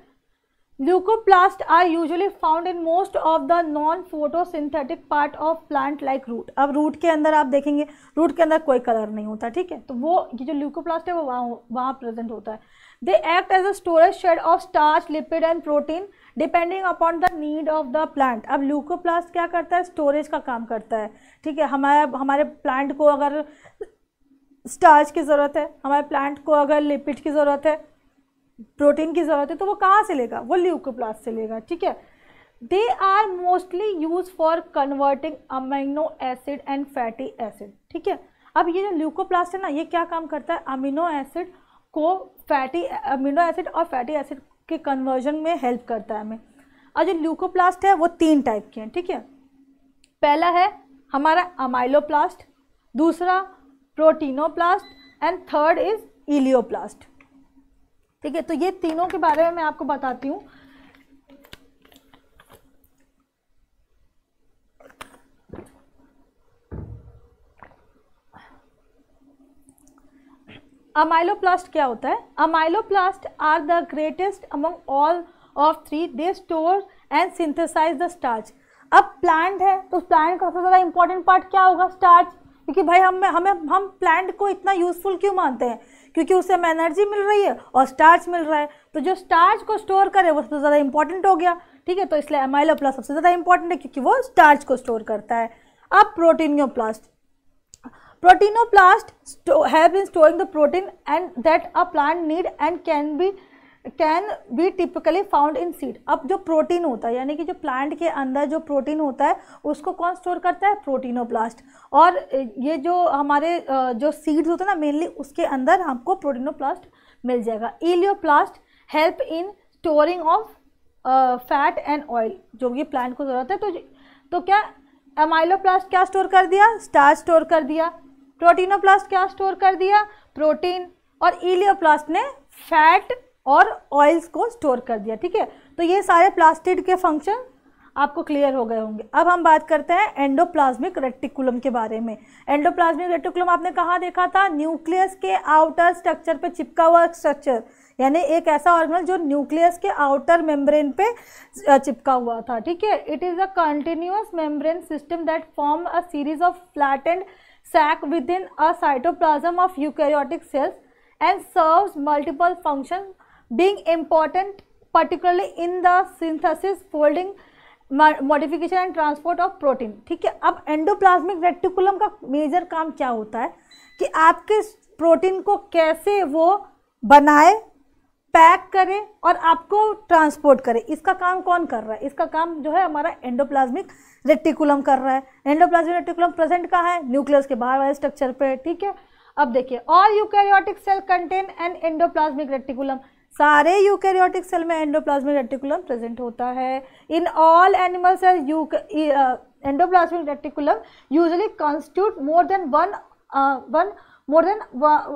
Leucoplast are usually found in most of the non photosynthetic part of plant like root. अब रूट के अंदर आप देखेंगे, रूट के अंदर कोई कलर नहीं होता, ठीक है. तो वो ये जो ल्यूकोप्लास्ट है वो वहाँ प्रेजेंट होता है. They act as a storage shed of starch, lipid and protein depending upon the need of the plant. अब ल्यूकोप्लास्ट क्या करता है, स्टोरेज का काम करता है, ठीक है. हमारे प्लांट को अगर स्टार्च की ज़रूरत है, हमारे प्लांट को अगर लिपिड की ज़रूरत है, प्रोटीन की ज़रूरत है, तो वो कहाँ से लेगा, वो ल्यूकोप्लास्ट से लेगा, ठीक है. They are mostly use for converting amino acid and fatty acid, ठीक है. अब ये जो ल्यूकोप्लास्ट है ना, ये क्या काम करता है, अमीनो एसिड और फैटी एसिड के कन्वर्जन में हेल्प करता है हमें. और जो ल्यूकोप्लास्ट है वो 3 टाइप के हैं, ठीक है. पहला है हमारा अमाइलोप्लास्ट, दूसरा प्रोटीनोप्लास्ट एंड थर्ड इज इलियोप्लास्ट, ठीक है. तो ये तीनों के बारे में मैं आपको बताती हूँ. अमाइलोप्लास्ट क्या होता है, amyloplast are the greatest among all of 3. They store and synthesize the starch. अब प्लांट है तो प्लांट का सबसे ज़्यादा इंपॉर्टेंट पार्ट क्या होगा, स्टार्च, क्योंकि भाई हम प्लांट को इतना यूजफुल क्यों मानते हैं, क्योंकि उससे हमें एनर्जी मिल रही है और स्टार्च मिल रहा है, तो जो स्टार्च को स्टोर करे वो सबसे ज़्यादा इंपॉर्टेंट हो गया, ठीक है। तो इसलिए एमाइलोप्लास्ट सबसे ज़्यादा इंपॉर्टेंट है क्योंकि वो स्टार्च को स्टोर करता है। अब प्रोटीनोप्लास्ट have been storing the protein and that a plant need and can be typically found in seed। अब जो प्रोटीन होता है यानी कि जो प्लांट के अंदर जो प्रोटीन होता है उसको कौन स्टोर करता है, प्रोटीनोप्लास्ट। और ये जो हमारे जो सीड्स होते हैं ना मेनली उसके अंदर हमको प्रोटीनोप्लास्ट मिल जाएगा। Elaioplast help in storing of fat and oil, जो ये प्लांट को ज़रूरत है। तो क्या एमाइलोप्लास्ट क्या स्टोर कर दिया, स्टार्च स्टोर कर दिया। प्रोटीनोप्लास्ट क्या स्टोर कर दिया, प्रोटीन। और इलियोप्लास्ट ने फैट और ऑयल्स को स्टोर कर दिया, ठीक है। तो ये सारे प्लास्टिड के फंक्शन आपको क्लियर हो गए होंगे। अब हम बात करते हैं एंडोप्लाज्मिक रेटिकुलम के बारे में। एंडोप्लाज्मिक रेटिकुलम आपने कहाँ देखा था, न्यूक्लियस के आउटर स्ट्रक्चर पे चिपका हुआ स्ट्रक्चर, यानी एक ऐसा ऑर्गेनल जो न्यूक्लियस के आउटर मेम्ब्रेन पे चिपका हुआ था, ठीक है। It is a continuous membrane system that form a series of flattened sac within a cytoplasm of eukaryotic cells and serves multiple functions, being important particularly in the synthesis, folding, modification and transport of protein, ठीक है। अब endoplasmic reticulum का major काम क्या होता है कि आपके प्रोटीन को कैसे वो बनाए, पैक करे और आपको ट्रांसपोर्ट करे, इसका काम कौन कर रहा है, इसका काम जो है हमारा एंडोप्लाज्मिक रेटिकुलम कर रहा है। एंडोप्लाज्मिक रेटिकुलम प्रेजेंट कहाँ है, न्यूक्लियस के बाहर वाले स्ट्रक्चर पे, ठीक है। अब देखिए all eukaryotic cell contain an endoplasmic reticulum, सारे यूकैरियोटिक सेल में एंडोप्लाज्मिक रेटिकुलम प्रेजेंट होता है। In all animal cell endoplasmic reticulum usually constitute more than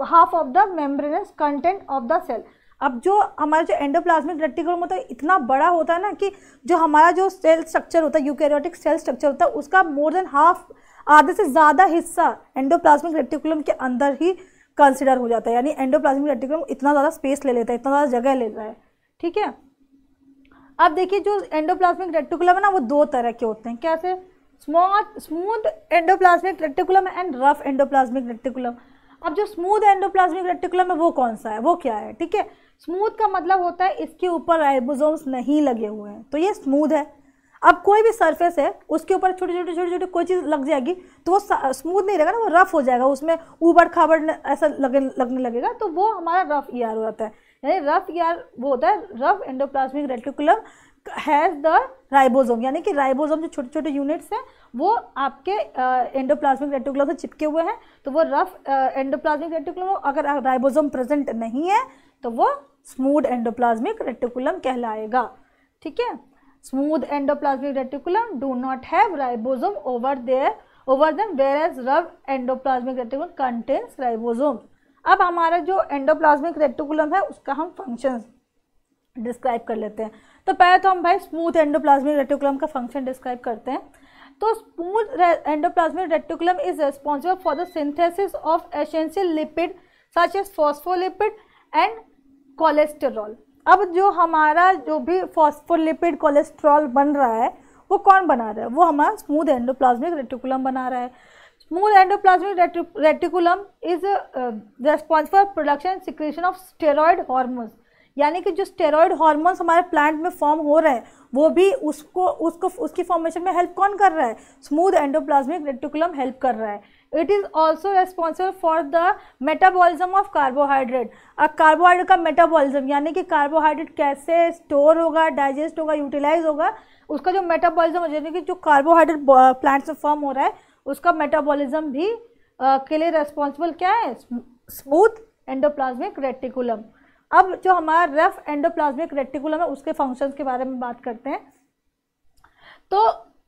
half of the membranous content of the cell. अब जो हमारा जो एंडोप्लाज्मिक रेटिकुलम होता है इतना बड़ा होता है ना कि जो हमारा जो सेल स्ट्रक्चर होता है, यूकैरियोटिक सेल स्ट्रक्चर होता है, उसका मोर देन हाफ, आधे से ज़्यादा हिस्सा एंडोप्लाज्मिक रेटिकुलम के अंदर ही कंसिडर हो जाता है। यानी एंडोप्लाज्मिक रेटिकुलम इतना ज़्यादा स्पेस ले लेता है, इतना ज़्यादा जगह ले रहा है, ठीक है। अब देखिए जो एंडोप्लाज्मिक रेटिकुलम है ना वो दो तरह के होते हैं, कैसे, smooth endoplasmic reticulum and rough endoplasmic reticulum. अब जो स्मूथ एंडोप्लाज्मिक रेटिकुलम है वो कौन सा है, वो क्या है, ठीक है। स्मूथ का मतलब होता है इसके ऊपर राइबोसोम्स नहीं लगे हुए हैं, तो ये स्मूथ है। अब कोई भी सरफेस है उसके ऊपर छोटी छोटी कोई चीज़ लग जाएगी तो वो स्मूथ नहीं रहेगा ना, वो रफ हो जाएगा, उसमें ऊबड़ खाबड़ ऐसा लगने लगेगा, तो वो हमारा रफ ईआर हो जाता है। यानी रफ ईआर वो होता है, rough endoplasmic reticulum has the ribosome, यानी कि राइबोसोम जो छोटे छोटे यूनिट्स हैं वो आपके एंडोप्लाज्मिक रेटिकुलम से चिपके हुए हैं, तो वो रफ एंडोप्लाज्मिक रेटिकुलम। अगर राइबोसोम प्रेजेंट नहीं है तो वो स्मूथ एंडोप्लाज्मिक रेटिकुलम कहलाएगा, ठीक है। Smooth endoplasmic reticulum do not have ribosome over them whereas rough endoplasmic reticulum contains ribosome. अब हमारा जो एंडोप्लाज्मिक रेटिकुलम है उसका हम फंक्शंस डिस्क्राइब कर लेते हैं। तो पहले तो हम भाई स्मूथ एंडोप्लाज्मिक रेटिकुलम का फंक्शन डिस्क्राइब करते हैं। तो smooth endoplasmic reticulum is responsible for the synthesis of essential lipid such as phospholipid and cholesterol. अब जो हमारा जो भी फॉस्फोलिपिड कोलेस्ट्रॉल बन रहा है वो कौन बना रहा है, वो हमारा स्मूथ एंडोप्लाज्मिक रेटिकुलम बना रहा है। Smooth endoplasmic reticulum is responsible for production secretion of steroid hormones, यानी कि जो स्टेरॉयड हार्मोन्स हमारे प्लांट में फॉर्म हो रहे हैं वो भी उसकी फॉर्मेशन में हेल्प कौन कर रहा है, स्मूथ एंडोप्लाज्मिक रेटिकुलम हेल्प कर रहा है। It is also responsible for the metabolism of carbohydrate. Carbohydrate का मेटाबॉलिज्म यानी कि कार्बोहाइड्रेट कैसे स्टोर होगा, डाइजेस्ट होगा, यूटिलाइज होगा, उसका जो मेटाबॉलिज्म यानी कि जो कार्बोहाइड्रेट प्लांट से फॉर्म हो रहा है उसका मेटाबॉलिज्म भी के लिए रेस्पॉन्सिबल क्या है, स्मूथ एंडोप्लाज्मिक रेटिकुलम। अब जो हमारा रफ एंडोप्लाज्मिक रेटिकुलम है उसके फंक्शंस के बारे में बात करते हैं। तो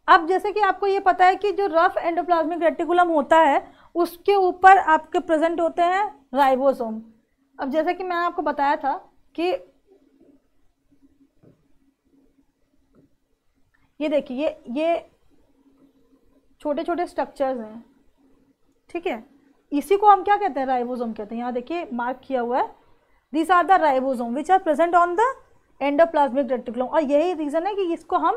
अब जैसे कि आपको ये पता है कि जो रफ एंडोप्लाज्मिक रेटिकुलम होता है उसके ऊपर आपके प्रेजेंट होते हैं राइबोसोम। अब जैसे कि मैंने आपको बताया था कि ये देखिए ये छोटे छोटे स्ट्रक्चर्स हैं, ठीक है, इसी को हम क्या कहते हैं, राइबोसोम कहते हैं। यहाँ देखिए मार्क किया हुआ है, These are the ribosome which are present on the endoplasmic reticulum, और यही रीज़न है कि इसको हम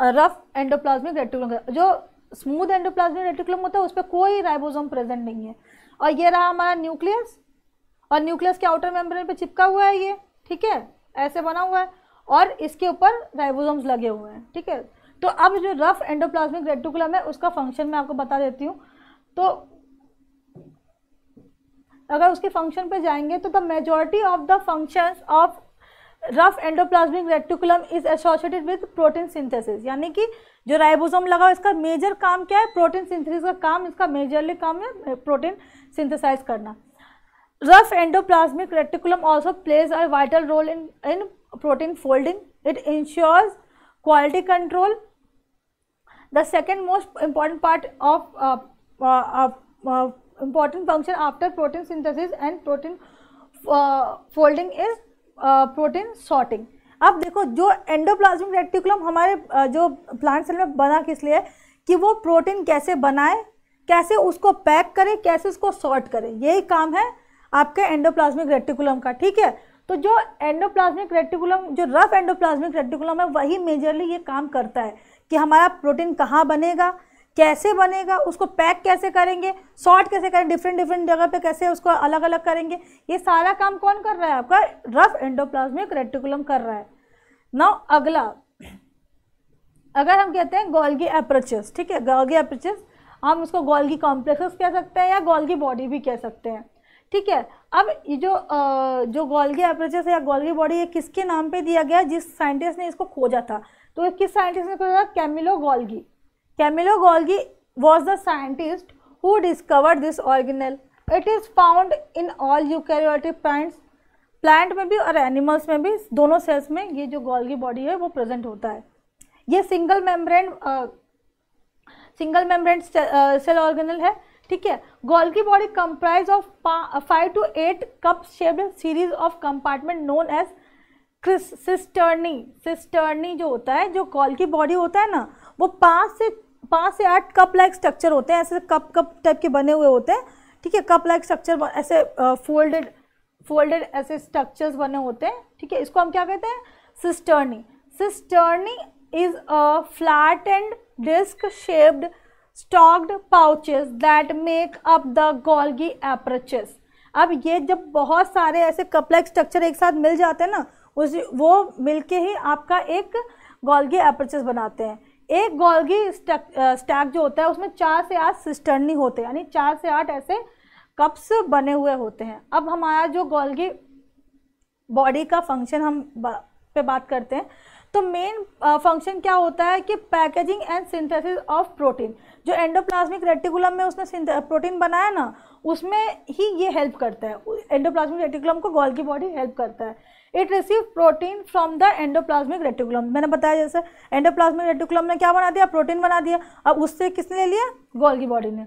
रफ एंडोप्लाज्मिक रेटिकुलम, जो स्मूथ एंडोप्लाज्मिक रेटिकुलम होता है उस पर कोई राइबोसोम प्रेजेंट नहीं है। और ये रहा हमारा न्यूक्लियस, और न्यूक्लियस के आउटर मेम्ब्रेन पे चिपका हुआ है ये, ठीक है, ऐसे बना हुआ है, और इसके ऊपर राइबोसोम्स लगे हुए हैं, ठीक है। तो अब जो रफ एंडोप्लाज्मिक रेटिकुलम है उसका फंक्शन मैं आपको बता देती हूँ। तो अगर उसके फंक्शन पे जाएंगे तो the majority of the functions of rough endoplasmic reticulum is associated with protein synthesis, यानी कि जो राइबोसोम लगा हुआ इसका मेजर काम क्या है, प्रोटीन सिंथेसिस का काम, इसका मेजरली काम है प्रोटीन सिंथेसाइज करना। Rough endoplasmic reticulum also plays a vital role in protein folding. It ensures quality control. The second most important part of important function after protein synthesis and protein folding is protein sorting. अब देखो जो endoplasmic reticulum हमारे जो plant cell में बना किस लिए है कि वो प्रोटीन कैसे बनाए, कैसे उसको पैक करे, कैसे उसको सॉर्ट करे, यही काम है आपके एंडोप्लाज्मिक रेटिकुलम का, ठीक है। तो जो एंडोप्लाज्मिक रेटिकुलम, जो रफ एंडोप्लाज्मिक रेटिकुलम है वही मेजरली ये काम करता है कि हमारा प्रोटीन कहाँ बनेगा, कैसे बनेगा, उसको पैक कैसे करेंगे, सॉर्ट कैसे करेंगे, डिफरेंट जगह पे कैसे उसको अलग अलग करेंगे, ये सारा काम कौन कर रहा है, आपका रफ एंडोप्लाज्मिक रेटिकुलम कर रहा है। नाउ अगला, अगर हम कहते हैं गोल्गी एपरेचस, ठीक है, गोल्गी एपरेचस हम उसको गोल्गी कॉम्प्लेक्सेस कह सकते हैं या गोल्गी बॉडी भी कह सकते हैं, ठीक है। अब ये जो गोल्गी एपरेचस या गोल्गी बॉडी ये किसके नाम पे दिया गया, जिस साइंटिस्ट ने इसको खोजा था, तो किस साइंटिस्ट ने खोजा था, Camillo Golgi. Camillo Golgi was the scientist who discovered this organelle. It is found in all eukaryotic plants, plant में भी और एनिमल्स में भी, दोनों सेल्स में ये जो गोल्गी बॉडी है वो प्रेजेंट होता है। ये सिंगल मेम्ब्रेन सेल ऑर्गेनल है, ठीक है। Golgi body comprise of 5 to 8 cup shaped series of compartment known as cisternae. Cisternae जो होता है, जो गोल्गी बॉडी होता है ना, वो 5 से 8 कप लाइक स्ट्रक्चर होते हैं, ऐसे कप टाइप के बने हुए होते हैं, ठीक है। कप लाइक स्ट्रक्चर ऐसे फोल्डेड ऐसे स्ट्रक्चर्स बने होते हैं, ठीक है। इसको हम क्या कहते हैं, cisternae. Cisternae is a flat and disc shaped stacked pouches that make up the Golgi apparatus. अब ये जब बहुत सारे ऐसे कप लाइक स्ट्रक्चर एक साथ मिल जाते हैं ना, वो मिलके ही आपका एक गोल्गी एपरेचस बनाते हैं। एक गोल्गी स्टैक जो होता है उसमें 4 से 8 सिस्टर्नी होते हैं, यानी 4 से 8 ऐसे कप्स बने हुए होते हैं। अब हमारा जो गोल्गी बॉडी का फंक्शन हम पे बात करते हैं, तो मेन फंक्शन क्या होता है कि packaging and synthesis of protein. जो एंडोप्लाज्मिक रेटिकुलम में उसने प्रोटीन बनाया ना, उसमें ही ये हेल्प करता है, एंडोप्लाज्मिक रेटिकुलम को गोल्गी बॉडी हेल्प करता है। It receive protein from the endoplasmic reticulum. मैंने बताया जैसे एंडोप्लाज्मिक रेटिकुलम ने क्या बना दिया, प्रोटीन बना दिया। अब उससे किसने ले लिया, गोल्गी बॉडी ने।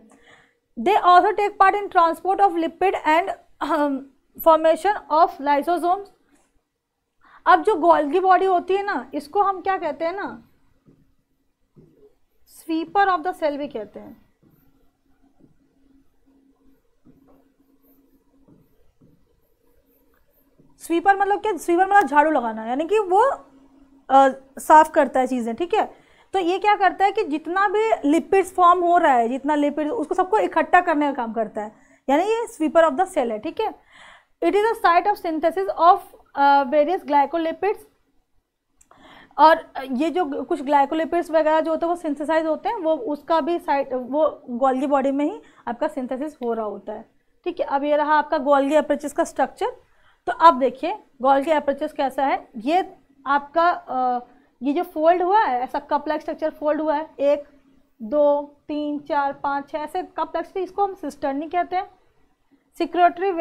They also take part in transport of lipid and formation of lysosomes. अब जो गोल्गी बॉडी होती है ना, इसको हम क्या कहते हैं ना, स्वीपर ऑफ द सेल भी कहते हैं। स्वीपर मतलब क्या, स्वीपर मतलब झाड़ू लगाना, यानी कि वो साफ करता है चीज़ें, ठीक है। तो ये क्या करता है कि जितना भी लिपिड्स फॉर्म हो रहा है, जितना लिपिड्स, उसको सबको इकट्ठा करने का काम करता है, यानी ये स्वीपर ऑफ द सेल है, ठीक है। It is a site of synthesis of various glycolipids. और ये जो कुछ ग्लाइकोलिपिड्स वगैरह जो होते हैं वो सिंथेसाइज होते हैं, वो उसका भी साइट, वो गोल्गी बॉडी में ही आपका सिंथेसिस हो रहा होता है, ठीक है। अब ये रहा आपका गोल्गी एपरेचस का स्ट्रक्चर। तो अब देखिए गोल्गी एपरेचस कैसा है। ये आपका ये जो फोल्ड हुआ है, ऐसा कप लाइक स्ट्रक्चर फोल्ड हुआ है, 1 2 3 4 5 6 ऐसे कप लाइक, इसको हम सिस्टर्नी कहते हैं। सिक्रेटरी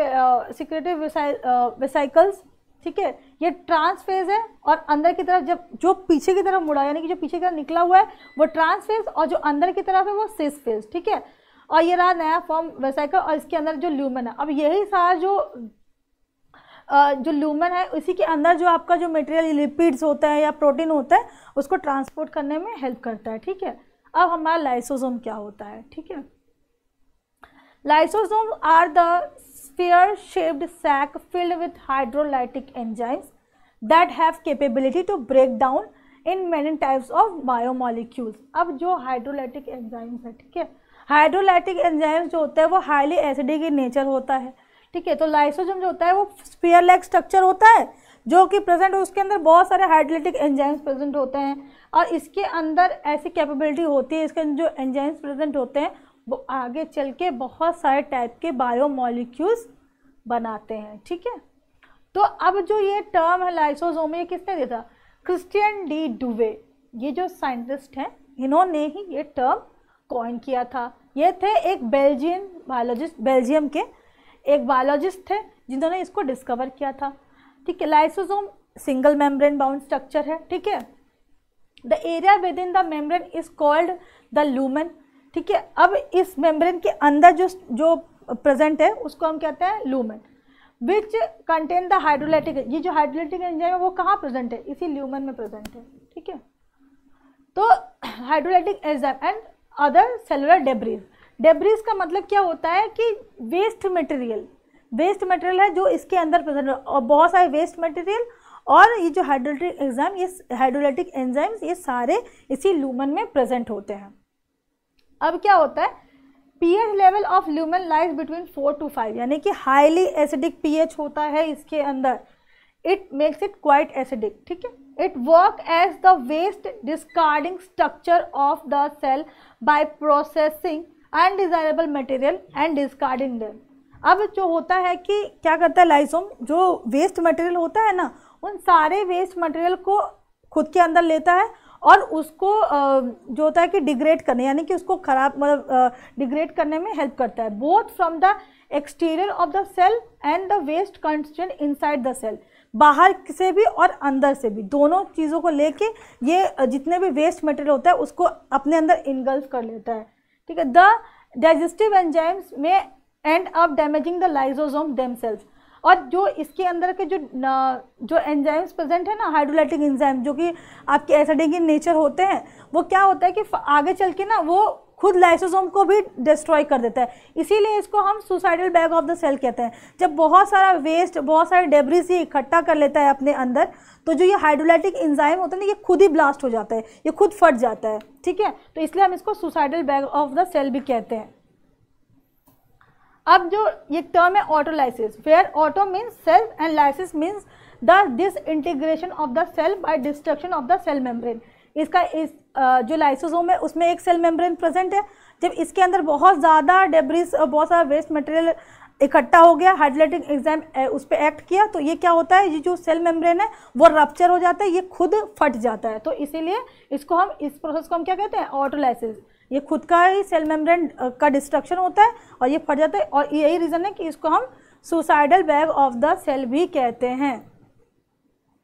वेसिकल्स, ठीक है, ये ट्रांसफेज है, और अंदर की तरफ जब जो पीछे की तरफ मुड़ा, यानी कि जो पीछे की तरफ निकला हुआ है वो ट्रांसफेज, और जो अंदर की तरफ है वो सिस फेज, ठीक है। और ये रहा नया फॉर्म वेसिकल, और इसके अंदर जो ल्यूमेन है। अब यही सारा जो ल्यूमेन है, इसी के अंदर जो आपका जो मटेरियल लिपिड्स होता है या प्रोटीन होता है, उसको ट्रांसपोर्ट करने में हेल्प करता है, ठीक है। अब हमारा लाइसोसोम क्या होता है, ठीक है। Lysosome are the sphere shaped sac filled with hydrolytic enzymes that have capability to break down in many types of biomolecules. अब जो हाइड्रोलाइटिक एंजाइम्स है, ठीक है, हाइड्रोलाइटिक एंजाइम्स जो होता है वो हाईली एसिडिक इन नेचर होता है, ठीक है। तो लाइसोसोम जो होता है वो स्फीयर लाइक स्ट्रक्चर होता है जो कि प्रेजेंट, उसके अंदर बहुत सारे हाइड्रोलाइटिक एंजाइम्स प्रेजेंट होते हैं और इसके अंदर ऐसी कैपेबिलिटी होती है, इसके जो एंजाइम्स प्रेजेंट होते हैं वो आगे चल के बहुत सारे टाइप के बायोमोलिक्यूल्स बनाते हैं, ठीक है। तो अब जो ये टर्म है लाइसोसोम, ये किसने दिया था? क्रिस्टियन डी डुवे, ये जो साइंटिस्ट हैं इन्होंने ही ये टर्म कॉइन किया था। ये थे एक बेल्जियन बायोलॉजिस्ट, बेल्जियम के एक बायोलॉजिस्ट थे जिन्होंने इसको डिस्कवर किया था, ठीक है। Lysosome single membrane bound structure है, ठीक है। The area with in the membrane is called the lumen, ठीक है। अब इस मेम्ब्रेन के अंदर जो प्रेजेंट है उसको हम कहते हैं lumen, which contain the hydrolytic, ये जो हाइड्रोलाइटिक एंजाइम है वो कहाँ प्रेजेंट है? इसी ल्यूमेन में प्रेजेंट है, ठीक है। तो hydrolytic enzyme and other cellular debris, debris का मतलब क्या होता है कि वेस्ट मटेरियल, वेस्ट मटेरियल है जो इसके अंदर प्रेजेंट है और बहुत सारे वेस्ट मटेरियल, और ये जो हाइड्रोलाइटिक एंजाइम, ये हाइड्रोलाइटिक एंजाइम्स ये सारे इसी लूमेन में प्रेजेंट होते हैं। अब क्या होता है? pH level of lumen lies between 4 to 5, यानी कि हाईली एसिडिक pH होता है इसके अंदर, it makes it quite acidic, ठीक है। It work as the waste discarding structure of the cell by processing undesirable material and discarding them. अब जो होता है कि क्या करता है लाइसोम, जो वेस्ट मटेरियल होता है ना, उन सारे वेस्ट मटेरियल को खुद के अंदर लेता है और उसको जो होता है कि डिग्रेड करने, यानी कि उसको खराब मतलब डिग्रेड करने में हेल्प करता है, both from the exterior of the cell and the waste constituent inside the cell, बाहर से भी और अंदर से भी, दोनों चीज़ों को लेके ये जितने भी वेस्ट मटेरियल होता है उसको अपने अंदर इनगल्फ कर लेता है, ठीक है। द डाइजेस्टिव एंजाइम्स में and up damaging the lysosome themselves, और जो इसके अंदर के जो एंजाइम्स प्रेजेंट है ना, हाइड्रोलाइटिक एंजाइम जो कि आपके एसिडिक इन नेचर होते हैं, वो क्या होता है कि आगे चल के ना वो खुद लाइसोसोम को भी डिस्ट्रॉय कर देता है। इसीलिए इसको हम suicidal bag of the cell कहते हैं। जब बहुत सारा वेस्ट, बहुत सारे डेब्रिस ये इकट्ठा कर लेता है अपने अंदर, तो जो ये हाइड्रोलाइटिक एंजाइम होता है ना, ये खुद ही ब्लास्ट हो जाता है, ये खुद फट जाता है, ठीक है। तो इसलिए हम इसको suicidal bag of the cell भी कहते हैं। अब जो ये टर्म है autolysis, where auto means cell and lysis means the disintegration of the cell by destruction of the cell membrane. इसका इस जो लाइसोसोम है उसमें एक सेल मेम्ब्रेन प्रेजेंट है। जब इसके अंदर बहुत ज़्यादा डेब्रिस और बहुत सारा वेस्ट मटेरियल इकट्ठा हो गया, हाइड्रोलाइटिक एंजाइम उस पर एक्ट किया, तो ये क्या होता है, ये जो सेल मेम्ब्रेन है वो रप्चर हो जाता है, ये खुद फट जाता है। तो इसीलिए इसको हम, इस प्रोसेस को हम क्या कहते हैं? ऑटोलाइसिस। ये खुद का ही सेल मेम्ब्रेन का डिस्ट्रक्शन होता है और ये फट जाता है, और यही रीज़न है कि इसको हम suicidal bag of the cell भी कहते हैं।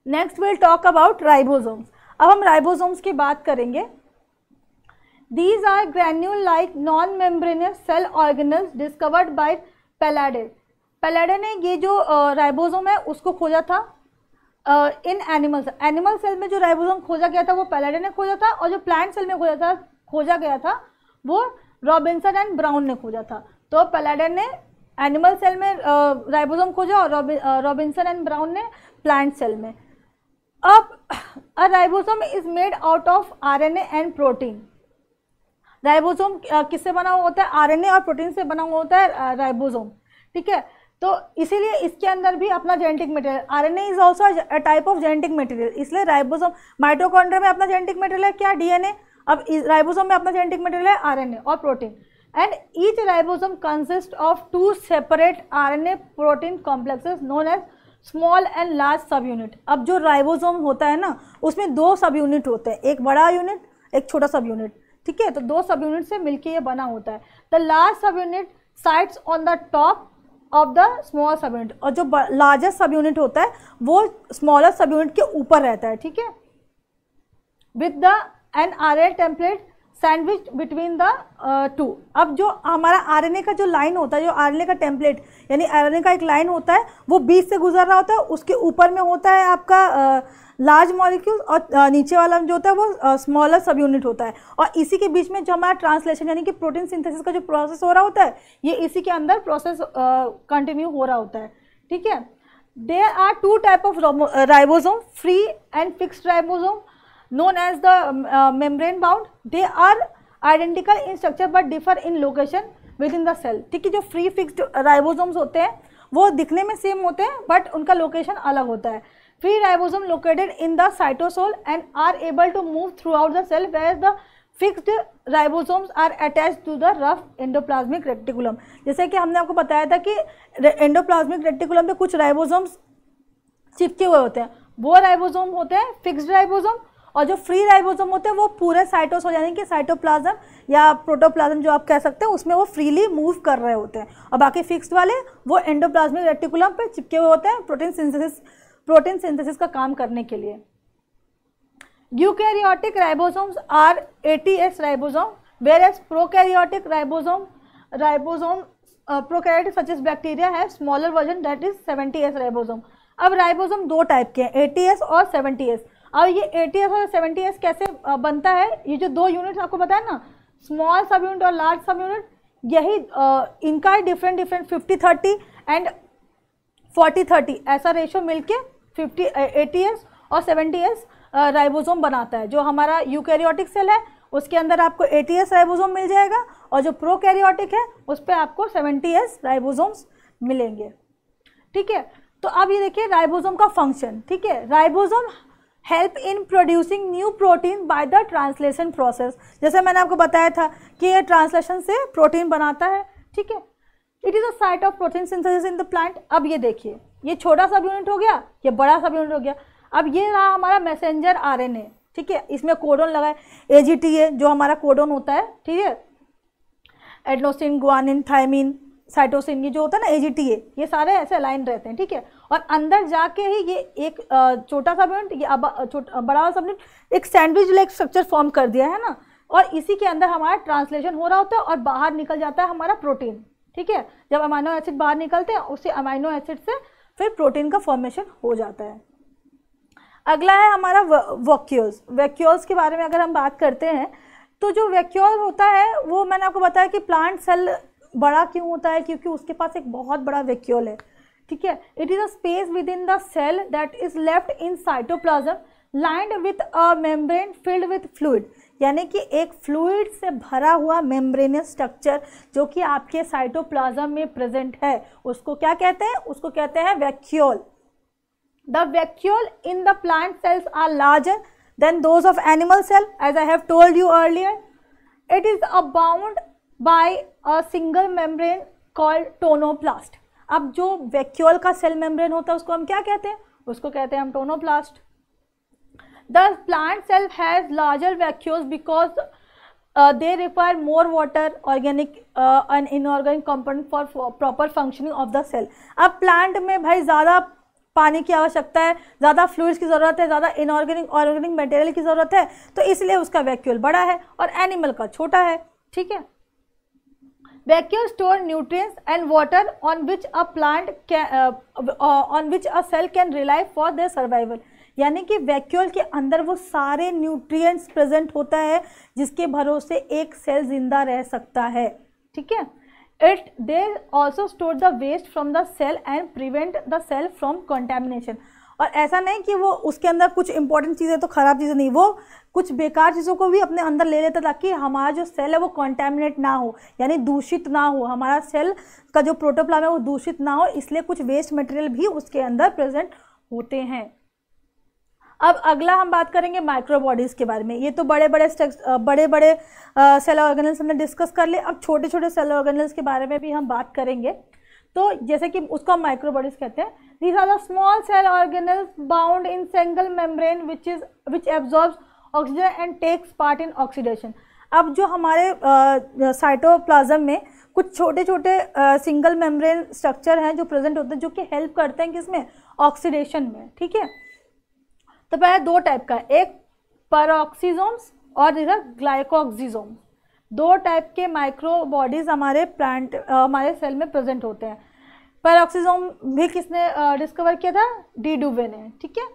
Next will talk about ribosomes. अब हम राइबोसोम्स की बात करेंगे। These are granule like non membranous cell organelles discovered by Palade. Palade ने ये जो राइबोसोम है उसको खोजा था इन एनिमल्स। एनिमल सेल में जो राइबोसोम खोजा गया था वो पैलाडे ने खोजा था, और जो प्लांट सेल में खोजा गया था वो रॉबिन्सन एंड ब्राउन ने खोजा था। तो पैलाडे ने एनिमल सेल में राइबोसोम खोजा और रॉबिन्सन एंड ब्राउन ने प्लांट सेल में। अब ribosome is made out of RNA and protein. Ribosome किससे बना हुआ होता है? आरएनए और प्रोटीन से बना हुआ होता है राइबोसोम, ठीक है। तो इसीलिए इसके अंदर भी अपना genetic material, RNA is also a type of genetic material, इसलिए राइबोसोम, माइटोकॉन्ड्रिया में अपना जेनेटिक मटेरियल है क्या? डीएनए। अब राइबोसोम में अपना जेनेटिक मटेरियल है आरएनए और protein, and each ribosome consist of 2 separate RNA protein complexes known as small and large subunit. अब जो राइबोसोम होता है ना, उसमें 2 सब यूनिट होते हैं, एक बड़ा यूनिट, एक छोटा सब यूनिट, ठीक है। तो 2 सब यूनिट से मिलकर ये बना होता है। द लार्ज सब unit sites on the top of the small सब यूनिट, और जो लार्जेस्ट सब यूनिट होता है वो स्मॉलर सब यूनिट के ऊपर रहता है, ठीक है। With the N RNA template sandwich between the 2। अब जो हमारा आरएनए का जो लाइन होता है, जो आरएनए का टेम्पलेट यानी आरएनए का एक लाइन होता है, वो बीच से गुजर रहा होता है, उसके ऊपर में होता है आपका लार्ज मॉलिक्यूल, और नीचे वाला जो होता है वो स्मॉलर सब यूनिट होता है। और इसी के बीच में जो हमारा ट्रांसलेशन यानी कि प्रोटीन सिंथेसिस का जो प्रोसेस हो रहा होता है, ये इसी के अंदर प्रोसेस कंटिन्यू हो रहा होता है, ठीक है। There are 2 type of ribosome, free and fixed ribosome. known as the membrane bound. They are identical in structure but differ in location within the cell. ठीक है, जो free fixed ribosomes होते हैं वो दिखने में सेम होते हैं बट उनका लोकेशन अलग होता है. Free ribosome located in the cytosol and are able to move throughout the cell, whereas the fixed ribosomes are attached to the rough endoplasmic reticulum. जैसे कि हमने आपको बताया था कि एंडोप्लाज्मिक रेटिकुलम पे कुछ राइबोसोम्स चिपके हुए होते हैं, वो राइबोसोम होते हैं फिक्स्ड राइबोसोम, और जो फ्री राइबोसोम होते हैं वो पूरे साइटोसोल यानी कि साइटोप्लाज्म या प्रोटोप्लाज्म जो आप कह सकते हैं उसमें वो फ्रीली मूव कर रहे होते हैं, और बाकी फिक्स्ड वाले वो एंडोप्लाज्मिक रेटिकुलम पे चिपके हुए होते हैं प्रोटीन सिंथेसिस का काम करने के लिए. Eukaryotic ribosomes are ATS ribosome, whereas prokaryotic ribosome prokaryotic such as bacteria have smaller version that is 70S ribosome. अब राइबोसोम दो टाइप के हैं, ATS और 70S. अब ये ATS और 70S कैसे बनता है, ये जो दो यूनिट्स आपको बताया ना, स्मॉल सब यूनिट और लार्ज सब यूनिट, यही इनका डिफरेंट 50-30 एंड 40-30 ऐसा रेशो मिलके 50 ATS और 70S राइबोसोम बनाता है. जो हमारा यूकैरियोटिक सेल है उसके अंदर आपको ATS राइबोसोम मिल जाएगा, और जो प्रोकैरियोटिक है उस पर आपको 70S राइबोसोम्स मिलेंगे. ठीक है, तो अब ये देखिए राइबोसोम का फंक्शन. ठीक है, ribosome help in producing new protein by the translation process. जैसे मैंने आपको बताया था कि ये ट्रांसलेशन से प्रोटीन बनाता है. ठीक है, it is a site of protein synthesis in the plant. अब ये देखिए, ये छोटा सब यूनिट हो गया, ये बड़ा सब यूनिट हो गया. अब ये रहा हमारा मैसेंजर RNA. ठीक है, इसमें कोडोन लगा है, AGTA जो हमारा कोडोन होता है. ठीक है, एडेनोसिन, गुआनिन, थायमिन, साइटोसिन, ये जो होता है ना AGTA, ये सारे ऐसे अलाइन रहते हैं. ठीक है, और अंदर जाके ही ये एक छोटा सा यूनिट, ये बड़ा सा यूनिट एक सैंडविच लाइक स्ट्रक्चर फॉर्म कर दिया है ना, और इसी के अंदर हमारा ट्रांसलेशन हो रहा होता है और बाहर निकल जाता है हमारा प्रोटीन. ठीक है, जब अमाइनो एसिड बाहर निकलते हैं उसी अमाइनो एसिड से फिर प्रोटीन का फॉर्मेशन हो जाता है. अगला है हमारा वैक्यूल्स. वैक्यूल्स के बारे में अगर हम बात करते हैं तो जो वैक्यूल होता है वो मैंने आपको बताया कि प्लांट सेल बड़ा क्यों होता है, क्योंकि उसके पास एक बहुत बड़ा वैक्यूल है. ठीक है, it is a space within the cell that is left in cytoplasm lined with a membrane filled with fluid. यानी कि एक फ्लूइड से भरा हुआ मेम्ब्रेनियस स्ट्रक्चर जो कि आपके साइटोप्लाज्म में प्रेजेंट है, उसको क्या कहते हैं, उसको कहते हैं vacuole. The vacuole in the plant cells are larger than those of animal cell, as I have told you earlier. It is bound by a single membrane called tonoplast. अब जो vacuole का सेल मेम्ब्रेन होता है उसको हम क्या कहते हैं, उसको कहते हैं हम tonoplast. The plant cell has larger vacuoles because they require more water, organic and inorganic component for proper functioning of the cell. अब प्लांट में भाई ज़्यादा पानी की आवश्यकता है, ज़्यादा फ्लूइड्स की ज़रूरत है, ज़्यादा इनऑर्गेनिक ऑर्गेनिक मटेरियल की ज़रूरत है, तो इसलिए उसका वैक्यूल बड़ा है और एनिमल का छोटा है. ठीक है, vacuole store nutrients and water on which a cell can rely for their survival. यानी कि वैक्यूल के अंदर वो सारे न्यूट्रिएंट्स प्रेजेंट होता है जिसके भरोसे एक सेल जिंदा रह सकता है. ठीक है, they also store the waste from the cell and prevent the cell from contamination. और ऐसा नहीं कि वो उसके अंदर कुछ इंपॉर्टेंट चीज़ें तो ख़राब चीज़ें नहीं, वो कुछ बेकार चीज़ों को भी अपने अंदर ले लेता ताकि हमारा जो सेल है वो कॉन्टेमिनेट ना हो, यानी दूषित ना हो, हमारा सेल का जो प्रोटोप्लाज्म है वो दूषित ना हो, इसलिए कुछ वेस्ट मटेरियल भी उसके अंदर प्रेजेंट होते हैं. अब अगला हम बात करेंगे माइक्रोबॉडीज़ के बारे में. ये तो बड़े बड़े सेल ऑर्गेनल्स हमने डिस्कस कर लिए. अब छोटे छोटे सेल ऑर्गेनल्स के बारे में भी हम बात करेंगे. तो जैसे कि उसको हम माइक्रोबॉडीज़ कहते हैं. These are the small cell organelles bound in single membrane which absorbs oxygen and takes part in oxidation. अब जो हमारे साइटोप्लाज्म में कुछ छोटे छोटे सिंगल मेम्ब्रेन स्ट्रक्चर हैं जो प्रेजेंट होते हैं, जो कि हेल्प करते हैं किसमें, ऑक्सीडेशन में. ठीक है, तो पहले दो टाइप का, एक पैरोक्सिसोम्स और दूसरा ग्लाइकोक्सिसोम्स. दो टाइप के माइक्रोबॉडीज हमारे सेल में प्रेजेंट होते हैं. पैरोक्सिसोम भी किसने डिस्कवर किया था, डी डुवे ने. ठीक है,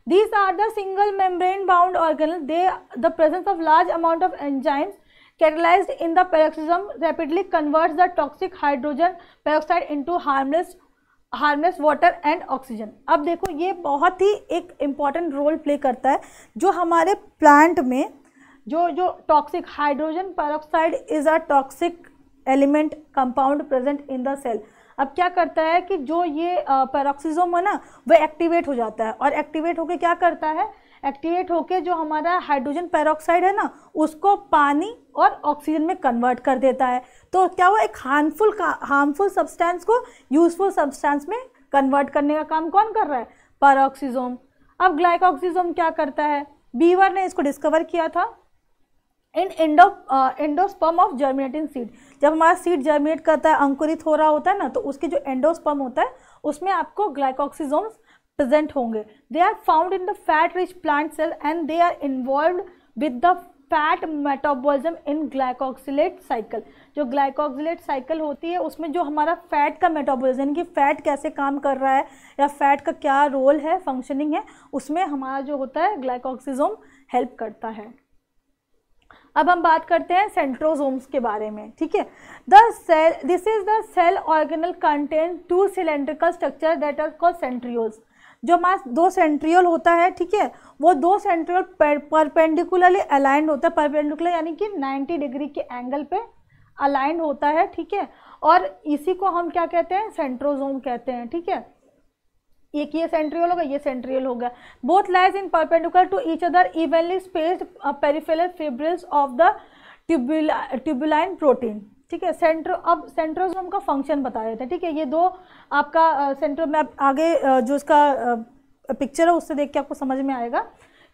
these are the single membrane bound organelle. They the presence of large amount of enzymes catalyzed in the peroxisome rapidly converts the toxic hydrogen peroxide into harmless harness water and oxygen. अब देखो ये बहुत ही एक important role play करता है जो हमारे plant में जो toxic hydrogen peroxide is a toxic element compound present in the cell. अब क्या करता है कि जो ये पेरोक्सिसोम है ना वह एक्टिवेट हो जाता है और एक्टिवेट होके क्या करता है, एक्टिवेट होके जो हमारा हाइड्रोजन पेरोक्साइड है ना उसको पानी और ऑक्सीजन में कन्वर्ट कर देता है। तो क्या वो एक हार्मफुल सब्सटेंस को यूजफुल सब्सटेंस में कन्वर्ट करने का काम कौन कर रहा है, पेरोक्सिसोम। अब ग्लाइकोक्सिसोम क्या करता है, बीवर ने इसको डिस्कवर किया था इन एंडोस्पर्म ऑफ जर्मिनेटिंग सीड। जब हमारा सीड जर्मिनेट करता है, अंकुरित हो रहा होता है ना, तो उसके जो एंडोस्पर्म होता है उसमें आपको ग्लाइकोक्सिसोम्स प्रेजेंट होंगे। They are found in the fat rich plant cell and they are involved with the fat metabolism in glyoxylate cycle. जो ग्लाइकोक्सिलेट साइकिल होती है उसमें जो हमारा फैट का मेटाबॉलिज्म यानी कि फैट कैसे काम कर रहा है या फैट का क्या रोल है, फंक्शनिंग है, उसमें हमारा जो होता है ग्लाइकोक्सिसोम हेल्प करता है। अब हम बात करते हैं सेंट्रोसोम्स के बारे में, ठीक है। This is the cell organelle contain 2 cylindrical structure that are called centrioles. जो हमारा 2 सेंट्रियोल होता है, ठीक है, वो 2 सेंट्रियोल परपेंडिकुलरली अलाइंड होता है। परपेंडिकुलर यानी कि 90 डिग्री के एंगल पे अलाइंड होता है, ठीक है, और इसी को हम क्या कहते हैं, सेंट्रोसोम कहते हैं, ठीक है। एक ये सेंट्रियोल होगा, ये सेंट्रियोल होगा। Both lies in perpendicular to each other evenly spaced peripheral fibrils of the tubulin protein, ठीक है। अब सेंट्रोसोम का फंक्शन बता देते हैं, ठीक है। ये 2 आपका सेंट्रो में आगे जो इसका पिक्चर है उससे देख के आपको समझ में आएगा,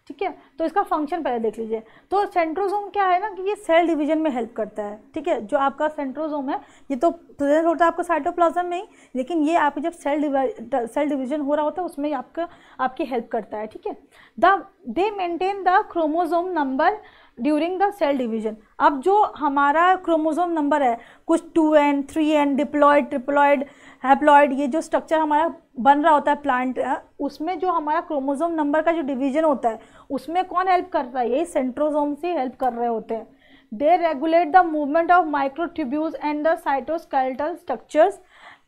ठीक है। तो इसका फंक्शन पहले देख लीजिए। तो सेंट्रोसोम क्या है ना कि ये सेल डिवीजन में हेल्प करता है, ठीक है। जो आपका सेंट्रोसोम है ये तो प्रेजेंट होता है आपका साइटोप्लाज्म में ही, लेकिन ये आप जब सेल डिवीजन हो रहा होता है उसमें आपकी हेल्प करता है, ठीक है। They maintain the chromosome number during the cell division. अब जो हमारा क्रोमोसोम नंबर है कुछ 2n 3n diploid triploid haploid, ये जो स्ट्रक्चर हमारा बन रहा होता है प्लांट, उसमें जो हमारा क्रोमोसोम नंबर का जो डिवीजन होता है उसमें कौन हेल्प करता है, यही सेंट्रोसोम से हेल्प कर रहे होते हैं। They regulate the movement of microtubules and the cytoskeletal structures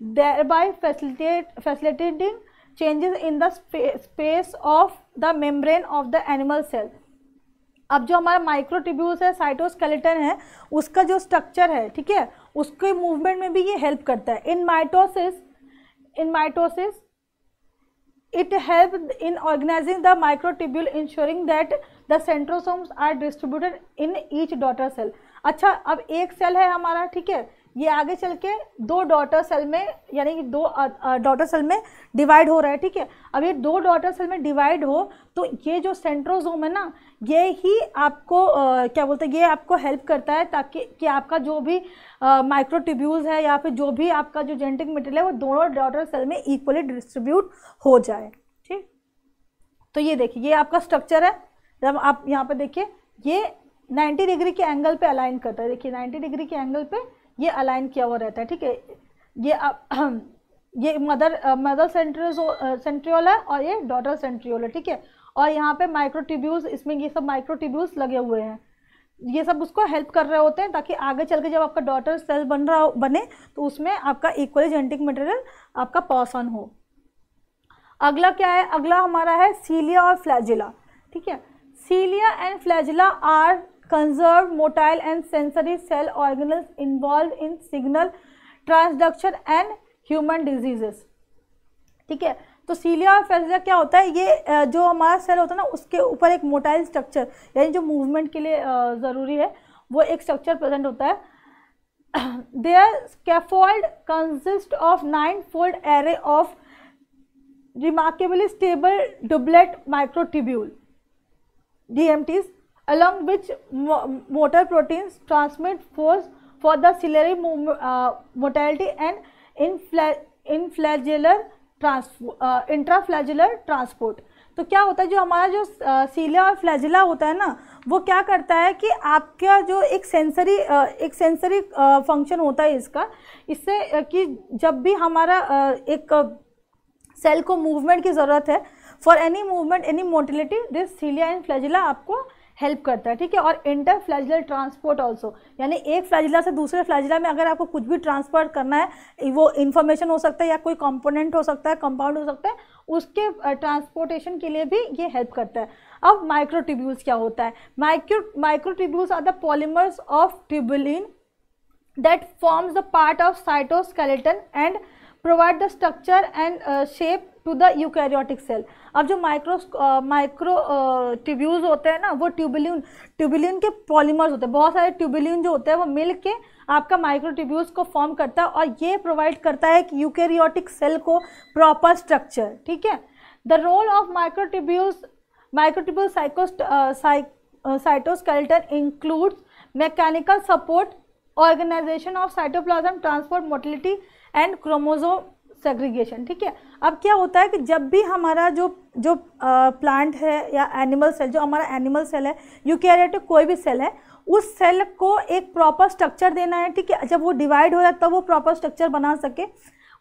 thereby facilitating changes in the space of the membrane of the animal cell। अब जो हमारा माइक्रोट्यूब्यूल्स है, साइटोस्केलेटन है, उसका जो स्ट्रक्चर है, ठीक है, उसके मूवमेंट में भी ये हेल्प करता है। इन mitosis it helps in organizing the microtubule ensuring that the centrosomes are distributed in each daughter cell। अच्छा, अब एक सेल है हमारा, ठीक है, ये आगे चल के 2 डॉटर सेल में यानी कि 2 डॉटर सेल में डिवाइड हो रहा है, ठीक है। अब ये 2 डॉटर सेल में डिवाइड हो तो ये जो सेंट्रोसोम है ना, ये ही आपको क्या बोलते हैं, ये आपको हेल्प करता है ताकि कि आपका जो भी माइक्रोट्यूब्यूल्स है या फिर जो भी आपका जो जेनेटिक मटेरियल है वो दोनों डॉटर सेल में इक्वली डिस्ट्रीब्यूट हो जाए, ठीक। तो ये देखिए, ये आपका स्ट्रक्चर है। जब आप यहाँ पे देखिए, ये 90 डिग्री के एंगल पे अलाइन करता है। देखिए 90 डिग्री के एंगल पे ये अलाइन किया हुआ रहता है, ठीक है। ये मदर सेंट्रियोल है और ये डॉटर सेंट्रियोल है, ठीक है। और यहाँ पे माइक्रोट्यूब्यूल्स, इसमें ये सब माइक्रोट्यूब्यूल्स लगे हुए हैं, ये सब उसको हेल्प कर रहे होते हैं ताकि आगे चल के जब आपका डॉटर सेल बने तो उसमें आपका इक्वली जेनेटिक मटेरियल आपका पास ऑन हो। अगला क्या है, अगला हमारा है सीलिया और फ्लैजिला, ठीक है। Cilia and flagella are conserved motile and sensory cell organelles involved in signal transduction and human diseases, ठीक है। तो सीलिया और फ्लैजिला क्या होता है, ये जो हमारा सेल होता है ना उसके ऊपर एक मोटाइल स्ट्रक्चर यानी जो मूवमेंट के लिए ज़रूरी है वो एक स्ट्रक्चर प्रेजेंट होता है। Their scaffold consist of 9-fold array of remarkably stable doublet microtubule DMTs along which motor proteins transmit force for the ciliary motility and intraflagellar transport। तो क्या होता है, जो हमारा जो सीलिया और फ्लैजिला होता है ना, वो क्या करता है कि आपका जो एक सेंसरी फंक्शन होता है इसका, इससे कि जब भी हमारा एक सेल को मूवमेंट की ज़रूरत है, for any movement any motility, this सीलिया and flagella आपको हेल्प करता है, ठीक है। और इंटर फ्लैजिलर ट्रांसपोर्ट ऑल्सो, यानी एक फ्लैजिला से दूसरे फ्लैजिला में अगर आपको कुछ भी ट्रांसफर करना है, वो इन्फॉर्मेशन हो सकता है या कोई कंपोनेंट हो सकता है, कंपाउंड हो सकता है, उसके ट्रांसपोर्टेशन के लिए भी ये हेल्प करता है। अब माइक्रोट्यूब्यूल्स क्या होता है? Microtubules are the polymers of tubulin that forms the part of cytoskeleton and provide the structure and shape to the eukaryotic cell। अब जो माइक्रो ट्यूब्यूल्स होते हैं ना, वो ट्यूबुलिन के पॉलीमर्स होते हैं। बहुत सारे ट्यूबुलिन जो होते हैं वो मिल के आपका माइक्रो ट्यूब्यूल्स को फॉर्म करता है, और ये प्रोवाइड करता है कि यूकैरियोटिक सेल को प्रॉपर स्ट्रक्चर, ठीक है। The role of microtubule cytoskeleton includes mechanical support, organization of cytoplasm, transport, motility and chromosome segregation, ठीक है। अब क्या होता है कि जब भी हमारा जो प्लांट है या एनिमल सेल, जो हमारा एनिमल सेल है, यूकैरियोटिक कोई भी सेल है, उस सेल को एक प्रॉपर स्ट्रक्चर देना है, ठीक है। जब वो डिवाइड हो रहा है तब वो प्रॉपर स्ट्रक्चर बना सके,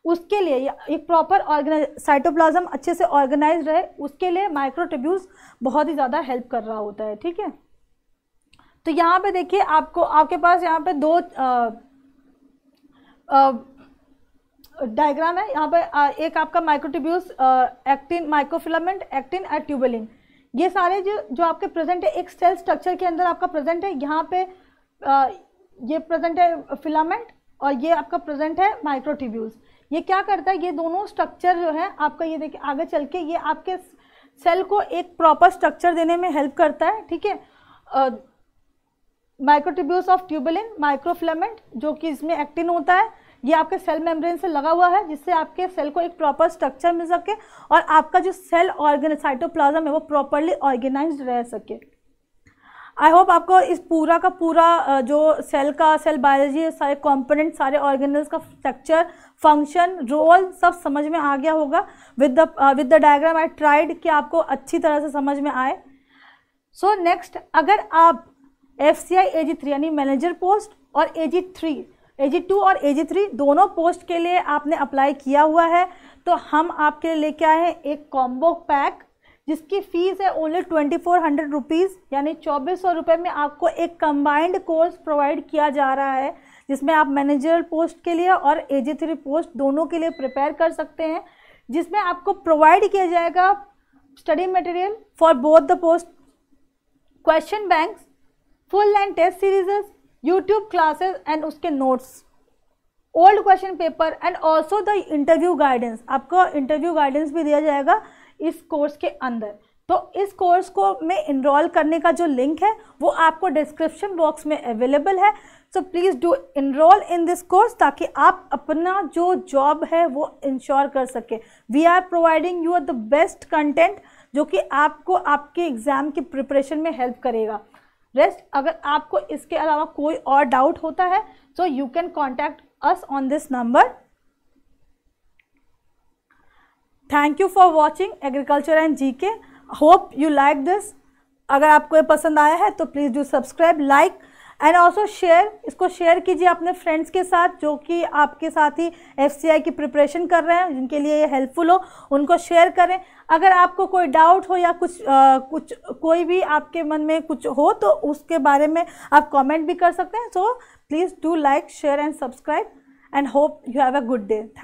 उसके लिए एक प्रॉपर साइटोप्लाज्म अच्छे से ऑर्गेनाइज रहे, उसके लिए माइक्रोट्यूब्यूल्स बहुत ही ज़्यादा हेल्प कर रहा होता है, ठीक है। तो यहाँ पे देखिए आपके पास यहाँ पे दो डायग्राम है। यहाँ पे एक आपका माइक्रोट्यूब्यूल्स, एक्टिन, माइक्रोफिलामेंट, एक्टिन और ट्यूबुलिन, ये सारे जो आपके प्रेजेंट है एक सेल स्ट्रक्चर के अंदर आपका प्रेजेंट है। यहाँ पे ये प्रेजेंट है फिलामेंट और ये आपका प्रेजेंट है माइक्रोट्यूब्यूल्स। ये क्या करता है, ये दोनों स्ट्रक्चर जो है आपका, ये देखिए आगे चल के ये आपके सेल को एक प्रॉपर स्ट्रक्चर देने में हेल्प करता है, ठीक है। माइक्रोट्यूब्यूल्स ऑफ ट्यूबुलिन, माइक्रोफिलामेंट जो कि इसमें एक्टिन होता है, ये आपके सेल मेम्ब्रेन से लगा हुआ है, जिससे आपके सेल को एक प्रॉपर स्ट्रक्चर मिल सके और आपका जो सेल साइटोप्लाज्म है वो प्रॉपरली ऑर्गेनाइज्ड रह सके। आई होप आपको इस पूरा का पूरा जो सेल बायोलॉजी, सारे कंपोनेंट, सारे ऑर्गेनल्स का स्ट्रक्चर, फंक्शन, रोल सब समझ में आ गया होगा। With the diagram I tried कि आपको अच्छी तरह से समझ में आए। सो नेक्स्ट, अगर आप FCI AG3 यानी मैनेजर पोस्ट और AG2 और AG3 दोनों पोस्ट के लिए आपने अप्लाई किया हुआ है, तो हम आपके लिए लेके आए हैं एक कॉम्बो पैक जिसकी फ़ीस है ओनली 2400 रुपीज़, यानी 2400 रुपये में आपको एक कंबाइंड कोर्स प्रोवाइड किया जा रहा है, जिसमें आप मैनेजर पोस्ट के लिए और AG3 पोस्ट दोनों के लिए प्रिपेयर कर सकते हैं, जिसमें आपको प्रोवाइड किया जाएगा study material for both the post, question banks, full and test series, YouTube classes and उसके notes, old question paper and also the interview guidance. आपको इंटरव्यू गाइडेंस भी दिया जाएगा इस कोर्स के अंदर। तो इस कोर्स को में इनरोल करने का जो लिंक है वो आपको डिस्क्रिप्शन बॉक्स में अवेलेबल है। So please do enrol in this course ताकि आप अपना जो जॉब है वो इंश्योर कर सके। We are providing you the best content जो कि आपको आपके एग्ज़ाम की प्रिपरेशन में हेल्प करेगा। रेस्ट, अगर आपको इसके अलावा कोई और डाउट होता है so you can contact us on this number. Thank you for watching Agriculture and GK. Hope you like this. अगर आपको ये पसंद आया है तो please do subscribe, like and also share. इसको शेयर कीजिए अपने फ्रेंड्स के साथ जो कि आपके साथ ही FCI की प्रिपरेशन कर रहे हैं, जिनके लिए ये हेल्पफुल हो, उनको शेयर करें। अगर आपको कोई डाउट हो या कुछ कोई भी आपके मन में कुछ हो तो उसके बारे में आप कमेंट भी कर सकते हैं। So please do like, share and subscribe and hope you have a good day. Thank